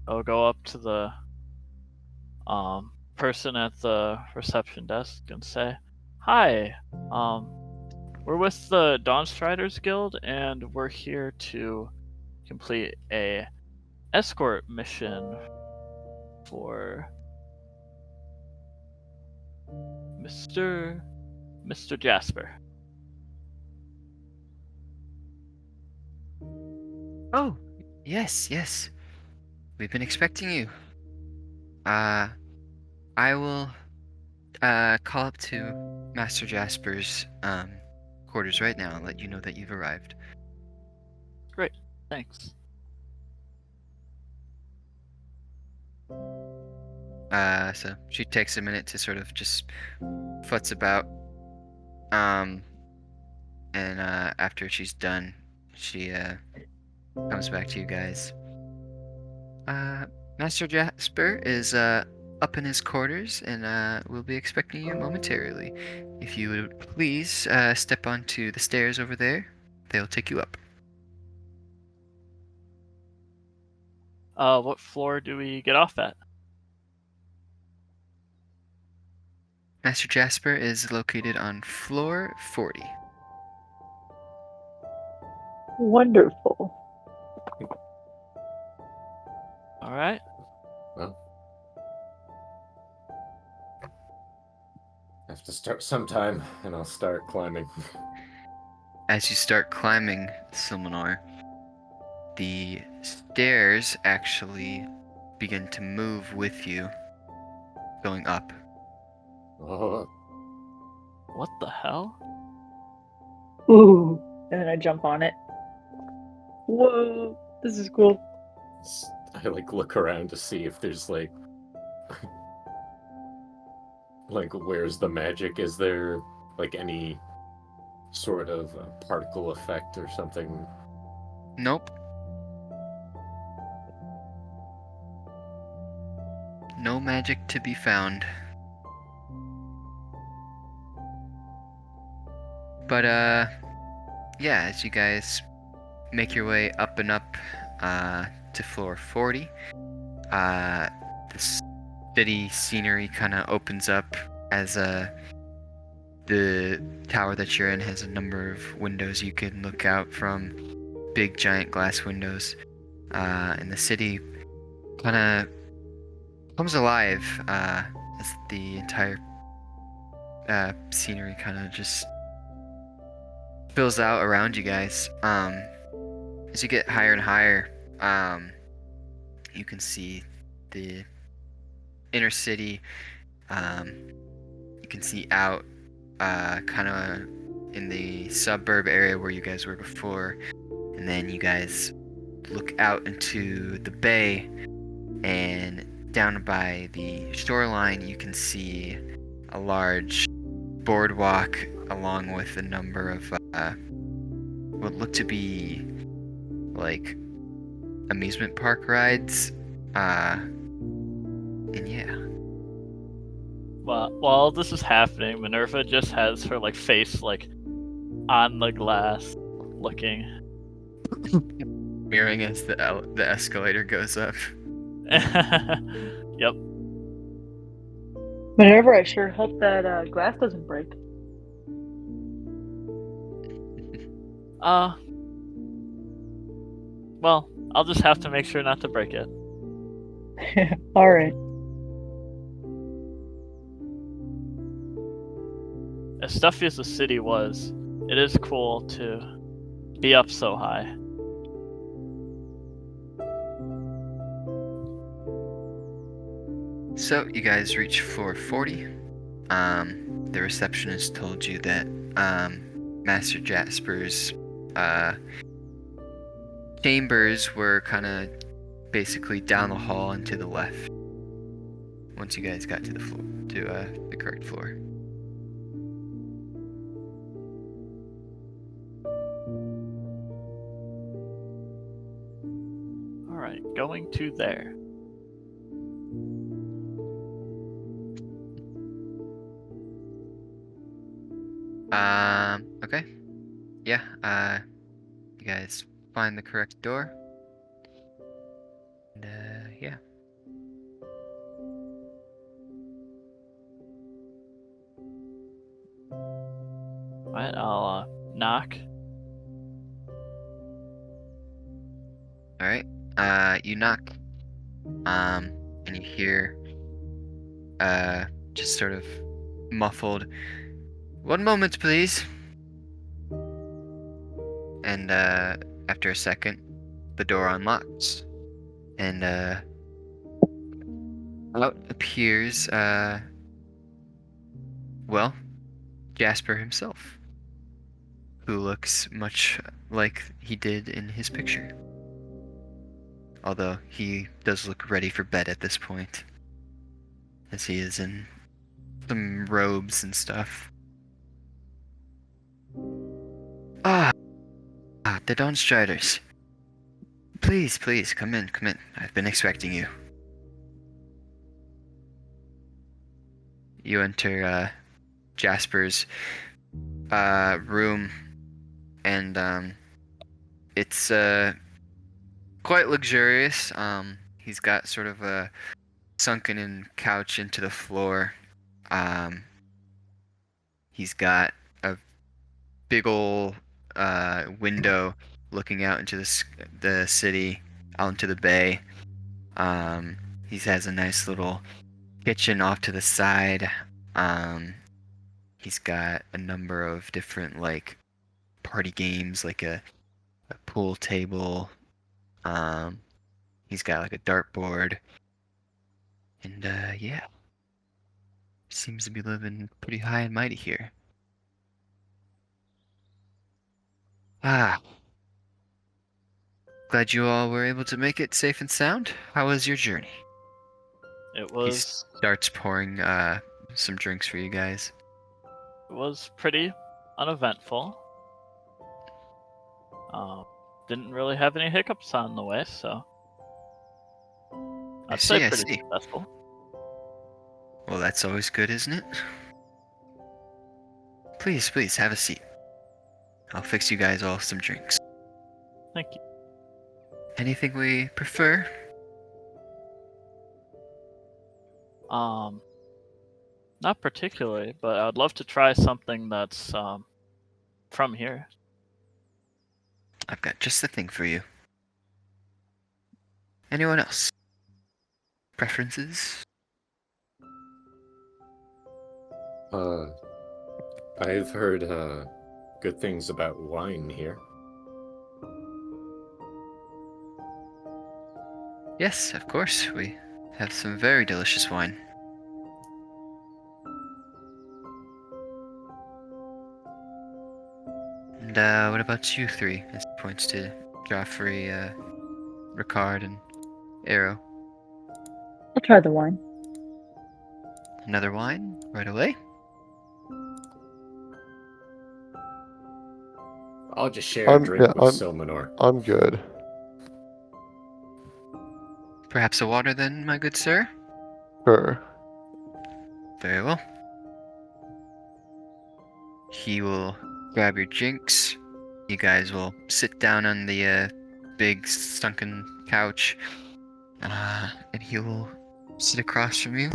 S5: I'll go up to the person at the reception desk and say, "Hi, we're with the Dawnstriders Guild, and we're here to complete a escort mission for Mr. Jasper."
S3: Oh, yes. We've been expecting you. I will call up to Master Jasper's quarters right now and let you know that you've arrived.
S5: Great, thanks.
S3: So she takes a minute to sort of just futz about. And after she's done, she comes back to you guys. Master Jasper is up in his quarters and we'll be expecting you momentarily. If you would please step onto the stairs over there, they'll take you up.
S5: What floor do we get off at?
S3: Master Jasper is located on floor 40.
S2: Wonderful.
S5: All right.
S1: Well, I have to start sometime, and I'll start climbing.
S3: As you start climbing, Silmanor, the stairs actually begin to move with you, going up.
S1: Oh,
S5: What the hell?
S2: Ooh. And then I jump on it. Whoa. This is cool.
S1: I look around to see if there's like where's the magic? Is there like any sort of particle effect or something?
S3: Nope. No magic to be found. But, yeah, as you guys make your way up and up to floor 40, the city scenery kind of opens up as the tower that you're in has a number of windows you can look out from, big giant glass windows, and the city kind of comes alive as the entire scenery kind of just spills out around you guys. As you get higher and higher, you can see the inner city. You can see out kind of in the suburb area where you guys were before, and then you guys look out into the bay, and down by the shoreline you can see a large boardwalk along with a number of what look to be like amusement park rides, and yeah.
S5: Well, while this is happening, Minerva just has her face on the glass, looking.
S3: Mirroring as the escalator goes up.
S5: Yep.
S2: Whenever I sure hope that glass doesn't break.
S5: Well, I'll just have to make sure not to break it.
S2: All right.
S5: As stuffy as the city was, it is cool to be up so high.
S3: So you guys reach floor 40. The receptionist told you that Master Jasper's chambers were kind of basically down the hall and to the left. Once you guys got to the floor, to the correct floor.
S5: All right, going to there.
S3: Okay. Yeah, you guys find the correct door. And, yeah.
S5: Alright, I'll knock.
S3: Alright, you knock, and you hear, just sort of muffled, "One moment, please." And, after a second, the door unlocks, and, out appears, well, Jasper himself, who looks much like he did in his picture. Although he does look ready for bed at this point, as he is in some robes and stuff. The Dawnstriders. Please, please, come in, come in. I've been expecting you. You enter Jasper's room, and it's quite luxurious. He's got sort of a sunken in couch into the floor. He's got a big ol' window looking out into the city, out into the bay. He has a nice little kitchen off to the side. He's got a number of different like party games, like a pool table. He's got like a dartboard, and yeah, seems to be living pretty high and mighty here. Ah, glad you all were able to make it safe and sound. How was your journey?
S5: It
S3: He
S5: was
S3: starts pouring some drinks for you guys.
S5: pretty uneventful. Didn't really have any hiccups on the way, so I'd say
S3: I
S5: pretty
S3: see.
S5: successful.
S3: Well, that's always good, isn't it? Please, please, have a seat. I'll fix you guys all some drinks.
S5: Thank you.
S3: Anything we prefer?
S5: Not particularly, but I'd love to try something that's from here.
S3: I've got just the thing for you. Anyone else? Preferences?
S1: I've heard good things about wine here.
S3: Yes, of course. We have some very delicious wine. And what about you three? As he points to Joffrey, Ricard, and Arrow.
S2: I'll try the wine.
S3: Another wine? Right away?
S1: I'll just share a drink with Silmanor.
S4: I'm good.
S3: Perhaps a water then, my good sir?
S4: Sure.
S3: Very well. He will grab your drinks. You guys will sit down on the big sunken couch. And he will sit across from you.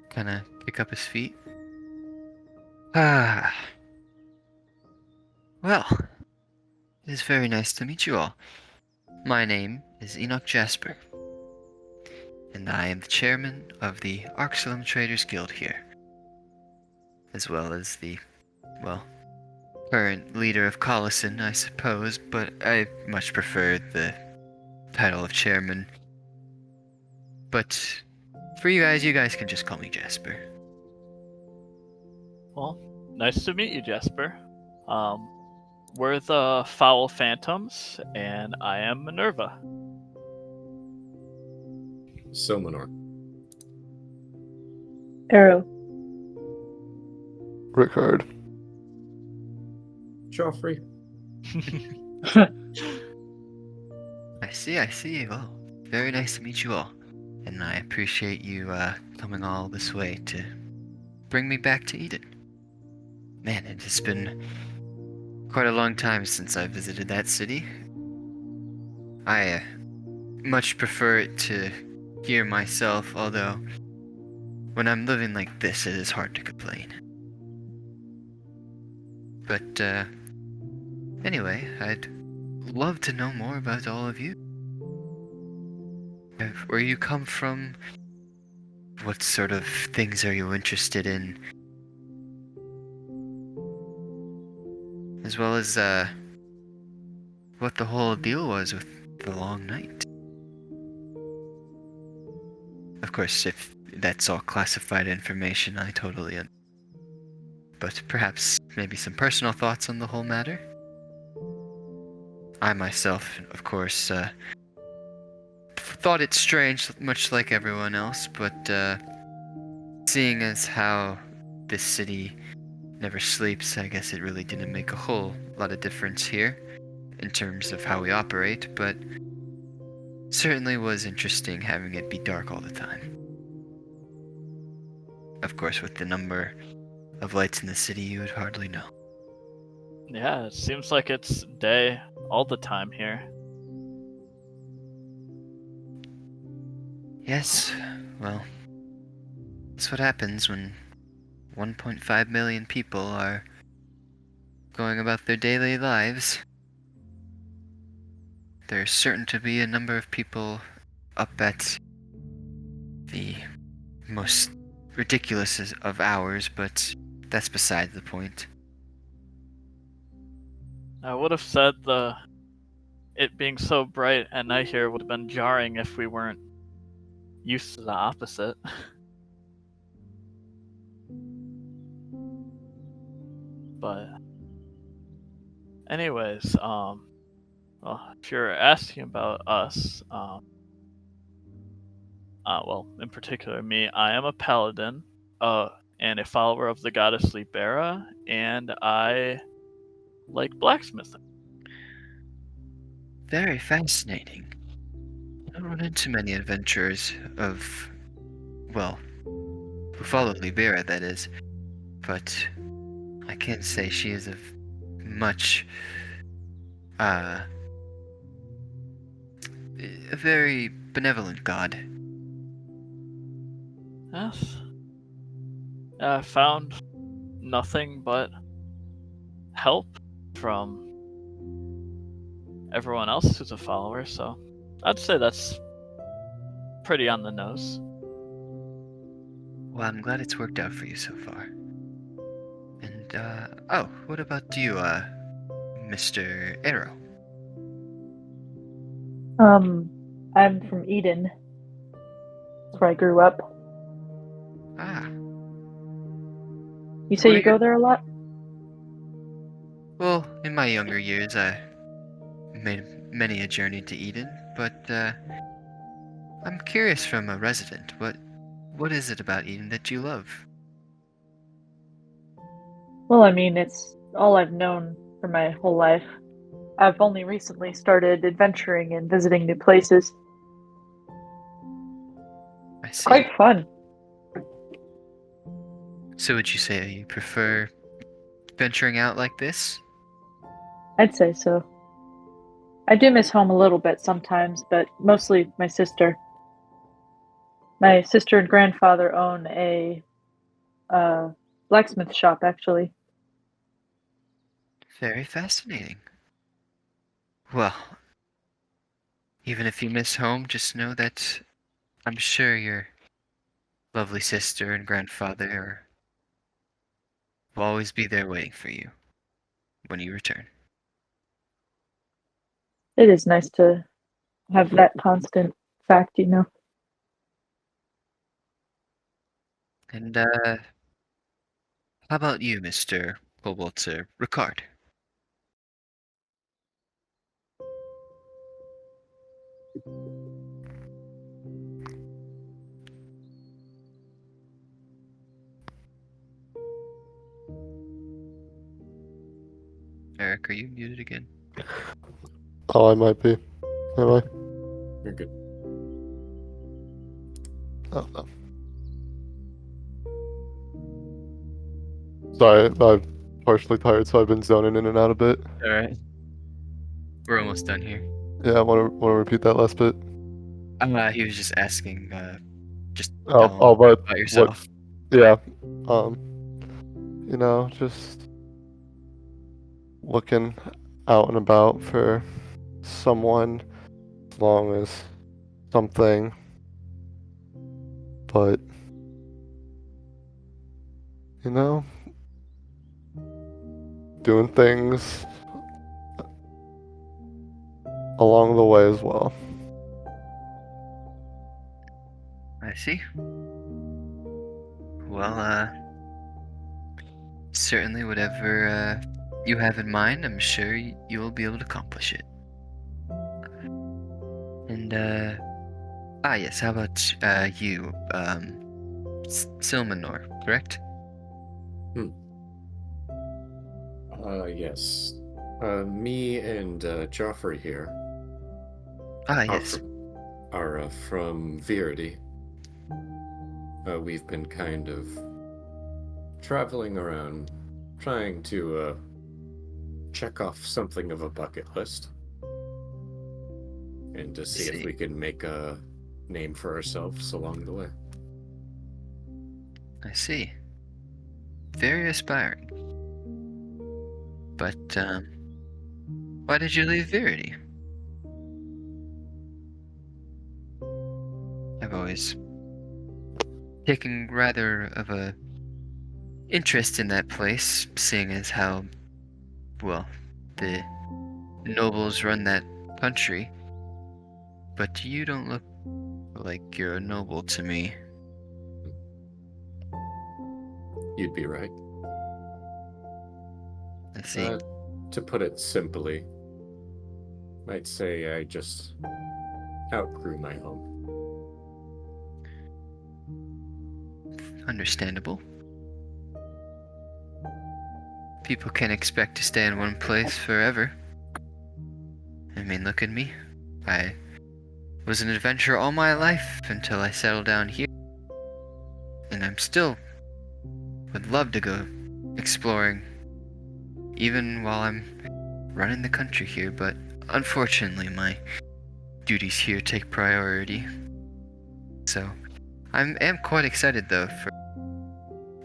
S3: Kind of kick up his feet. Well, it is very nice to meet you all. My name is Enoch Jasper, and I am the chairman of the Arxilum Traders Guild here, as well as the, well, current leader of Collison, I suppose, but I much prefer the title of chairman. But for you guys can just call me Jasper.
S5: Well, nice to meet you, Jasper. We're the Phowl Phantoms, and I am Minerva.
S1: Silmanor.
S2: Arrow.
S4: Ricard.
S1: Joffrey.
S3: I see. Well, very nice to meet you all. And I appreciate you coming all this way to bring me back to Eden. Man, it has been quite a long time since I visited that city. I much prefer it to here myself, although when I'm living like this, it is hard to complain. But anyway, I'd love to know more about all of you. Where you come from, what sort of things are you interested in, as well as what the whole deal was with the long night. Of course, if that's all classified information, I totally but perhaps maybe some personal thoughts on the whole matter? I myself, of course, thought it strange, much like everyone else, but seeing as how this city never sleeps, I guess it really didn't make a whole lot of difference here in terms of how we operate, but certainly was interesting having it be dark all the time. Of course, with the number of lights in the city, you would hardly know.
S5: Yeah, it seems like it's day all the time here.
S3: Yes, well, that's what happens when 1.5 million people are going about their daily lives. There's certain to be a number of people up at the most ridiculous of hours, but that's beside the point.
S5: I would have said it being so bright at night here would have been jarring if we weren't used to the opposite. But anyways, well, if you're asking about us, well, in particular me, I am a paladin, and a follower of the goddess Libera, and I like blacksmithing.
S3: Very fascinating. I don't run into many adventurers of, well, who follow Libera, that is, but I can't say she is of much, a very benevolent god.
S5: Yes. I found nothing but help from everyone else who's a follower, so I'd say that's pretty on the nose.
S3: Well, I'm glad it's worked out for you so far. And, oh, what about you, Mr. Arrow?
S2: I'm from Eden. That's where I grew up.
S3: Ah,
S2: You say
S3: Where
S2: you go
S3: you-
S2: there a lot?
S3: well, in my younger years, I made many a journey to Eden, but, I'm curious from a resident, what is it about Eden that you love?
S2: Well, I mean, it's all I've known for my whole life. I've only recently started adventuring and visiting new places.
S3: I
S2: It's
S3: see.
S2: quite fun.
S3: So would you say you prefer venturing out like this?
S2: I'd say so. I do miss home a little bit sometimes, but mostly my sister. My sister and grandfather own a blacksmith shop, actually.
S3: Very fascinating. Well, even if you miss home, just know that I'm sure your lovely sister and grandfather will always be there waiting for you when you return.
S2: It is nice to have that constant fact, you know.
S3: And, how about you, Mr. Walter Ricard? Eric, are you muted again?
S4: Oh, I might be. Am I?
S1: You're good.
S4: Oh, no. Sorry, I'm partially tired, so I've been zoning in and out a bit.
S3: Alright. We're almost done here.
S4: Yeah, want to repeat that last bit?
S3: He was just asking, just
S4: Oh,
S3: tell him
S4: but
S3: about yourself.
S4: Yeah. Just looking out and about for someone as long as something. But, doing things along the way as well.
S3: I see. Well, certainly whatever, you have in mind, I'm sure you'll be able to accomplish it. And, yes, how about, you, Silmanor, correct?
S1: Yes. Me and Joffrey here
S3: Ah,
S1: are
S3: yes.
S1: from Verity. We've been kind of traveling around, trying to check off something of a bucket list, and to see if we can make a name for ourselves along the way.
S3: I see. Very aspiring. But, why did you leave Verity? I've always taken rather of a interest in that place, seeing as how, well, the nobles run that country. But you don't look like you're a noble to me.
S1: You'd be right.
S3: I see.
S1: To put it simply, might say I just outgrew my home.
S3: Understandable. People can't expect to stay in one place forever. I mean, look at me. I was an adventurer all my life until I settled down here. And I'm still would love to go exploring, even while I'm running the country here, but unfortunately my duties here take priority. So, I am quite excited though for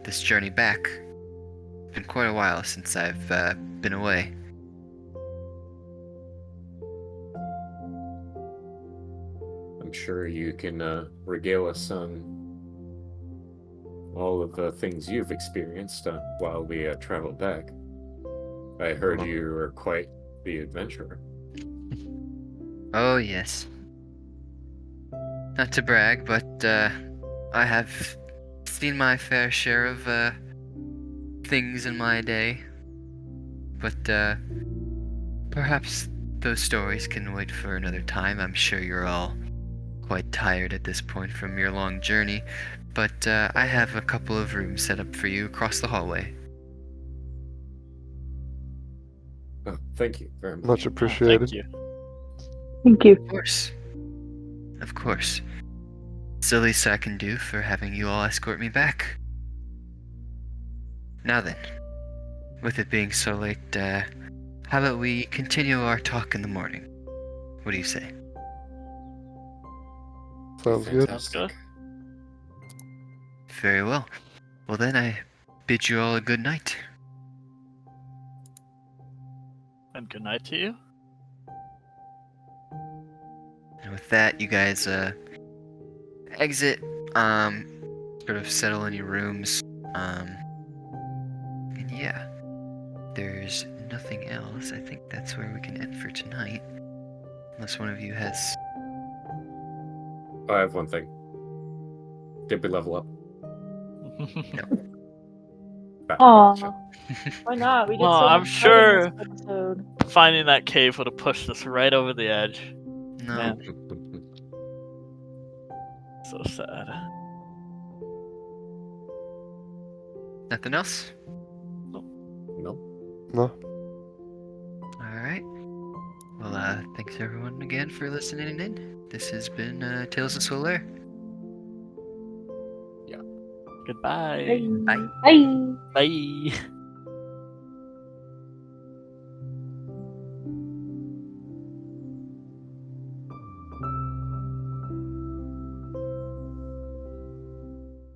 S3: this journey back. It's been quite a while since I've been away.
S1: I'm sure you can regale us on all of the things you've experienced while we travel back. I heard you were quite the adventurer.
S3: Oh yes. Not to brag, but I have seen my fair share of things in my day. But perhaps those stories can wait for another time. I'm sure you're all quite tired at this point from your long journey. But I have a couple of rooms set up for you across the hallway.
S1: Oh, thank you very much.
S4: Much appreciated.
S5: Thank you.
S2: Thank you.
S3: Of course. Of course. It's the least I can do for having you all escort me back. Now then, with it being so late, how about we continue our talk in the morning? What do you say?
S4: Sounds good.
S1: Fantastic.
S3: Very well. Well then, I bid you all a good night.
S5: And good night to you.
S3: And with that, you guys exit, sort of settle in your rooms, and yeah, there's nothing else. I think that's where we can end for tonight. Unless one of you has...
S1: I have one thing. Did we level up?
S2: Aw. Why not? We did
S5: Well,
S2: so
S5: I'm
S2: much
S5: sure-
S2: in this episode.
S5: Finding that cave would have pushed us right over the edge.
S3: No.
S5: Man. So sad.
S3: Nothing else?
S1: No.
S4: No.
S3: Alright. Well, thanks everyone again for listening in. This has been Tales of Solare.
S5: Goodbye.
S2: Bye.
S3: Bye.
S2: Bye.
S5: Bye.